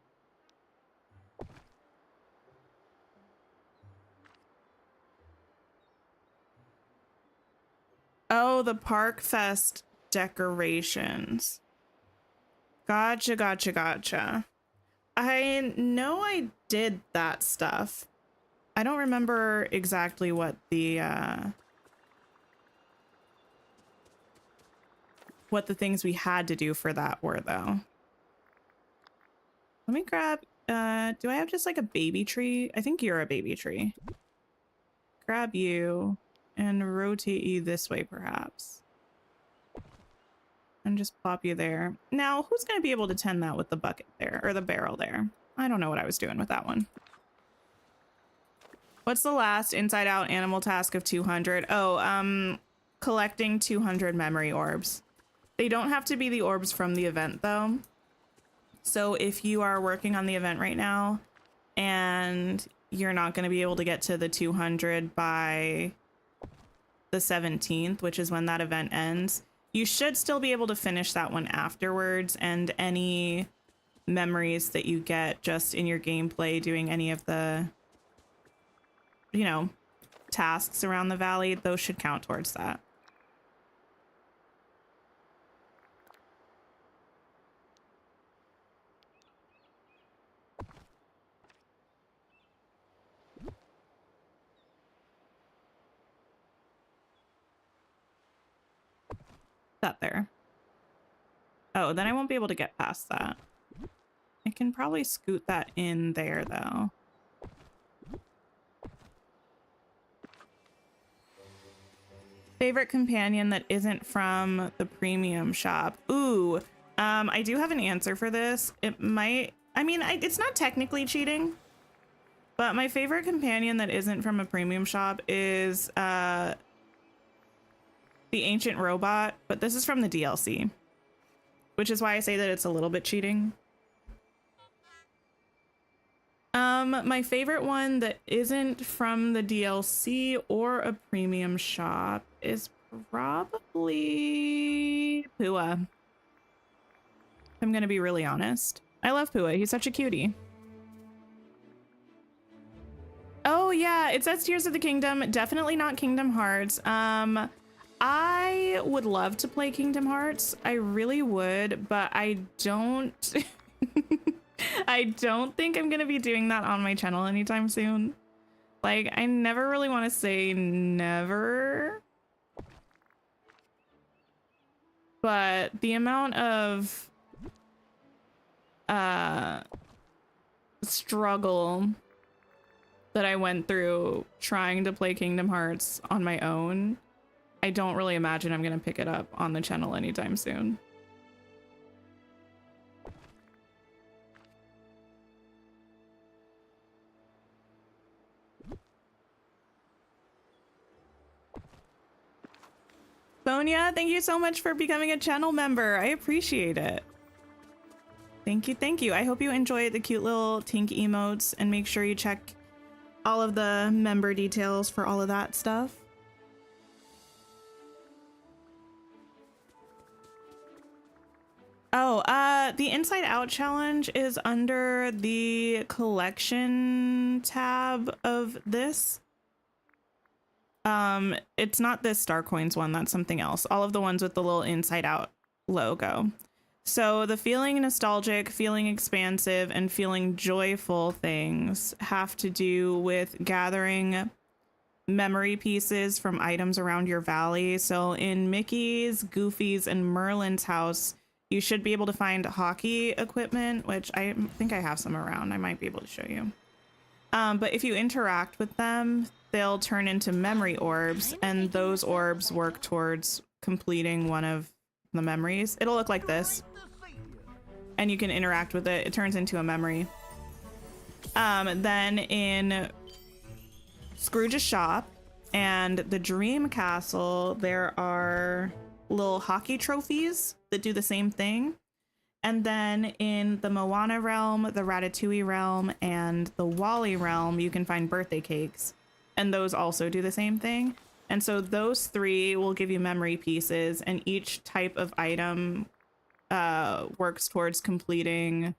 Oh, the Park Fest decorations. Gotcha, gotcha, gotcha. I know I did that stuff. I don't remember exactly what the things we had to do for that were, though. Let me grab, do I have just like a baby tree? I think you're a baby tree. Grab you and rotate you this way, perhaps. And just plop you there. Now, who's going to be able to tend that with the bucket there, or the barrel there? I don't know what I was doing with that one. What's the last inside out animal task of 200? Oh, collecting 200 memory orbs. They don't have to be the orbs from the event, though. So if you are working on the event right now and you're not going to be able to get to the 200 by the 17th, which is when that event ends, you should still be able to finish that one afterwards, and any memories that you get just in your gameplay doing any of the, you know, tasks around the valley, those should count towards that. That there. Oh, then I won't be able to get past that. I can probably scoot that in there, though. Favorite companion that isn't from the premium shop. Ooh, I do have an answer for this. It might, I mean, it's not technically cheating, but my favorite companion that isn't from a premium shop is, the ancient robot, but this is from the DLC, which is why I say that it's a little bit cheating. My favorite one that isn't from the DLC or a premium shop is probably Pua. I'm gonna be really honest. I love Pua. He's such a cutie. Oh yeah, it says Tears of the Kingdom. Definitely not Kingdom Hearts. I would love to play Kingdom Hearts. I really would, but I don't I don't think I'm gonna be doing that on my channel anytime soon. Like, I never really want to say never, but the amount of struggle that I went through trying to play Kingdom Hearts on my own, I don't really imagine I'm gonna pick it up on the channel anytime soon. Sonia, thank you so much for becoming a channel member. I appreciate it. Thank you, thank you. I hope you enjoy the cute little Tink emotes, and make sure you check all of the member details for all of that stuff. Oh, the Inside Out challenge is under the collection tab of this. It's not this Star Coins one, that's something else. All of the ones with the little Inside Out logo. So the feeling nostalgic, feeling expansive, and feeling joyful things have to do with gathering memory pieces from items around your valley. So in Mickey's, Goofy's, and Merlin's house, you should be able to find hockey equipment, which I think I have some around. I might be able to show you. But if you interact with them, they'll turn into memory orbs, and those orbs work towards completing one of the memories. It'll look like this, and you can interact with it. It turns into a memory. Then in Scrooge's shop and the Dream Castle, there are little hockey trophies that do the same thing. And then in the Moana realm, the Ratatouille realm, and the Wall-E realm, you can find birthday cakes. And those also do the same thing. And so those three will give you memory pieces, and each type of item works towards completing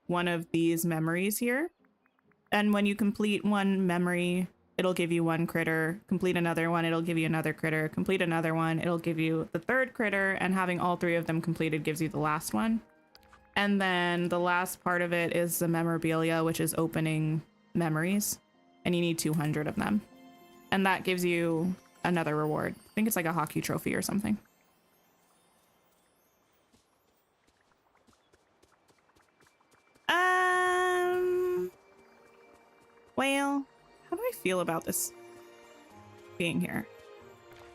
one of these memories here. And when you complete one memory, it'll give you one critter. Complete another one, it'll give you another critter. Complete another one, it'll give you the third critter. And having all three of them completed gives you the last one. And then the last part of it is the memorabilia, which is opening memories. And you need 200 of them. And that gives you another reward. I think it's like a hockey trophy or something. Well, how do I feel about this being here?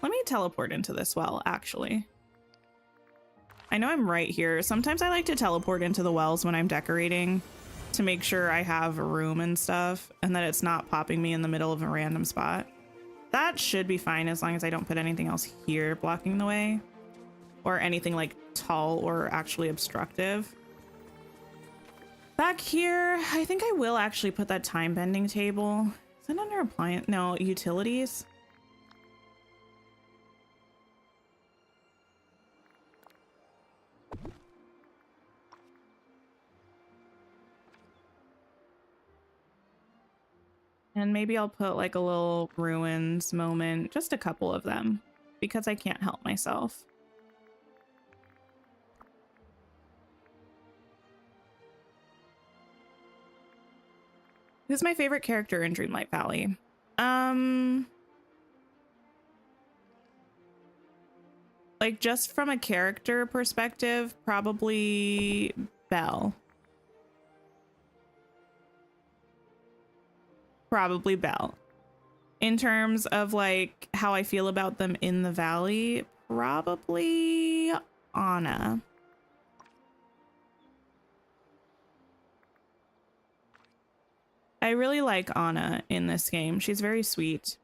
Let me teleport into this well, actually. I know I'm right here. Sometimes I like to teleport into the wells when I'm decorating to make sure I have room and stuff, and that it's not popping me in the middle of a random spot. That should be fine as long as I don't put anything else here blocking the way, or anything like tall or actually obstructive. Back here, I think I will actually put that time bending table. Is it under appliance? No, utilities. And maybe I'll put like a little ruins moment, just a couple of them, because I can't help myself. Who's my favorite character in Dreamlight Valley? Like just from a character perspective, probably Belle. Probably Belle. In terms of like how I feel about them in the valley, probably Anna. I really like Anna in this game. She's very sweet.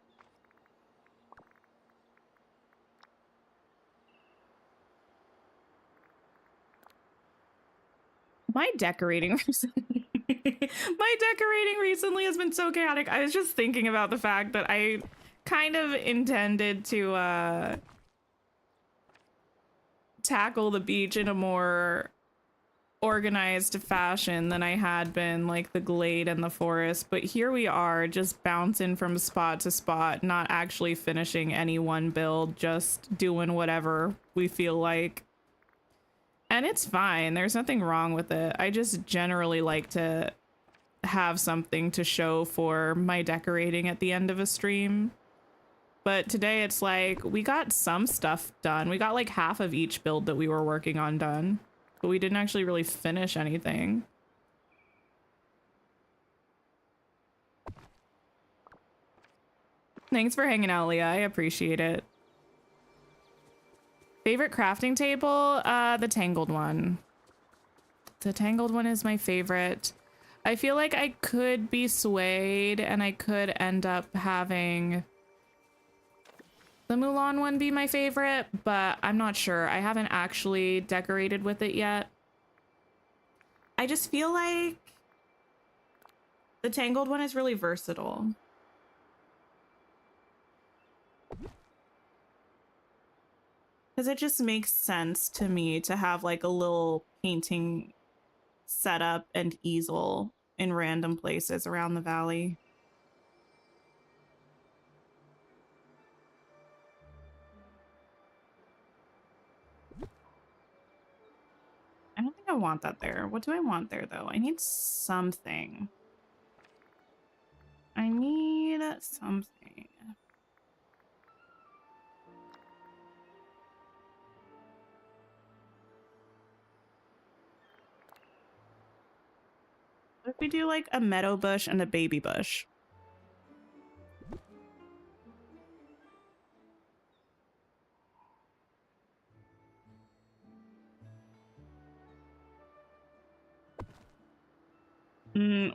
My decorating recently, my decorating recently has been so chaotic. I was just thinking about the fact that I kind of intended to tackle the beach in a more organized fashion than I had been, like the glade and the forest, but here we are just bouncing from spot to spot, not actually finishing any one build, just doing whatever we feel like. And it's fine, there's nothing wrong with it. I just generally like to have something to show for my decorating at the end of a stream. But today it's like, we got some stuff done. We got like half of each build that we were working on done, but we didn't actually really finish anything. Thanks for hanging out, Leah. I appreciate it. Favorite crafting table? The tangled one. The tangled one is my favorite. I feel like I could be swayed and I could end up having the Mulan one be my favorite, but I'm not sure. I haven't actually decorated with it yet. I just feel like the tangled one is really versatile. Because it just makes sense to me to have like a little painting setup and easel in random places around the valley. I don't think I want that there. What do I want there though? I need something. I need something. If we do like a meadow bush and a baby bush.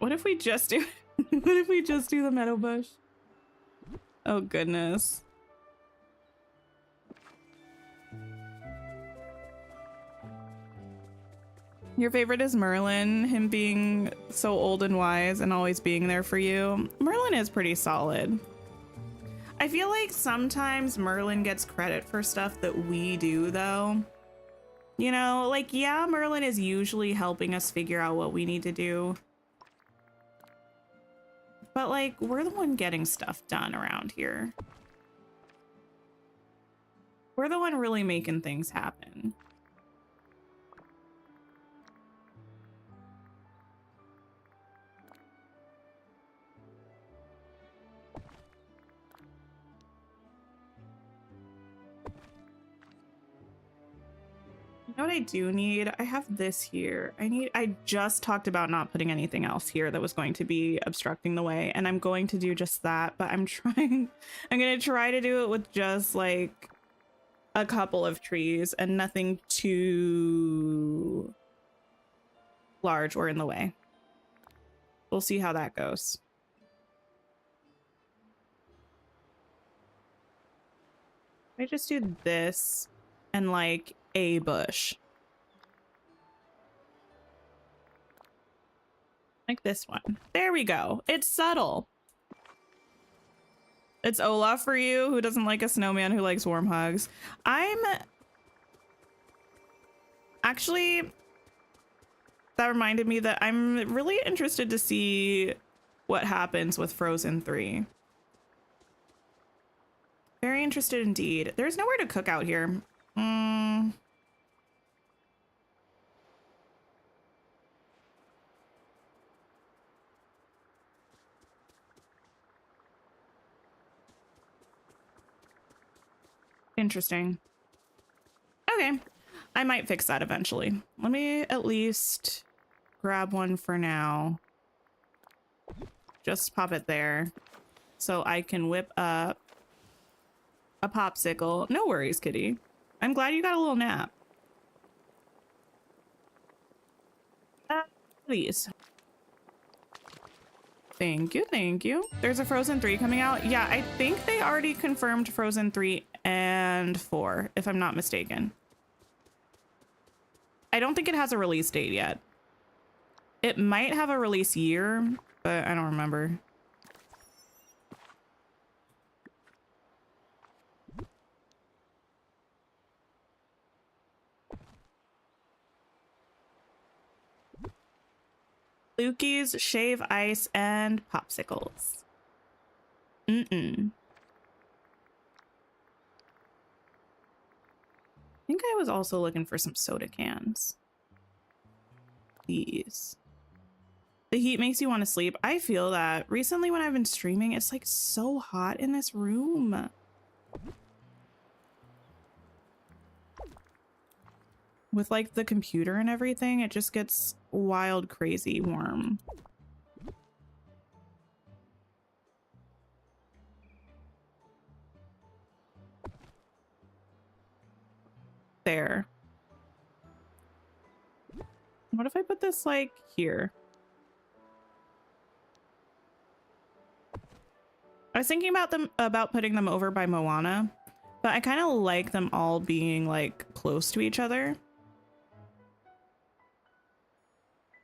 What if we just do what if we just do the meadow bush? Oh goodness. Your favorite is Merlin, him being so old and wise and always being there for you. Merlin is pretty solid. I feel like sometimes Merlin gets credit for stuff that we do though. You know, like, yeah, Merlin is usually helping us figure out what we need to do. But like, we're the one getting stuff done around here. We're the one really making things happen. You know what I do need? I have this here. I just talked about not putting anything else here that was going to be obstructing the way, and I'm going to do just that, but I'm going to try to do it with just like a couple of trees and nothing too large or in the way. We'll see how that goes. I just do this and like a bush. Like this one. There we go. It's subtle. It's Olaf for you, who doesn't like a snowman who likes warm hugs. I'm actually, that reminded me that I'm really interested to see what happens with Frozen 3. Very interested indeed. There's nowhere to cook out here. Interesting. Okay, I might fix that eventually. Let me at least grab one for now. Just pop it there so I can whip up a popsicle. No worries, kitty. I'm glad you got a little nap. Please. Thank you, thank you. There's a Frozen 3 coming out. Yeah, I think they already confirmed Frozen 3 and 4, if I'm not mistaken. I don't think it has a release date yet. It might have a release year, but I don't remember. Lukey's, shave ice, and popsicles. I think I was also looking for some soda cans. These. The heat makes you want to sleep. I feel that. Recently when I've been streaming, it's like so hot in this room. With like the computer and everything, it just gets wild, crazy warm. There. What if I put this like here? I was thinking about putting them over by Moana, but I kind of like them all being like close to each other.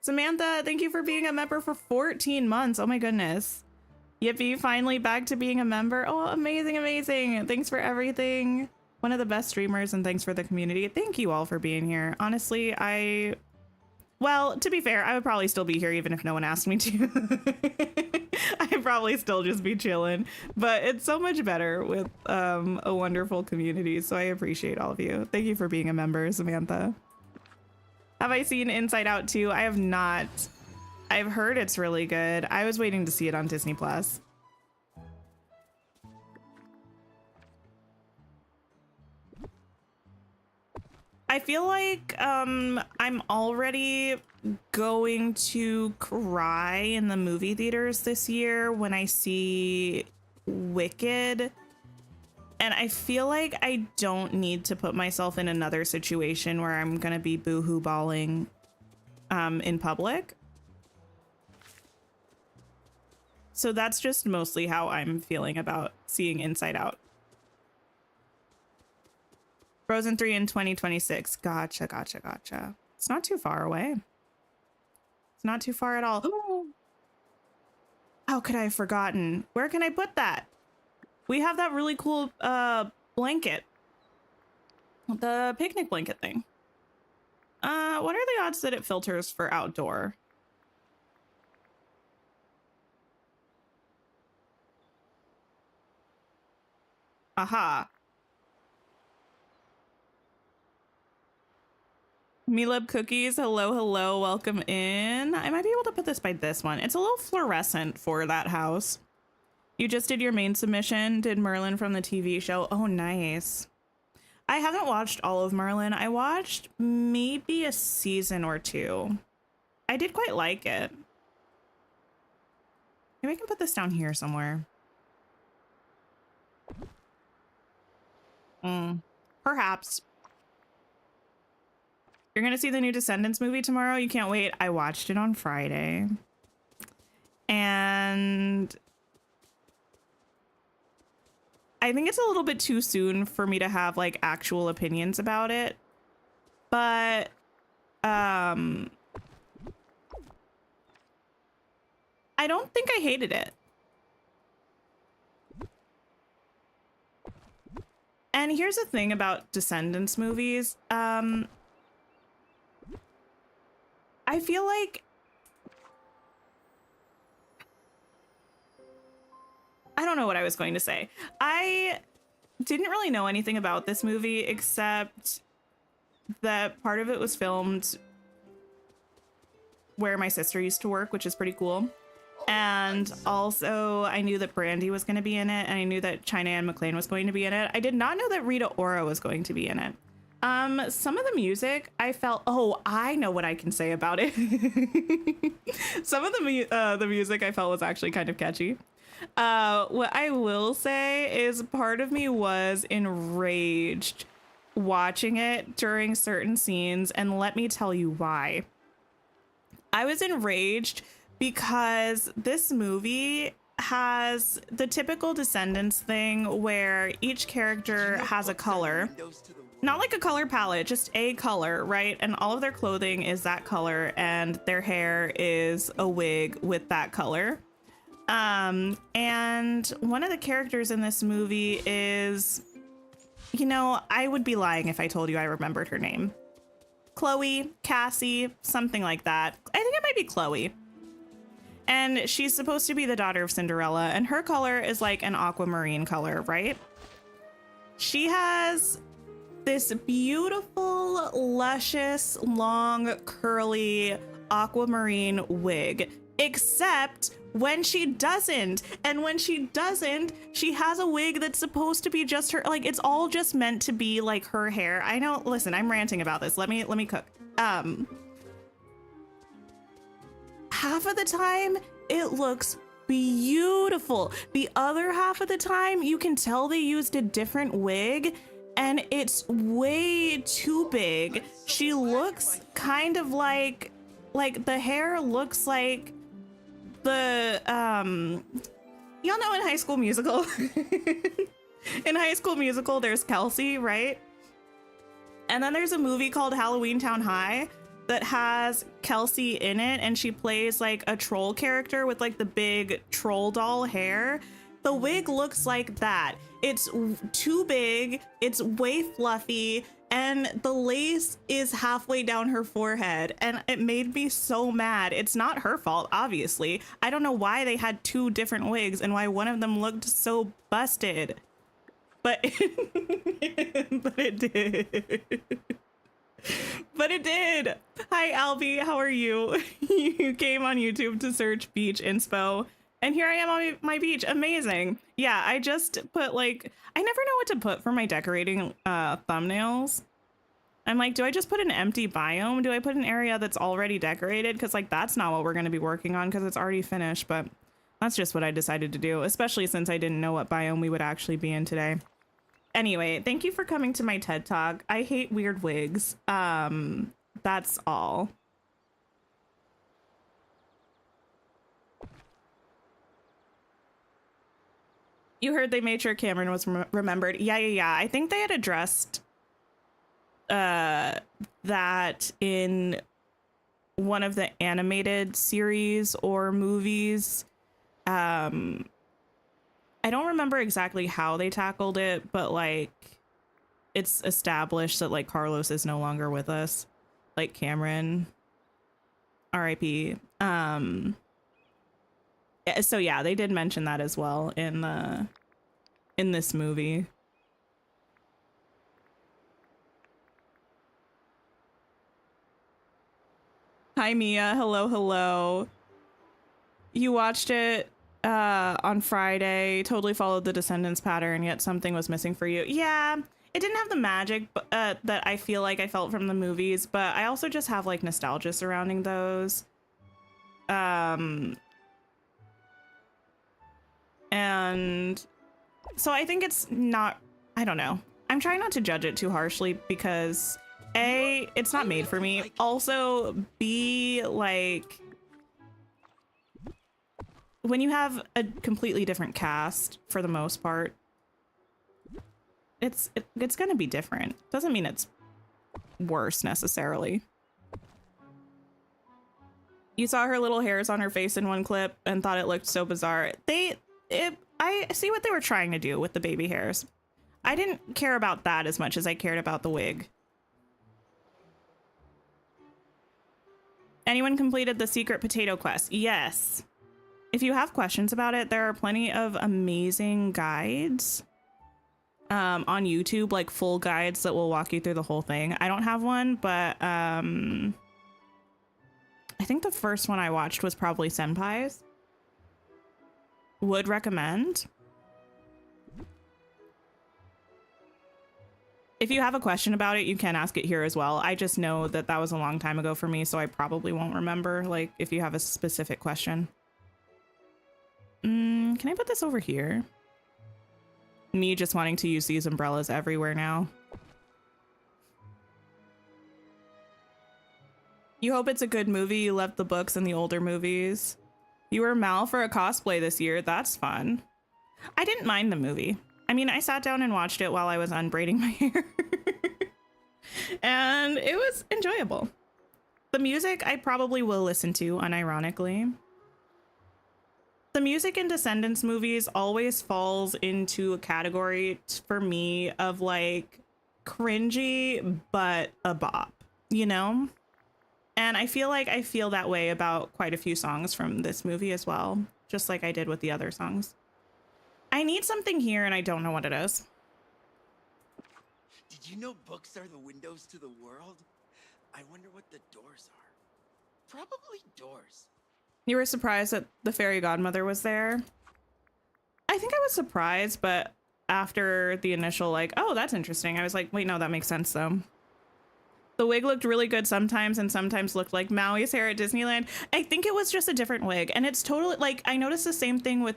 Samantha, thank you for being a member for 14 months. Oh my goodness. Yippee, finally back to being a member. Oh, amazing, amazing. Thanks for everything. One of the best streamers, and thanks for the community. Thank you all for being here. Honestly, well, to be fair, I would probably still be here even if no one asked me to. I'd probably still just be chilling, but it's so much better with a wonderful community. So I appreciate all of you. Thank you for being a member, Samantha. Have I seen Inside Out 2? I have not. I've heard it's really good. I was waiting to see it on Disney Plus. I feel like I'm already going to cry in the movie theaters this year when I see Wicked. And I feel like I don't need to put myself in another situation where I'm going to be boohoo bawling in public. So that's just mostly how I'm feeling about seeing Inside Out. Frozen 3 in 2026. Gotcha, gotcha, gotcha. It's not too far away. It's not too far at all. How could I have forgotten? Where can I put that? We have that really cool blanket. The picnic blanket thing. What are the odds that it filters for outdoor? Aha. Mealub Cookies, hello, hello, welcome in. I might be able to put this by this one. It's a little fluorescent for that house. You just did your main submission, did Merlin from the TV show. Oh, nice. I haven't watched all of Merlin. I watched maybe a season or two. I did quite like it. Maybe I can put this down here somewhere. Perhaps. You're going to see the new Descendants movie tomorrow? You can't wait. I watched it on Friday. And I think it's a little bit too soon for me to have like actual opinions about it. But I don't think I hated it. And here's the thing about Descendants movies. I feel like I don't know what I was going to say. I didn't really know anything about this movie except that part of it was filmed where my sister used to work, which is pretty cool. And also I knew that Brandy was going to be in it, and I knew that China Anne McClain was going to be in it. I did not know that Rita Ora was going to be in it. Some of the music I felt, oh, I know what I can say about it. Some of the music I felt was actually kind of catchy. What I will say is part of me was enraged watching it during certain scenes, and let me tell you why. I was enraged because this movie has the typical Descendants thing where each character has a color. Not like a color palette, just a color, right? And all of their clothing is that color, and their hair is a wig with that color. And one of the characters in this movie is, you know, I would be lying if I told you I remembered her name. Chloe, Cassie, something like that. I think it might be Chloe. And she's supposed to be the daughter of Cinderella, and her color is like an aquamarine color, right? She has this beautiful, luscious, long, curly aquamarine wig, except when she doesn't. And when she doesn't, she has a wig that's supposed to be just her, like it's all just meant to be like her hair. I know, listen, I'm ranting about this. Let me cook. Half of the time it looks beautiful. The other half of the time you can tell they used a different wig, and it's way too big. She looks kind of like the hair looks like the y'all know in High School Musical. In High School Musical there's Kelsey, right? And then there's a movie called Halloween Town High that has Kelsey in it, and she plays like a troll character with like the big troll doll hair. The wig looks like that. It's too big, it's way fluffy, and the lace is halfway down her forehead, and it made me so mad. It's not her fault, obviously. I don't know why they had two different wigs and why one of them looked so busted. But but it did. But it did. Hi, Albie. How are you? You came on YouTube to search beach inspo, and here I am on my beach. Amazing. Yeah, I just put like, I never know what to put for my decorating thumbnails. I'm like, do I just put an empty biome? Do I put an area that's already decorated? Because like that's not what we're going to be working on because it's already finished. But that's just what I decided to do, especially since I didn't know what biome we would actually be in today. Anyway, thank you for coming to my TED Talk. I hate weird wigs. That's all. You heard they made sure Cameron was remembered. Yeah. I think they had addressed that in one of the animated series or movies. I don't remember exactly how they tackled it, but like it's established that like Carlos is no longer with us, like Cameron, RIP. So yeah, they did mention that as well in this movie. Hi Mia, hello. You watched it on Friday, totally followed the Descendants pattern, yet something was missing for you. Yeah, it didn't have the magic that I feel like I felt from the movies, but I also just have like nostalgia surrounding those. And so I think it's not, I don't know. I'm trying not to judge it too harshly because A, it's not made for me. Also, B, like when you have a completely different cast for the most part, it's gonna be different. Doesn't mean it's worse necessarily. You saw her little hairs on her face in one clip and thought it looked so bizarre. I see what they were trying to do with the baby hairs. I didn't care about that as much as I cared about the wig. Anyone completed the secret potato quest? Yes. If you have questions about it, there are plenty of amazing guides on YouTube, like full guides that will walk you through the whole thing. I don't have one, but I think the first one I watched was probably Senpai's. Would recommend. If you have a question about it, you can ask it here as well. I just know that that was a long time ago for me, so I probably won't remember, like, if you have a specific question. Can I put this over here? Me just wanting to use these umbrellas everywhere now. You hope it's a good movie. You loved the books and the older movies. You were Mal for a cosplay this year. That's fun. I didn't mind the movie. I mean, I sat down and watched it while I was unbraiding my hair. And it was enjoyable. The music I probably will listen to, unironically. The music in Descendants movies always falls into a category for me of like cringy, but a bop, you know? And I feel like I feel that way about quite a few songs from this movie as well, just like I did with the other songs. I need something here and I don't know what it is. Did you know books are the windows to the world? I wonder what the doors are. Probably doors. You were surprised that the fairy godmother was there? I think I was surprised, but after the initial like, oh, that's interesting, I was like, wait, no, that makes sense though. The wig looked really good sometimes and sometimes looked like Maui's hair at Disneyland. I think it was just a different wig. And it's totally like, I noticed the same thing with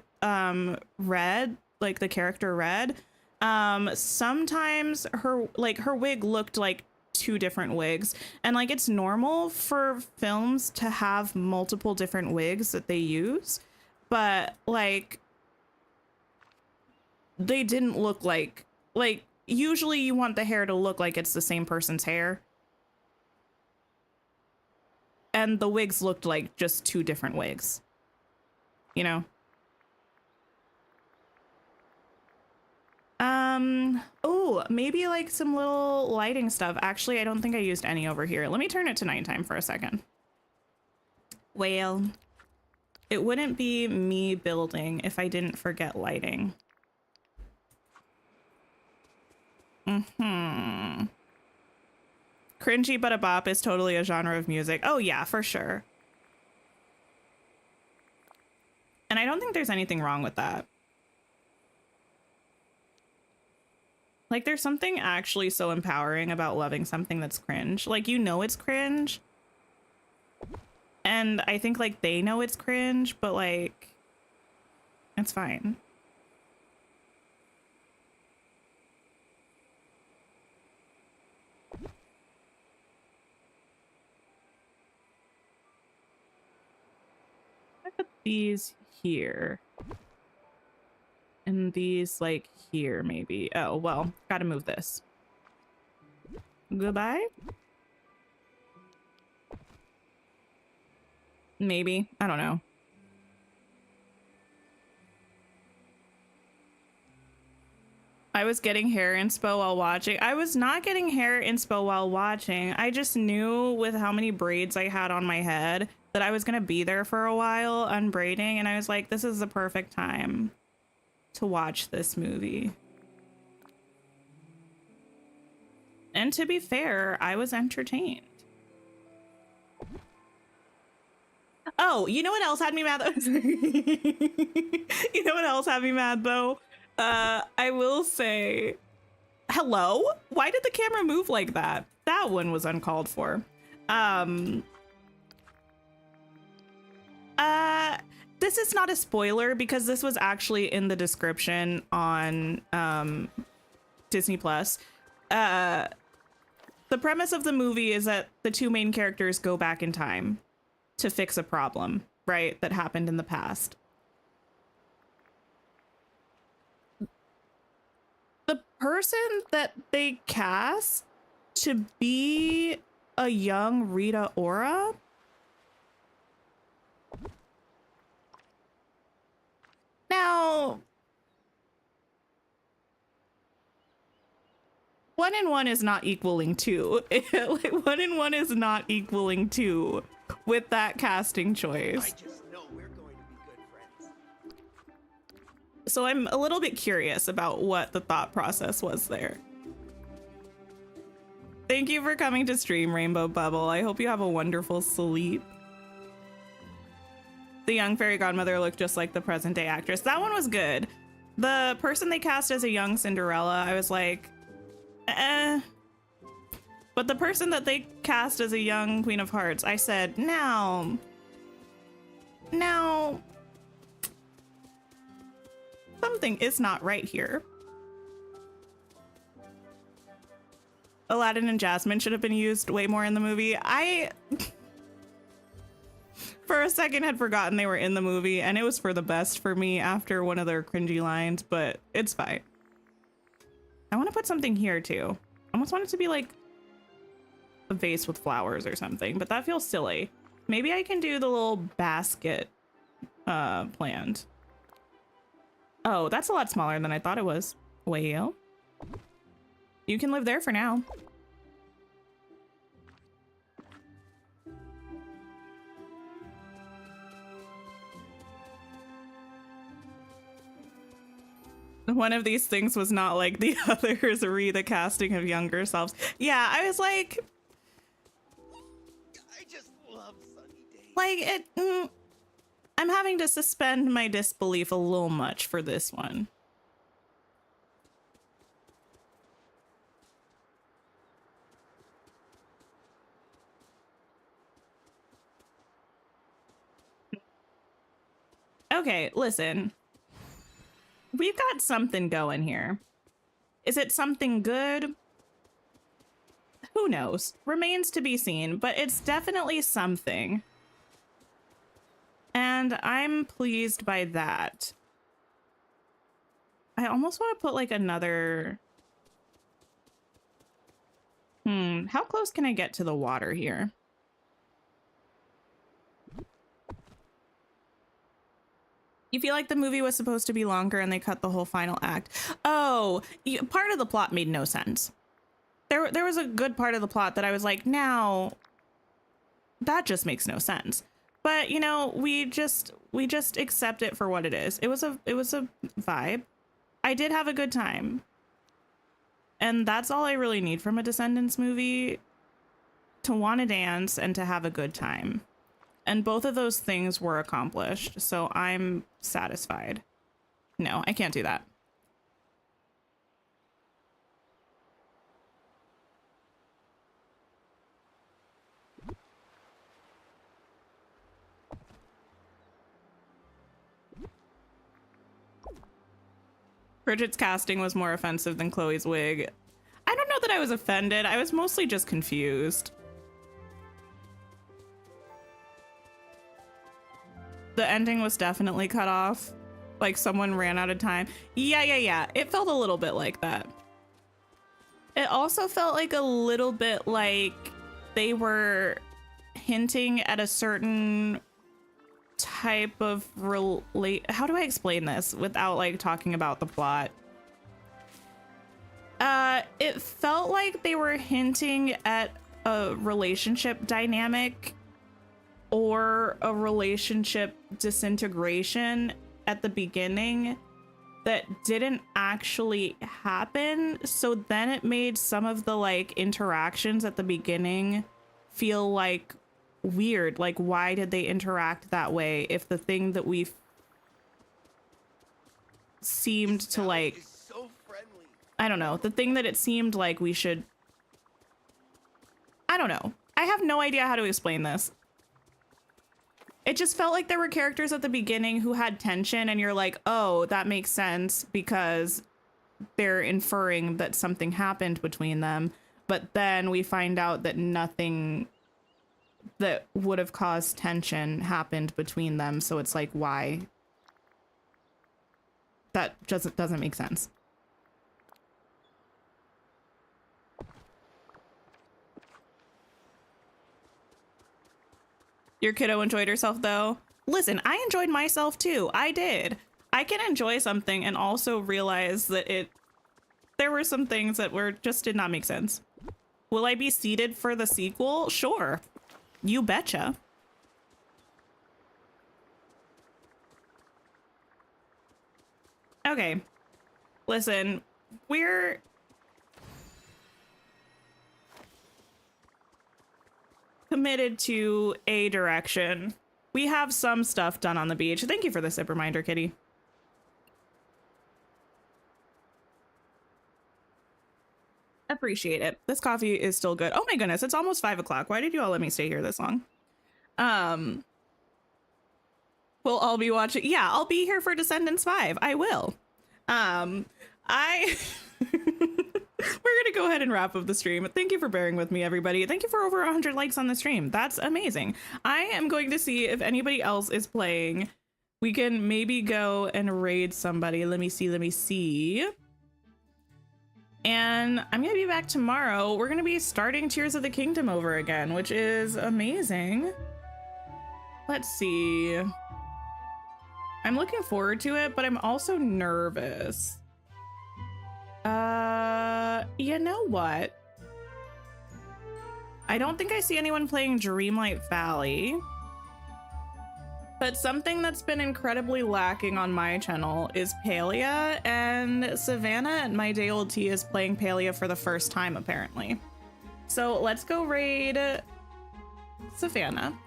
Red, like the character Red. Sometimes her wig looked like two different wigs. And like, it's normal for films to have multiple different wigs that they use. But like, they didn't look like usually you want the hair to look like it's the same person's hair. And the wigs looked like just two different wigs, you know? Oh, maybe like some little lighting stuff. Actually, I don't think I used any over here. Let me turn it to nighttime for a second. Well, it wouldn't be me building if I didn't forget lighting. Cringy but a bop is totally a genre of music. Oh yeah, for sure. And I don't think there's anything wrong with that. Like, there's something actually so empowering about loving something that's cringe. Like, you know it's cringe. And I think, like, they know it's cringe, but, like, it's fine. I put these here. And these, like, here, maybe. Oh, well, gotta move this. Goodbye? Maybe. I don't know. I was getting hair inspo while watching. I was not getting hair inspo while watching. I just knew with how many braids I had on my head that I was going to be there for a while unbraiding. And I was like, this is the perfect time to watch this movie. And to be fair, I was entertained. Oh, you know what else had me mad? You know what else had me mad though? I will say, hello? Why did the camera move like that? That one was uncalled for. This is not a spoiler because this was actually in the description on Disney Plus. The premise of the movie is that the two main characters go back in time to fix a problem, right, that happened in the past. The person that they cast to be a young Rita Ora now, 1 and 1 is not equaling 2. Like 1 and 1 is not equaling 2 with that casting choice. I just know we're going to be good friends. So I'm a little bit curious about what the thought process was there. Thank you for coming to stream, Rainbow Bubble. I hope you have a wonderful sleep. The young fairy godmother looked just like the present day actress. That one was good. The person they cast as a young Cinderella, I was like, eh. But the person that they cast as a young Queen of Hearts, I said, now, something is not right here. Aladdin and Jasmine should have been used way more in the movie. I, for a second, had forgotten they were in the movie, and it was for the best for me after one of their cringy lines, but it's fine. I want to put something here, too. I almost want it to be like a vase with flowers or something, but that feels silly. Maybe I can do the little basket planned. Oh, that's a lot smaller than I thought it was. Well, you can live there for now. One of these things was not like the others, the casting of younger selves. Yeah, I was like, I just love sunny days. like it. I'm having to suspend my disbelief a little much for this one. Okay, listen. We've got something going here. Is it something good? Who knows? Remains to be seen, but it's definitely something. And I'm pleased by that. I almost want to put like another... how close can I get to the water here? You feel like the movie was supposed to be longer and they cut the whole final act. Oh, part of the plot made no sense. There was a good part of the plot that I was like, now that just makes no sense. But you know, we just accept it for what it is. It was a vibe. I did have a good time. And that's all I really need from a Descendants movie, to want to dance and to have a good time. And both of those things were accomplished, so I'm satisfied. No, I can't do that. Bridget's casting was more offensive than Chloe's wig. I don't know that I was offended. I was mostly just confused. The ending was definitely cut off. Like someone ran out of time. Yeah. It felt a little bit like that. It also felt like a little bit like they were hinting at a certain type of how do I explain this without like talking about the plot? It felt like they were hinting at a relationship dynamic or a relationship disintegration at the beginning that didn't actually happen. So then it made some of the like interactions at the beginning feel like weird. Like, why did they interact that way if the thing that we seemed to like, So friendly. I don't know, the thing that it seemed like we should, I don't know. I have no idea how to explain this. It just felt like there were characters at the beginning who had tension and you're like, oh, that makes sense because they're inferring that something happened between them. But then we find out that nothing that would have caused tension happened between them. So it's like, why? That just doesn't make sense. Your kiddo enjoyed herself though. Listen, I enjoyed myself too. I did. I can enjoy something and also realize that there were some things that just did not make sense. Will I be seated for the sequel? Sure. You betcha. Okay. Listen, we're committed to a direction. We have some stuff done on the beach. Thank you for the sip reminder, Kitty. Appreciate it. This coffee is still good. Oh my goodness, it's almost 5 o'clock. Why did you all let me stay here this long? We'll all be watching. Yeah, I'll be here for Descendants 5. I will. We're gonna go ahead and wrap up the stream. Thank you for bearing with me, everybody. Thank you for over 100 likes on the stream. That's amazing. I am going to see if anybody else is playing. We can maybe go and raid somebody. Let me see. And I'm gonna be back tomorrow. We're gonna be starting Tears of the Kingdom over again, which is amazing. Let's see. I'm looking forward to it, but I'm also nervous. You know what? I don't think I see anyone playing Dreamlight Valley. But something that's been incredibly lacking on my channel is Palia, and Savannah at My Day Old Tea is playing Palia for the first time, apparently. So let's go raid Savannah.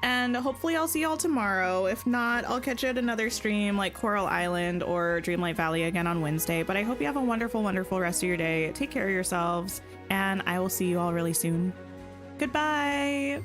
And hopefully I'll see y'all tomorrow. If not, I'll catch you at another stream like Coral Island or Dreamlight Valley again on Wednesday. But I hope you have a wonderful, wonderful rest of your day. Take care of yourselves, and I will see you all really soon. Goodbye.